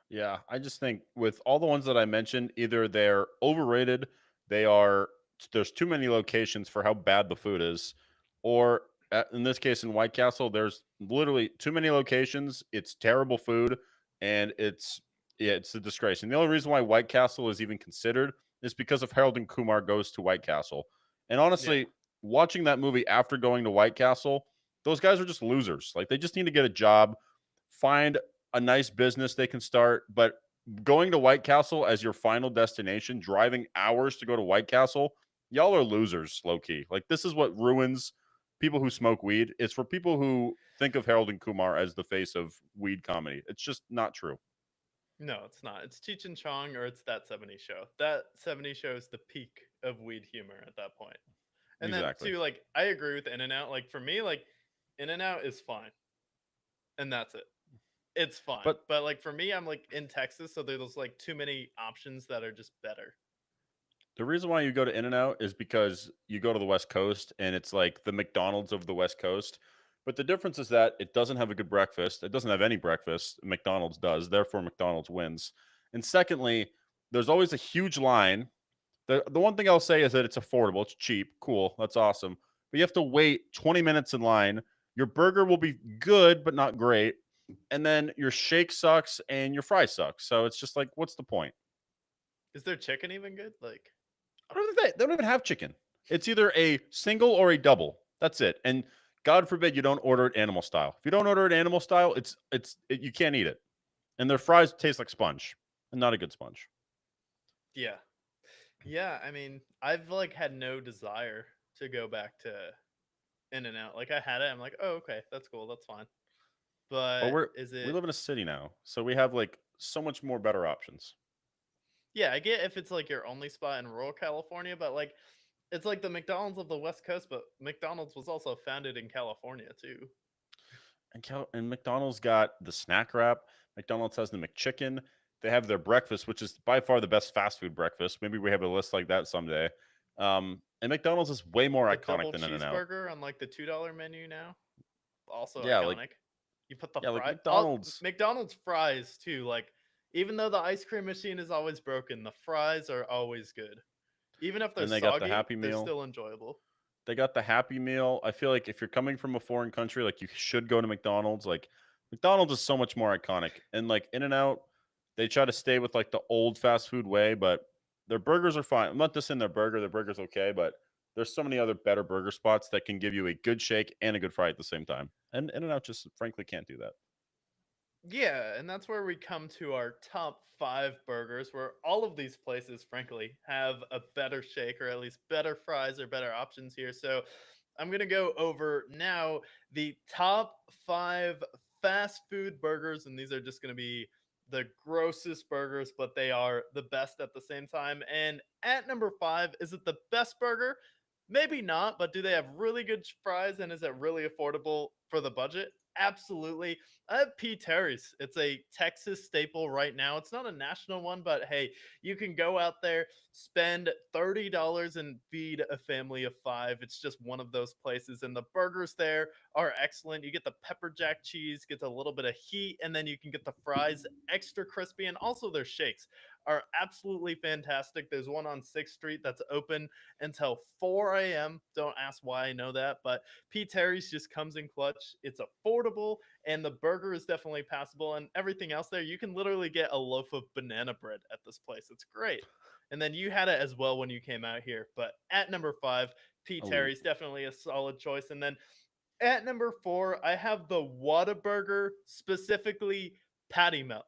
Yeah, I just think with all the ones that I mentioned, either they're overrated, they are there's too many locations for how bad the food is, or in this case in White Castle, there's literally too many locations. It's terrible food, and it's a disgrace. And the only reason why White Castle is even considered is because of Harold and Kumar goes to White Castle. And Yeah. honestly, watching that movie after going to White Castle, those guys are just losers. Like they just need to get a job, find a nice business they can start, but going to White Castle as your final destination, driving hours to go to White Castle, y'all are losers, low key. Like this is what ruins people who smoke weed. It's for people who think of Harold and Kumar as the face of weed comedy. It's just not true. No, it's not. It's Cheech and Chong or it's That 70 Show. That 70 Show is the peak of weed humor at that point. And then Exactly. too, like I agree with In and Out. Like for me, like In and Out is fine, and that's it. It's fine. But But like for me, I'm like in Texas, so there's like too many options that are just better. the reason why you go to In and Out is because you go to the West Coast and it's like the McDonald's of the West Coast. But the difference is that it doesn't have a good breakfast. It doesn't have any breakfast. McDonald's does. Therefore, McDonald's wins. And secondly, there's always a huge line. The one thing I'll say is that it's affordable. It's cheap. Cool. That's awesome. But you have to wait 20 minutes in line. Your burger will be good, but not great. And then your shake sucks and your fry sucks. So it's just like, what's the point? Is their chicken even good? Like I don't think they don't even have chicken. It's either a single or a double. That's it. And God forbid you don't order it animal style. If you don't order it animal style, you can't eat it. And their fries taste like sponge, and not a good sponge. yeah. Yeah, I mean, I've like had no desire to go back to In and Out. Like I had it, I'm like, oh okay, that's cool, that's fine. But But is we it live in a city now, so we have like so much more better options. yeah, I get if it's like your only spot in rural California, but like it's like the McDonald's of the West Coast, but McDonald's was also founded in California too. And McDonald's got the snack wrap. McDonald's has the McChicken. They have their breakfast, which is by far the best fast food breakfast. Maybe we have a list like that someday. And McDonald's is way more The iconic double than In-N-Out. cheeseburger on like the $2 menu now, also Yeah, like iconic. You put the yeah, like fry all McDonald's. McDonald's fries too. Like even though the ice cream machine is always broken, the fries are always good. Even if they're And they got the soggy, Happy they're Meal. still enjoyable. They got the Happy Meal. I feel like if you're coming from a foreign country, like you should go to McDonald's. Like McDonald's is so much more iconic. And like In-N-Out, they try to stay with like the old fast food way, but their burgers are fine. I'm not dissing their burger. Their burger's okay, but there's so many other better burger spots that can give you a good shake and a good fry at the same time. And In-N-Out just frankly can't do that. Yeah, and that's where we come to our top 5 burgers, where all of these places, frankly, have a better shake or at least better fries or better options here. So I'm going to go over now the top 5 fast food burgers, and these are just going to be the grossest burgers, but they are the best at the same time. And at number 5, is it the best burger? Maybe not, but do they have really good fries and is it really affordable for the budget? Absolutely. I have P. Terry's. It's a Texas staple right now. It's not a national one, but hey, you can go out there, spend $30 and feed a family of 5. It's just one of those places. And the burgers there are excellent. You get the pepper jack cheese, gets a little bit of heat, and then you can get the fries extra crispy. And also their shakes are absolutely fantastic. There's one on 6th Street that's open until 4 a.m. Don't ask why I know that, but P. Terry's just comes in clutch. It's affordable, and the burger is definitely passable, and everything else there. You can literally get a loaf of banana bread at this place. It's great. And then you had it as well when you came out here. But at number 5, P. Elite. Terry's definitely a solid choice. And then at number 4, I have the Whataburger, specifically patty melt.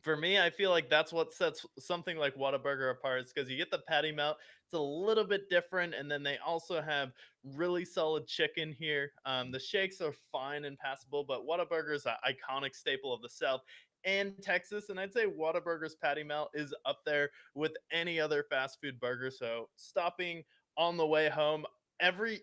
For me, I feel like that's what sets something like Whataburger apart. Is because you get the patty melt. It's a little bit different, and then they also have really solid chicken here. The shakes are fine and passable, but Whataburger is an iconic staple of the South and Texas, and I'd say Whataburger's patty melt is up there with any other fast food burger. So stopping on the way home,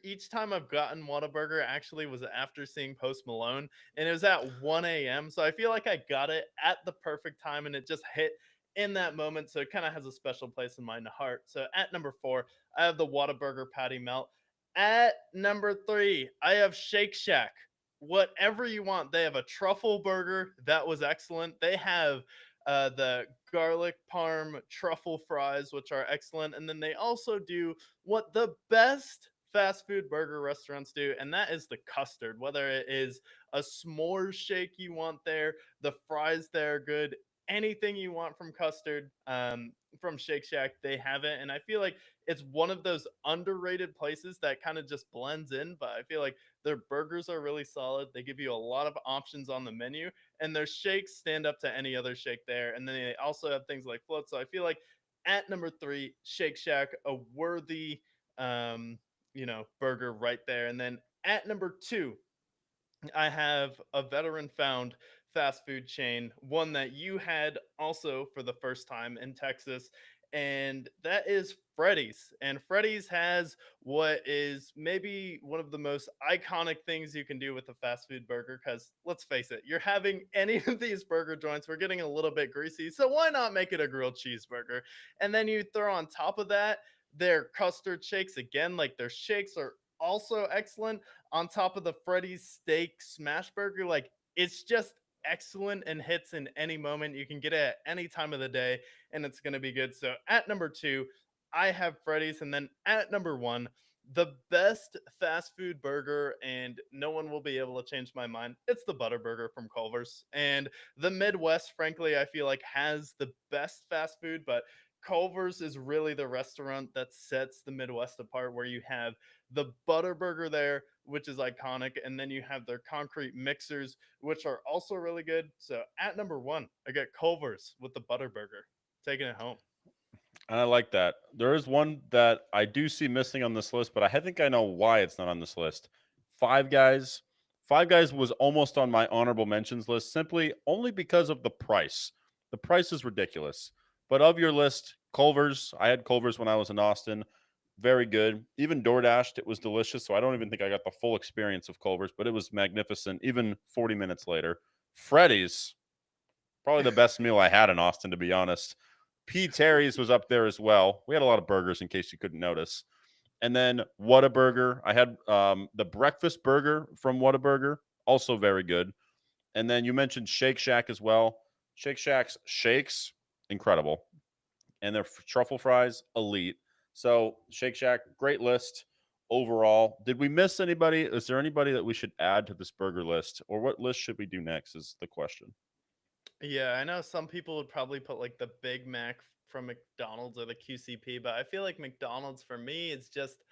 each time I've gotten Whataburger actually was after seeing Post Malone, and it was at 1 a.m. So I feel like I got it at the perfect time, and it just hit in that moment. So it kind of has a special place in my heart. So at number 4, I have the Whataburger patty melt. At number 3, I have Shake Shack. Whatever you want. They have a truffle burger that was excellent. They have the garlic parm truffle fries, which are excellent, and then they also do what the best fast food burger restaurants do, and that is the custard. Whether it is a s'mores shake you want there, the fries there are good, anything you want from custard, from Shake Shack, they have it. And I feel like it's one of those underrated places that kind of just blends in, but I feel like their burgers are really solid. They give you a lot of options on the menu, and their shakes stand up to any other shake there. And then they also have things like floats. So I feel like at number 3, Shake Shack, a worthy burger right there. And then at number 2, I have a veteran found fast food chain, one that you had also for the first time in Texas, and that is Freddy's. And Freddy's has what is maybe one of the most iconic things you can do with a fast food burger. Because let's face it, you're having any of these burger joints, we're getting a little bit greasy. So why not make it a grilled cheeseburger? And then you throw on top of that their custard shakes again, like their shakes are also excellent on top of the Freddy's steak smash burger. Like it's just excellent and hits in any moment. You can get it at any time of the day and it's going to be good. So at number 2, I have Freddy's. And then at number 1, the best fast food burger, and no one will be able to change my mind. It's the Butter Burger from Culver's. And the Midwest, frankly, I feel like has the best fast food, but Culver's is really the restaurant that sets the Midwest apart, where you have the Butter Burger there, which is iconic, and then you have their concrete mixers, which are also really good. So at number 1, I got Culver's with the Butter Burger, taking it home. And I like that. There is one that I do see missing on this list, but I think I know why it's not on this list. Five Guys. Five Guys was almost on my honorable mentions list simply only because of the price. The price is ridiculous. But of your list, Culver's, I had Culver's when I was in Austin. Very good. Even DoorDashed, it was delicious. So I don't even think I got the full experience of Culver's, but it was magnificent, even 40 minutes later. Freddy's, probably the best meal I had in Austin, to be honest. P. Terry's was up there as well. We had a lot of burgers in case you couldn't notice. And then Whataburger. I had the breakfast burger from Whataburger, also very good. And then you mentioned Shake Shack as well. Shake Shack's shakes, incredible. And their truffle fries, elite. So Shake Shack, great list overall. Did we miss anybody? Is there anybody that we should add to this burger list? Or what list should we do next is the question. Yeah, I know some people would probably put like the Big Mac from McDonald's or the QCP, but I feel like McDonald's for me is just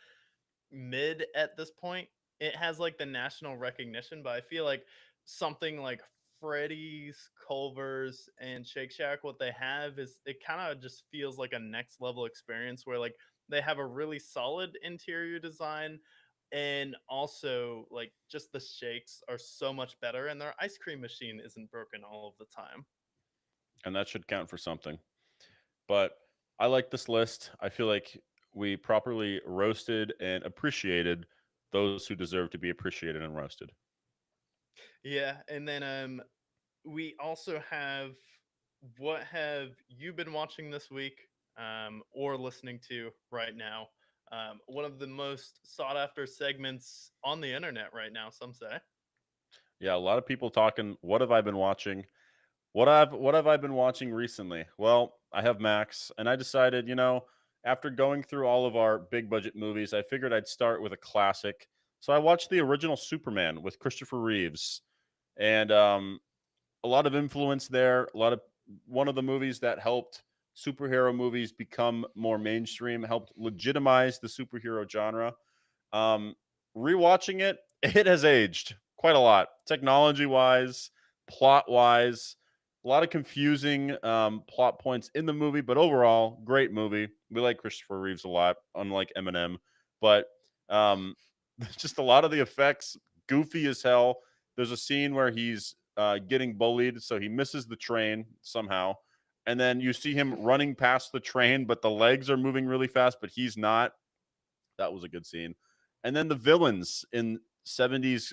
mid at this point. It has like the national recognition, but I feel like something like Freddy's, Culver's, and Shake Shack, what they have is it kind of just feels like a next level experience where like they have a really solid interior design, and also like just the shakes are so much better and their ice cream machine isn't broken all of the time. And that should count for something. But I like this list. I feel like we properly roasted and appreciated those who deserve to be appreciated and roasted. Yeah, and then we also have what have you been watching this week, or listening to right now? One of the most sought after segments on the internet right now, some say. Yeah, a lot of people talking. What have I been watching? What have I been watching recently? Well, I have Max, and I decided, after going through all of our big budget movies, I figured I'd start with a classic. So I watched the original Superman with Christopher Reeves, and a lot of influence there. A lot of one of the movies that helped superhero movies become more mainstream, helped legitimize the superhero genre. Um, Rewatching it, it has aged quite a lot, technology wise, plot wise. A lot of confusing plot points in the movie, but overall, great movie. We like Christopher Reeves a lot, unlike Eminem. But um, just a lot of the effects, goofy as hell. There's a scene where he's getting bullied, so he misses the train somehow. And then you see him running past the train, but the legs are moving really fast, but he's not. That was a good scene. And then the villains in 70s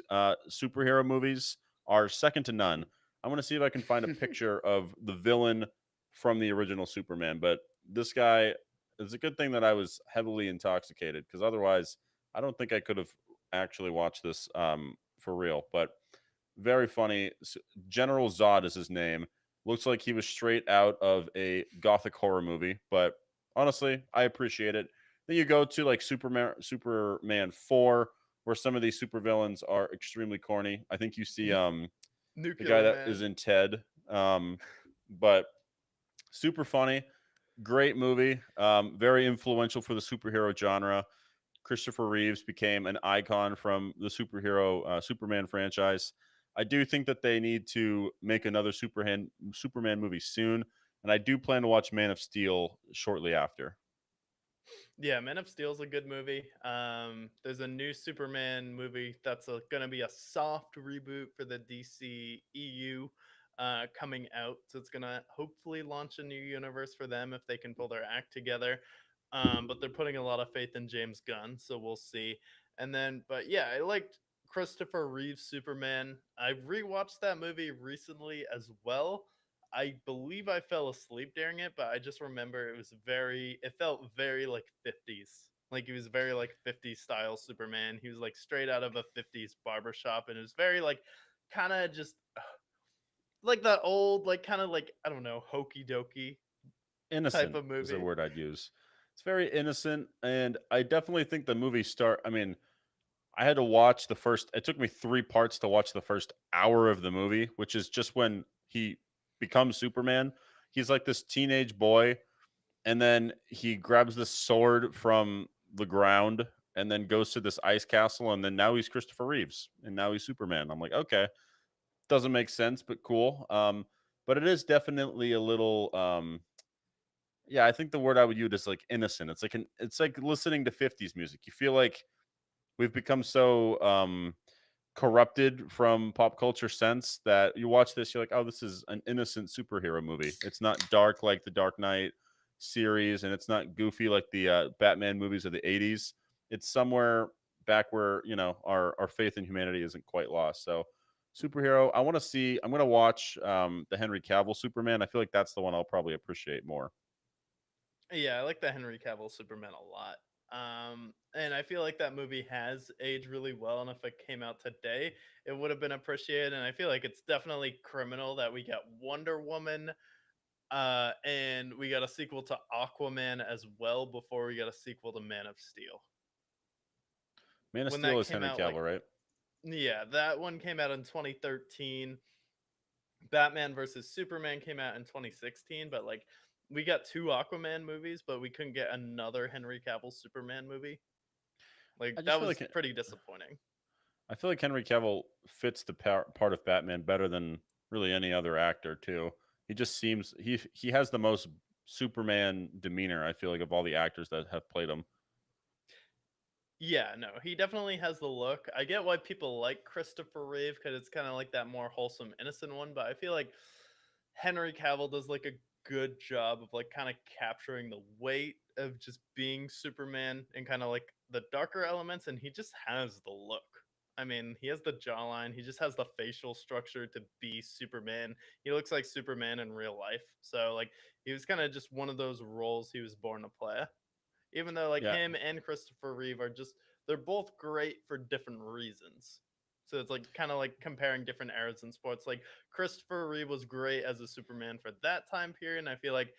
superhero movies are second to none. I'm going to see if I can find a picture of the villain from the original Superman. But this guy, it's a good thing that I was heavily intoxicated because otherwise, I don't think I could have actually watched this for real. But very funny. General Zod is his name. Looks like he was straight out of a gothic horror movie, but honestly, I appreciate it. Then you go to like Superman 4, where some of these supervillains are extremely corny. I think you see the guy Nuclear that is Man. in Ted. But super funny, great movie, very influential for the superhero genre. Christopher Reeves became an icon from the Superman franchise. I do think that they need to make another Superman movie soon, and I do plan to watch Man of Steel shortly after. Yeah, Man of Steel is a good movie. There's a new Superman movie that's gonna be a soft reboot for the DC EU coming out. So it's gonna hopefully launch a new universe for them if they can pull their act together. But they're putting a lot of faith in James Gunn, so we'll see. And then, but yeah, I liked Christopher Reeve's Superman. I rewatched that movie recently as well. I believe I fell asleep during it, but I just remember it felt very like 50s. Like he was very like 50s style Superman. He was like straight out of a 50s barbershop and it was very like kind of just like that old like kind of like I don't know, hokey dokey type Innocent of is the movie. word I'd use. It's very innocent, and I definitely think the movie start. I mean, I had to watch the first. It took me 3 parts to watch the first hour of the movie, which is just when he becomes Superman. He's like this teenage boy, and then he grabs this sword from the ground, and then goes to this ice castle, and then now he's Christopher Reeves, and now he's Superman. I'm like, okay, doesn't make sense, but cool. But it is definitely a little. Yeah, I think the word I would use is like innocent. It's like listening to 50s music. You feel like we've become so corrupted from pop culture sense that you watch this, you're like, oh, this is an innocent superhero movie. It's not dark like the Dark Knight series, and it's not goofy like the Batman movies of the 80s. It's somewhere back where, our faith in humanity isn't quite lost. So superhero, I'm going to watch the Henry Cavill Superman. I feel like that's the one I'll probably appreciate more. Yeah, I like the Henry Cavill Superman a lot. And I feel like that movie has aged really well. And if it came out today, it would have been appreciated. And I feel like it's definitely criminal that we got Wonder Woman, and we got a sequel to Aquaman as well before we got a sequel to Man of Steel. Man of When Steel that is came Henry out, like, Cavill, right? yeah, that one came out in 2013. Batman versus Superman came out in 2016, but like we got two Aquaman movies, but we couldn't get another Henry Cavill Superman movie. Like I just that feel was like pretty disappointing. I feel like Henry Cavill fits the part of Batman better than really any other actor too. He just seems he has the most Superman demeanor. I feel like of all the actors that have played him. Yeah, no, he definitely has the look. I get why people like Christopher Reeve because it's kind of like that more wholesome, innocent one. But I feel like Henry Cavill does like a good job of like kind of capturing the weight of just being Superman and kind of like the darker elements, and he just has the look. I mean, he has the jawline. He just has the facial structure to be Superman. He looks like Superman in real life. So like he was kind of just one of those roles he was born to play, even though like Yeah, him and Christopher Reeve are just they're both great for different reasons. So it's like kind of like comparing different eras in sports. Like Christopher Reeve was great as a Superman for that time period, and I feel like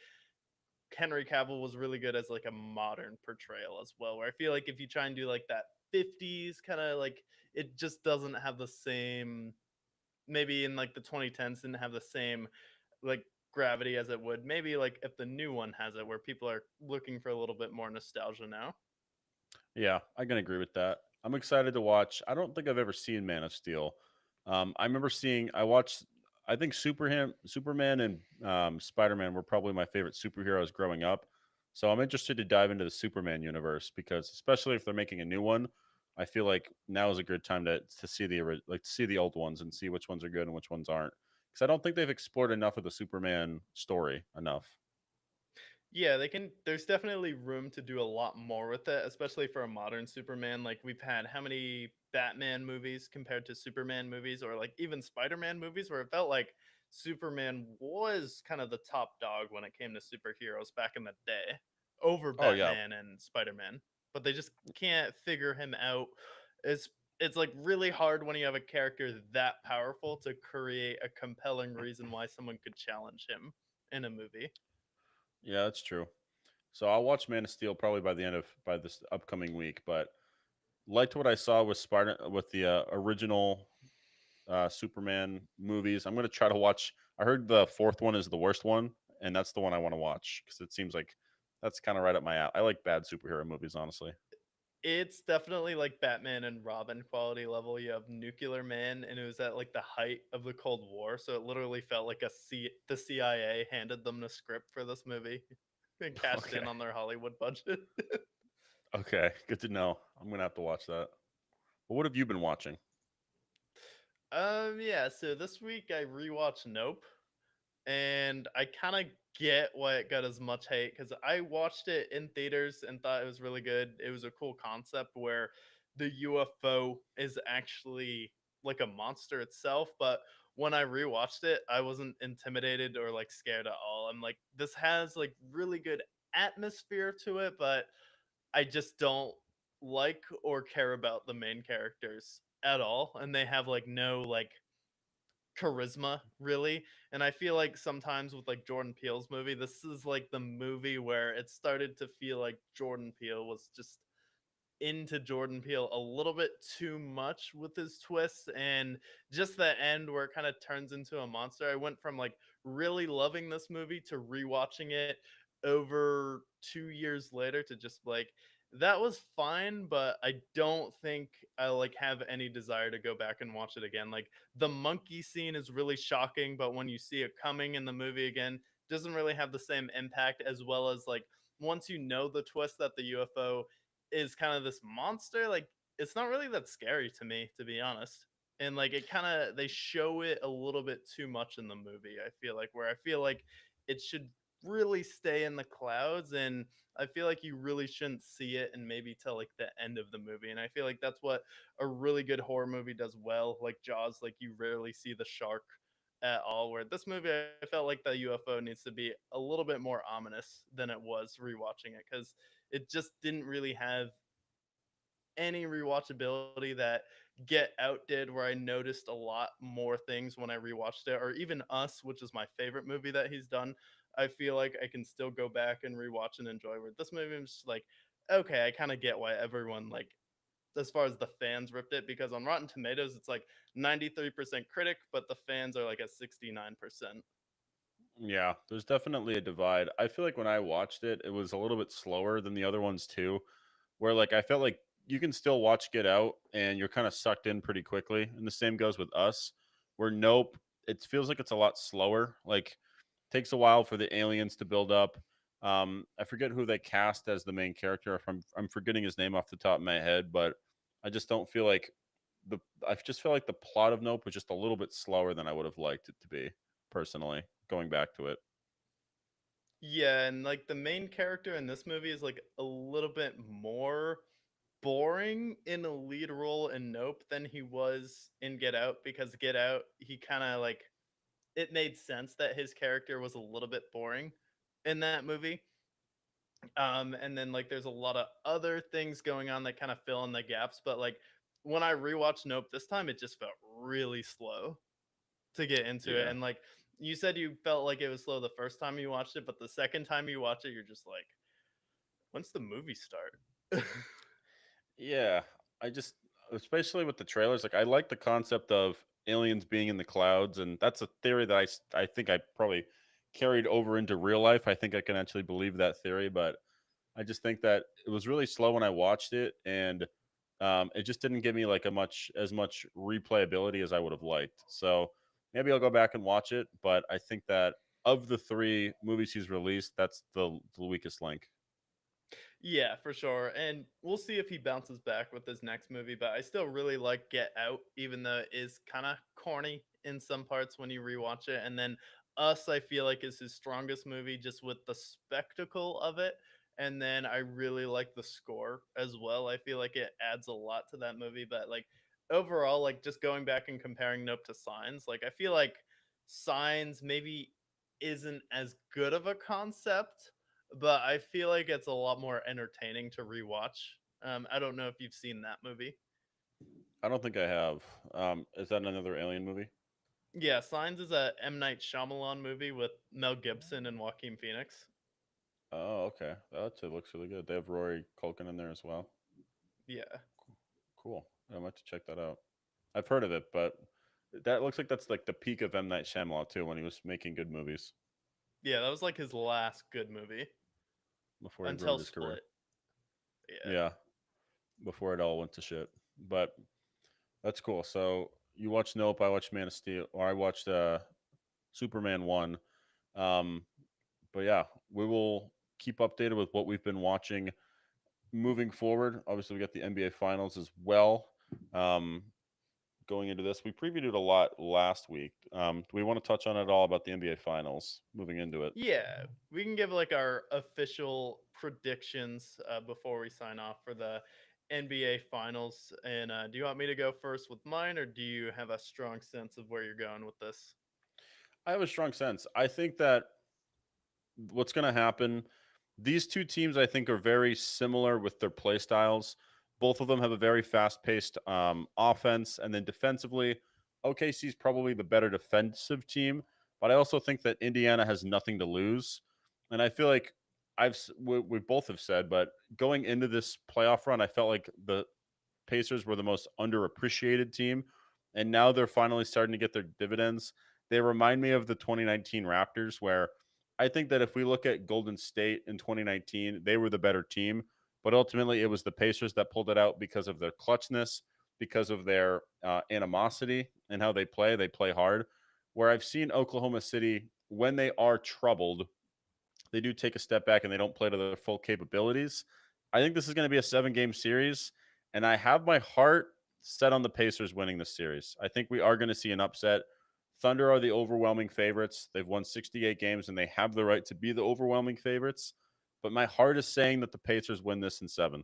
Henry Cavill was really good as like a modern portrayal as well. Where I feel like if you try and do like that 50s kind of like it just doesn't have the same maybe in like the 2010s didn't have the same like gravity as it would maybe like if the new one has it where people are looking for a little bit more nostalgia now. yeah, I can agree with that. I'm excited to watch. I don't think I've ever seen Man of Steel. I remember seeing. I watched. I think Superman, and Spider Man were probably my favorite superheroes growing up. So I'm interested to dive into the Superman universe because, especially if they're making a new one, I feel like now is a good time to see to see the old ones and see which ones are good and which ones aren't. Because I don't think they've explored enough of the Superman story enough. Yeah, they can. There's definitely room to do a lot more with it, especially for a modern Superman. Like we've had how many Batman movies compared to Superman movies, or like even Spider-Man movies, where it felt like Superman was kind of the top dog when it came to superheroes back in the day, over Oh yeah, Batman and Spider-Man. But they just can't figure him out. It's it's like really hard when you have a character that powerful to create a compelling reason why someone could challenge him in a movie. yeah, that's true. So I'll watch Man of Steel probably by this upcoming week. But liked what I saw with Spider with the original Superman movies. I'm gonna try to watch. I heard the fourth one is the worst one, and that's the one I want to watch because it seems like that's kind of right up my alley. I like bad superhero movies, honestly. It's definitely like Batman and Robin quality level. You have Nuclear Man, and it was at like the height of the Cold War, so it literally felt like the CIA handed them the script for this movie and cashed Okay, in on their Hollywood budget. okay, good to know. I'm gonna have to watch that. But what have you been watching? Yeah. So this week I rewatched Nope, and I kind of get why it got as much hate because I watched it in theaters and thought it was really good. It was a cool concept where the UFO is actually like a monster itself, but when I rewatched it, I wasn't intimidated or like scared at all. I'm like, this has like really good atmosphere to it, but I just don't like or care about the main characters at all, and they have like no like charisma really. And I feel like sometimes with like Jordan Peele's movie, this is like the movie where it started to feel like Jordan Peele was just into Jordan Peele a little bit too much with his twists, and just the end where it kind of turns into a monster. I went from like really loving this movie to rewatching it over 2 years later to just like that was fine, but I don't think I like have any desire to go back and watch it again. Like the monkey scene is really shocking, but when you see it coming in the movie again, doesn't really have the same impact, as well as like once you know the twist that the UFO is kind of this monster, like it's not really that scary to me, to be honest. And like it kind of they show it a little bit too much in the movie. I feel like where I feel like it should really stay in the clouds, and I feel like you really shouldn't see it and maybe till like the end of the movie. And I feel like that's what a really good horror movie does well. Like Jaws, like you rarely see the shark at all. Where this movie, I felt like the UFO needs to be a little bit more ominous than it was rewatching it because it just didn't really have any rewatchability that Get Out did, where I noticed a lot more things when I rewatched it, or even Us, which is my favorite movie that he's done. I feel like I can still go back and rewatch and enjoy. Where this movie is just like, okay, I kind of get why everyone like as far as the fans ripped it, because on Rotten Tomatoes it's like 93% critic, but the fans are like at 69%. Yeah, there's definitely a divide. I feel like when I watched it, it was a little bit slower than the other ones too, where like I felt like you can still watch Get Out and you're kind of sucked in pretty quickly. And the same goes with Us, where Nope, it feels like it's a lot slower. Like takes a while for the aliens to build up. I forget who they cast as the main character. If I'm forgetting his name off the top of my head, but I just don't feel like the I just feel like the plot of Nope was just a little bit slower than I would have liked it to be personally. Going back to it. Yeah, and like the main character in this movie is like a little bit more boring in a lead role in Nope than he was in Get Out, because Get Out, he kind of like it made sense that his character was a little bit boring in that movie. And then like there's a lot of other things going on that kind of fill in the gaps, but like when I rewatched Nope this time, it just felt really slow to get into it. Yeah. And like you said, you felt like it was slow the first time you watched it, but the second time you watch it, you're just like, when's the movie start? Yeah, I just especially with the trailers, like I like the concept of aliens being in the clouds, and that's a theory that I think I probably carried over into real life. I think I can actually believe that theory, but I just think that it was really slow when I watched it, and it just didn't give me like a much as much replayability as I would have liked. So maybe I'll go back and watch it, but I think that of the three movies he's released, that's the weakest link. Yeah, for sure. And we'll see if he bounces back with his next movie, but I still really like Get Out, even though it is kind of corny in some parts when you rewatch it. And then Us, I feel like, is his strongest movie just with the spectacle of it. And then I really like the score as well. I feel like it adds a lot to that movie. But like overall, like just going back and comparing Nope to Signs, like I feel like Signs maybe isn't as good of a concept, but I feel like it's a lot more entertaining to rewatch. I don't know if you've seen that movie. I don't think I have. Is that another alien movie? Yeah, Signs is a M Night Shyamalan movie with Mel Gibson and Joaquin Phoenix. Oh, okay. That looks really good. They have Rory Culkin in there as well. Yeah, Cool. I might have to check that out. I've heard of it, but that looks like that's like the peak of M Night Shyamalan too, when he was making good movies yeah, that was like his last good movie before he ruined until his career. Split. Yeah, Yeah, before it all went to shit. But that's cool. So you watched Nope. I watched Man of Steel, or I watched Superman 1. Um, but yeah, we will keep updated with what we've been watching moving forward. Obviously, we got the NBA Finals as well. Um, Going into this, we previewed it a lot last week. Do we want to touch on it all about the NBA Finals moving into it? yeah. We can give like our official predictions before we sign off for the NBA Finals. And do you want me to go first with mine, or do you have a strong sense of where you're going with this? I have a strong sense. I think that what's going to happen, these two teams, I think, are very similar with their play styles. Both of them have a very fast paced offense. And then defensively, OKC is probably the better defensive team. But I also think that Indiana has nothing to lose. And I feel like we both have said, but going into this playoff run, I felt like the Pacers were the most underappreciated team. And now they're finally starting to get their dividends. They remind me of the 2019 Raptors, where I think that if we look at Golden State in 2019, they were the better team. But ultimately, it was the Pacers that pulled it out because of their clutchness, because of their animosity and how they play. They play hard. Where I've seen Oklahoma City, when they are troubled, they do take a step back and they don't play to their full capabilities. I think this is going to be a 7-game series, and I have my heart set on the Pacers winning this series. I think we are going to see an upset. Thunder are the overwhelming favorites. They've won 68 games and they have the right to be the overwhelming favorites. But my heart is saying that the Pacers win this in 7.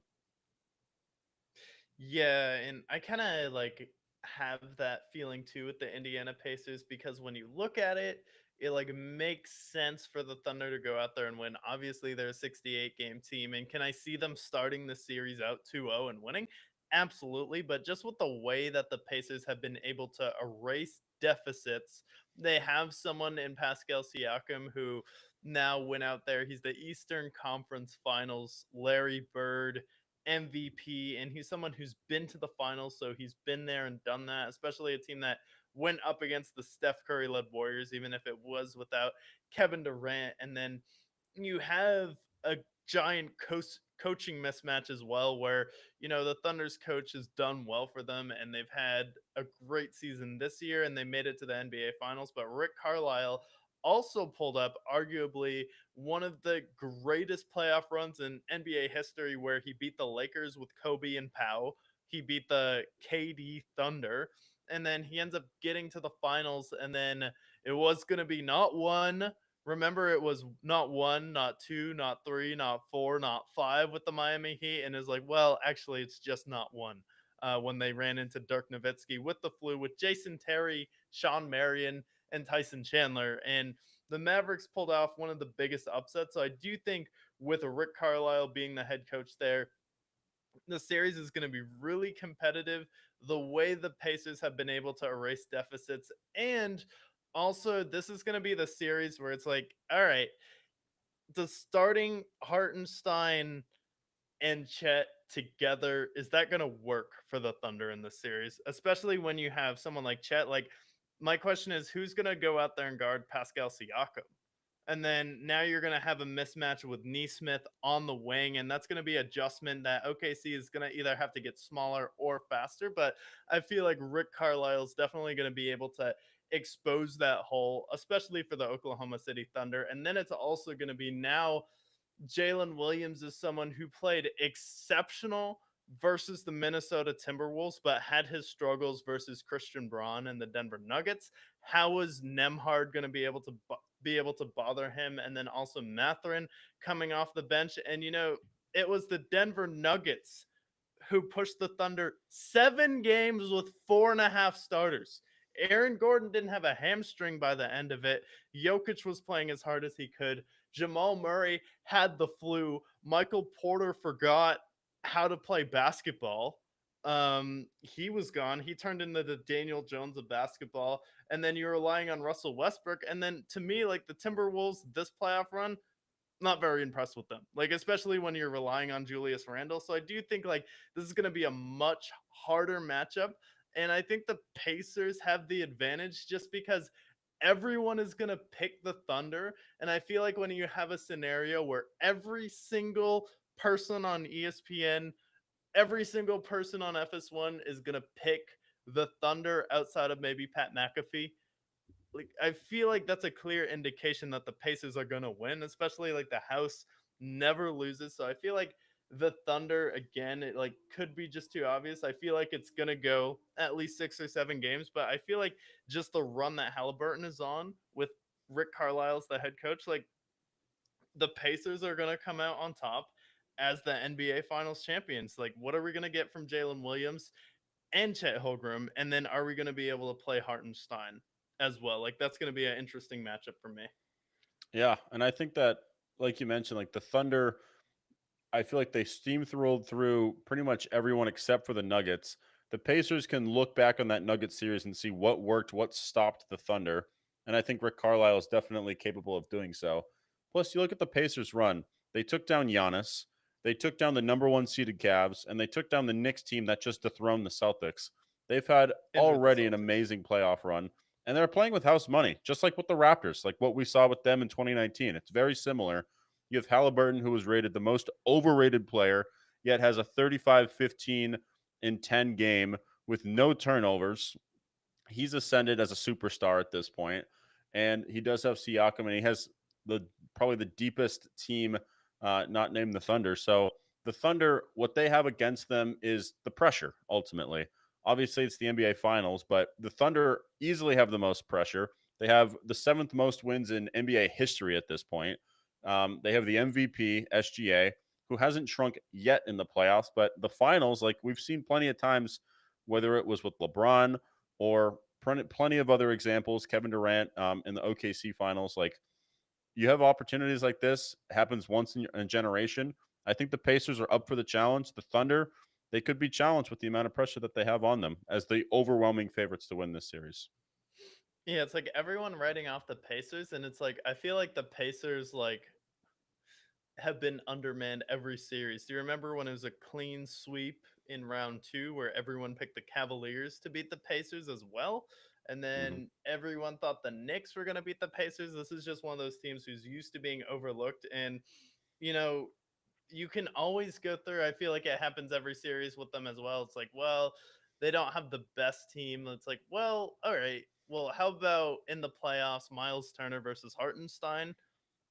Yeah, and I kind of like have that feeling too with the Indiana Pacers because when you look at it, it like makes sense for the Thunder to go out there and win. Obviously, they're a 68 game team, and can I see them starting the series out 2-0 and winning? Absolutely, but just with the way that the Pacers have been able to erase deficits, they have someone in Pascal Siakam who now went out there. He's the Eastern Conference Finals Larry Bird MVP, and he's someone who's been to the finals, so he's been there and done that, especially a team that went up against the Steph Curry led Warriors, even if it was without Kevin Durant. And then you have a giant coaching mismatch as well, where, you know, the Thunder's coach has done well for them and they've had a great season this year and they made it to the NBA Finals. But Rick Carlisle also pulled up arguably one of the greatest playoff runs in NBA history, where he beat the Lakers with Kobe and Pau. He beat the KD Thunder, and then he ends up getting to the finals. And then it was going to be not one. Remember, it was not one, not two, not three, not four, not five with the Miami Heat. And it's like, well, actually, it's just not one. When they ran into Dirk Nowitzki with the flu, with Jason Terry, Sean Marion, and Tyson Chandler. And the Mavericks pulled off one of the biggest upsets. So I do think with Rick Carlisle being the head coach there, the series is going to be really competitive. The way the Pacers have been able to erase deficits, and also this is going to be the series where it's like, all right, the starting Hartenstein and Chet together, is that going to work for the Thunder in this series? Especially when you have someone like Chet. Like, my question is, who's going to go out there and guard Pascal Siakam? And then now you're going to have a mismatch with Neesmith on the wing, and that's going to be adjustment that OKC is going to either have to get smaller or faster. But I feel like Rick Carlisle is definitely going to be able to expose that hole, especially for the Oklahoma City Thunder. And then it's also going to be now Jalen Williams is someone who played exceptional versus the Minnesota Timberwolves, but had his struggles versus Christian Braun and the Denver Nuggets. How was Nemhard going to be able to bother him? And then also Matherin coming off the bench. And it was the Denver Nuggets who pushed the Thunder 7 games with 4.5 starters. Aaron Gordon didn't have a hamstring by the end of it. Jokic was playing as hard as he could. Jamal Murray had the flu. Michael Porter forgot how to play basketball. He was gone. He turned into the Daniel Jones of basketball. And then you're relying on Russell Westbrook. And then to me, like the Timberwolves, this playoff run, not very impressed with them. Like, especially when you're relying on Julius Randle. So I do think like this is going to be a much harder matchup. And I think the Pacers have the advantage just because everyone is going to pick the Thunder. And I feel like when you have a scenario where every single person on ESPN, every single person on FS1 is going to pick the Thunder outside of maybe Pat McAfee, like I feel like that's a clear indication that the Pacers are going to win, especially like the house never loses. So I feel like the Thunder again, it like could be just too obvious. I feel like it's going to go at least 6 or 7 games, but I feel like just the run that Halliburton is on with Rick Carlisle's the head coach, like the Pacers are going to come out on top as the NBA Finals champions. Like, what are we going to get from Jalen Williams and Chet Holmgren? And then are we going to be able to play Hartenstein as well? Like, that's going to be an interesting matchup for me. Yeah, and I think that, like you mentioned, like the Thunder, I feel like they steamrolled through pretty much everyone except for the Nuggets. The Pacers can look back on that Nuggets series and see what worked, what stopped the Thunder, and I think Rick Carlisle is definitely capable of doing so. Plus, you look at the Pacers' run; they took down Giannis, they took down the number one seeded Cavs, and they took down the Knicks team that just dethroned the Celtics. They've had Injured the already an Celtics. amazing playoff run, and they're playing with house money, just like with the Raptors, like what we saw with them in 2019. It's very similar. You have Halliburton, who was rated the most overrated player, yet has a 35, 15, and 10 game with no turnovers. He's ascended as a superstar at this point, and he does have Siakam, and he has the probably the deepest team, not named the Thunder. So the Thunder, what they have against them is the pressure. Ultimately, obviously, it's the NBA Finals, but the Thunder easily have the most pressure. They have the 7th most wins in NBA history at this point. They have the MVP SGA, who hasn't shrunk yet in the playoffs, but the finals, like we've seen plenty of times, whether it was with LeBron or plenty of other examples, Kevin Durant in the OKC finals. Like you have opportunities like this, happens once in a generation. I think the Pacers are up for the challenge. The Thunder, they could be challenged with the amount of pressure that they have on them as the overwhelming favorites to win this series. Yeah, it's like everyone writing off the Pacers, and it's like I feel like the Pacers like have been undermanned every series. Do you remember when it was a clean sweep in round 2 where everyone picked the Cavaliers to beat the Pacers as well? And Mm-hmm. then everyone thought the Knicks were going to beat the Pacers. This is just one of those teams who's used to being overlooked. And, you know, you can always go through. I feel like it happens every series with them as well. It's like, well, they don't have the best team. It's like, well, all right. Well, how about in the playoffs, Miles Turner versus Hartenstein?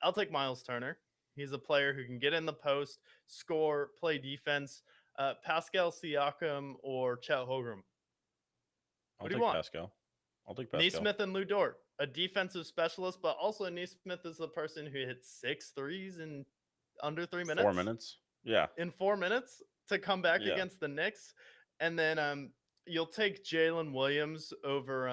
I'll take Miles Turner. He's a player who can get in the post, score, play defense. Pascal Siakam or Chet Holmgren. I'll What do you take want? Pascal. I'll take Pascal. Neesmith and Lou Dort, a defensive specialist, but also Neesmith is the person who hits 6 threes in under 4 3 minutes. minutes. Yeah. In 4 minutes to come back Yeah. against the Knicks. And then you'll take Jalen Williams over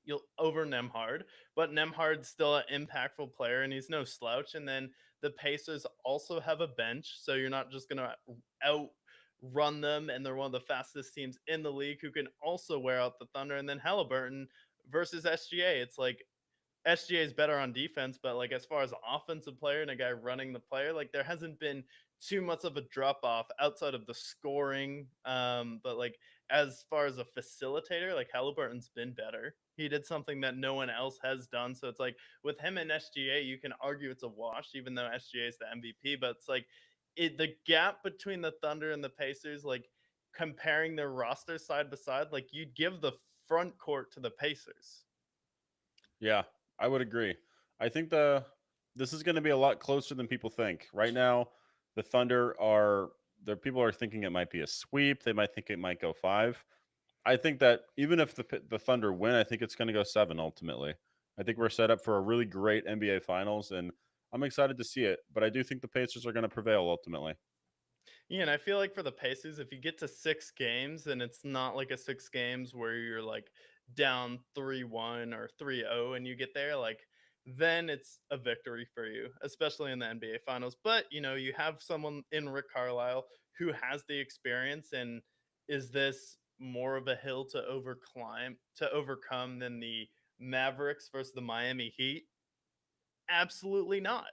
Nemhard, but Nemhard's still an impactful player and he's no slouch. And then the Pacers also have a bench, so you're not just gonna outrun them, and they're one of the fastest teams in the league who can also wear out the Thunder. And then Halliburton versus SGA. It's like SGA is better on defense, but like as far as an offensive player and a guy running the player, like there hasn't been too much of a drop off outside of the scoring. But like as far as a facilitator, like Halliburton's been better. He did something that no one else has done. So it's like with him and SGA, you can argue it's a wash, even though SGA is the MVP. But it's like the gap between the Thunder and the Pacers, like comparing their rosters side by side, like you'd give the front court to the Pacers. Yeah, I would agree. I think this is going to be a lot closer than people think. Right now, the Thunder are people are thinking it might be a sweep. They might think it might go 5. I think that even if the Thunder win, I think it's going to go 7 ultimately. I think we're set up for a really great NBA Finals, and I'm excited to see it. But I do think the Pacers are going to prevail ultimately. Yeah, and I feel like for the Pacers, if you get to 6 games and it's not like a 6 games where you're like down 3-1 or 3-0 and you get there, like then it's a victory for you, especially in the NBA Finals. But you have someone in Rick Carlisle who has the experience, and is this more of a hill to overcome than the Mavericks versus the Miami Heat? Absolutely not.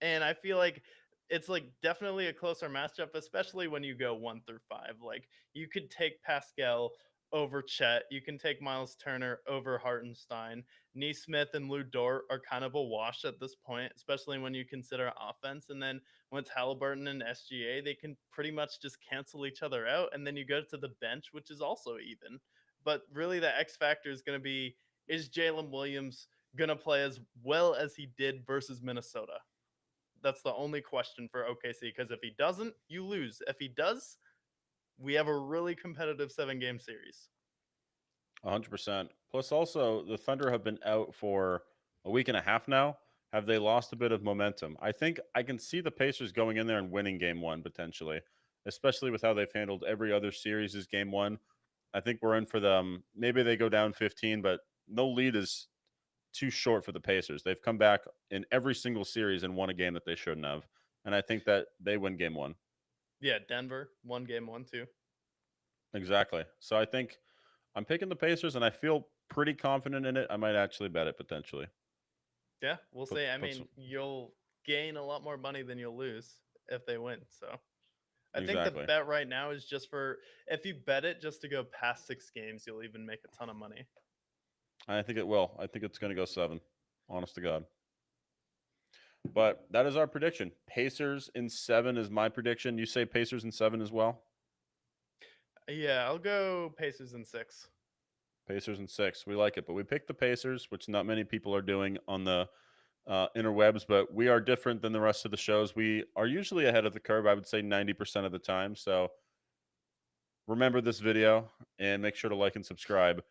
And I feel like it's like definitely a closer matchup, especially when you go 1 through 5. Like you could take Pascal over Chet, you can take Miles Turner over Hartenstein. Neesmith and Lou Dort are kind of a wash at this point, especially when you consider offense. And then when it's Halliburton and SGA, they can pretty much just cancel each other out. And then you go to the bench, which is also even. But really, the X factor is going to be, is Jalen Williams going to play as well as he did versus Minnesota? That's the only question for OKC, because if he doesn't, you lose. If he does, we have a really competitive 7-game series. 100%. Plus, also, the Thunder have been out for a week and a half now. Have they lost a bit of momentum? I think I can see the Pacers going in there and winning game 1 potentially, especially with how they've handled every other series as game 1. I think we're in for them. Maybe they go down 15, but no lead is too short for the Pacers. They've come back in every single series and won a game that they shouldn't have. And I think that they win game 1. Yeah, Denver won game 1 too. Exactly. So I think I'm picking the Pacers, and I feel pretty confident in it. I might actually bet it potentially. Yeah, we'll Put, see. I put mean, some, you'll gain a lot more money than you'll lose if they win. So I think the exactly. bet right now is just for, if you bet it just to go past 6 games, you'll even make a ton of money. I think it will. I think it's going to go 7. Honest to God. But that is our prediction. Pacers in 7 is my prediction. You say Pacers in 7 as well? Yeah, I'll go Pacers in 6. Pacers in 6. We like it. But we picked the Pacers, which not many people are doing on the interwebs, but we are different than the rest of the shows. We are usually ahead of the curve, I would say 90% of the time. So remember this video and make sure to like and subscribe.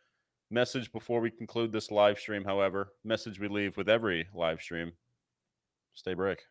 Message before we conclude this live stream, however, message we leave with every live stream: stay brick.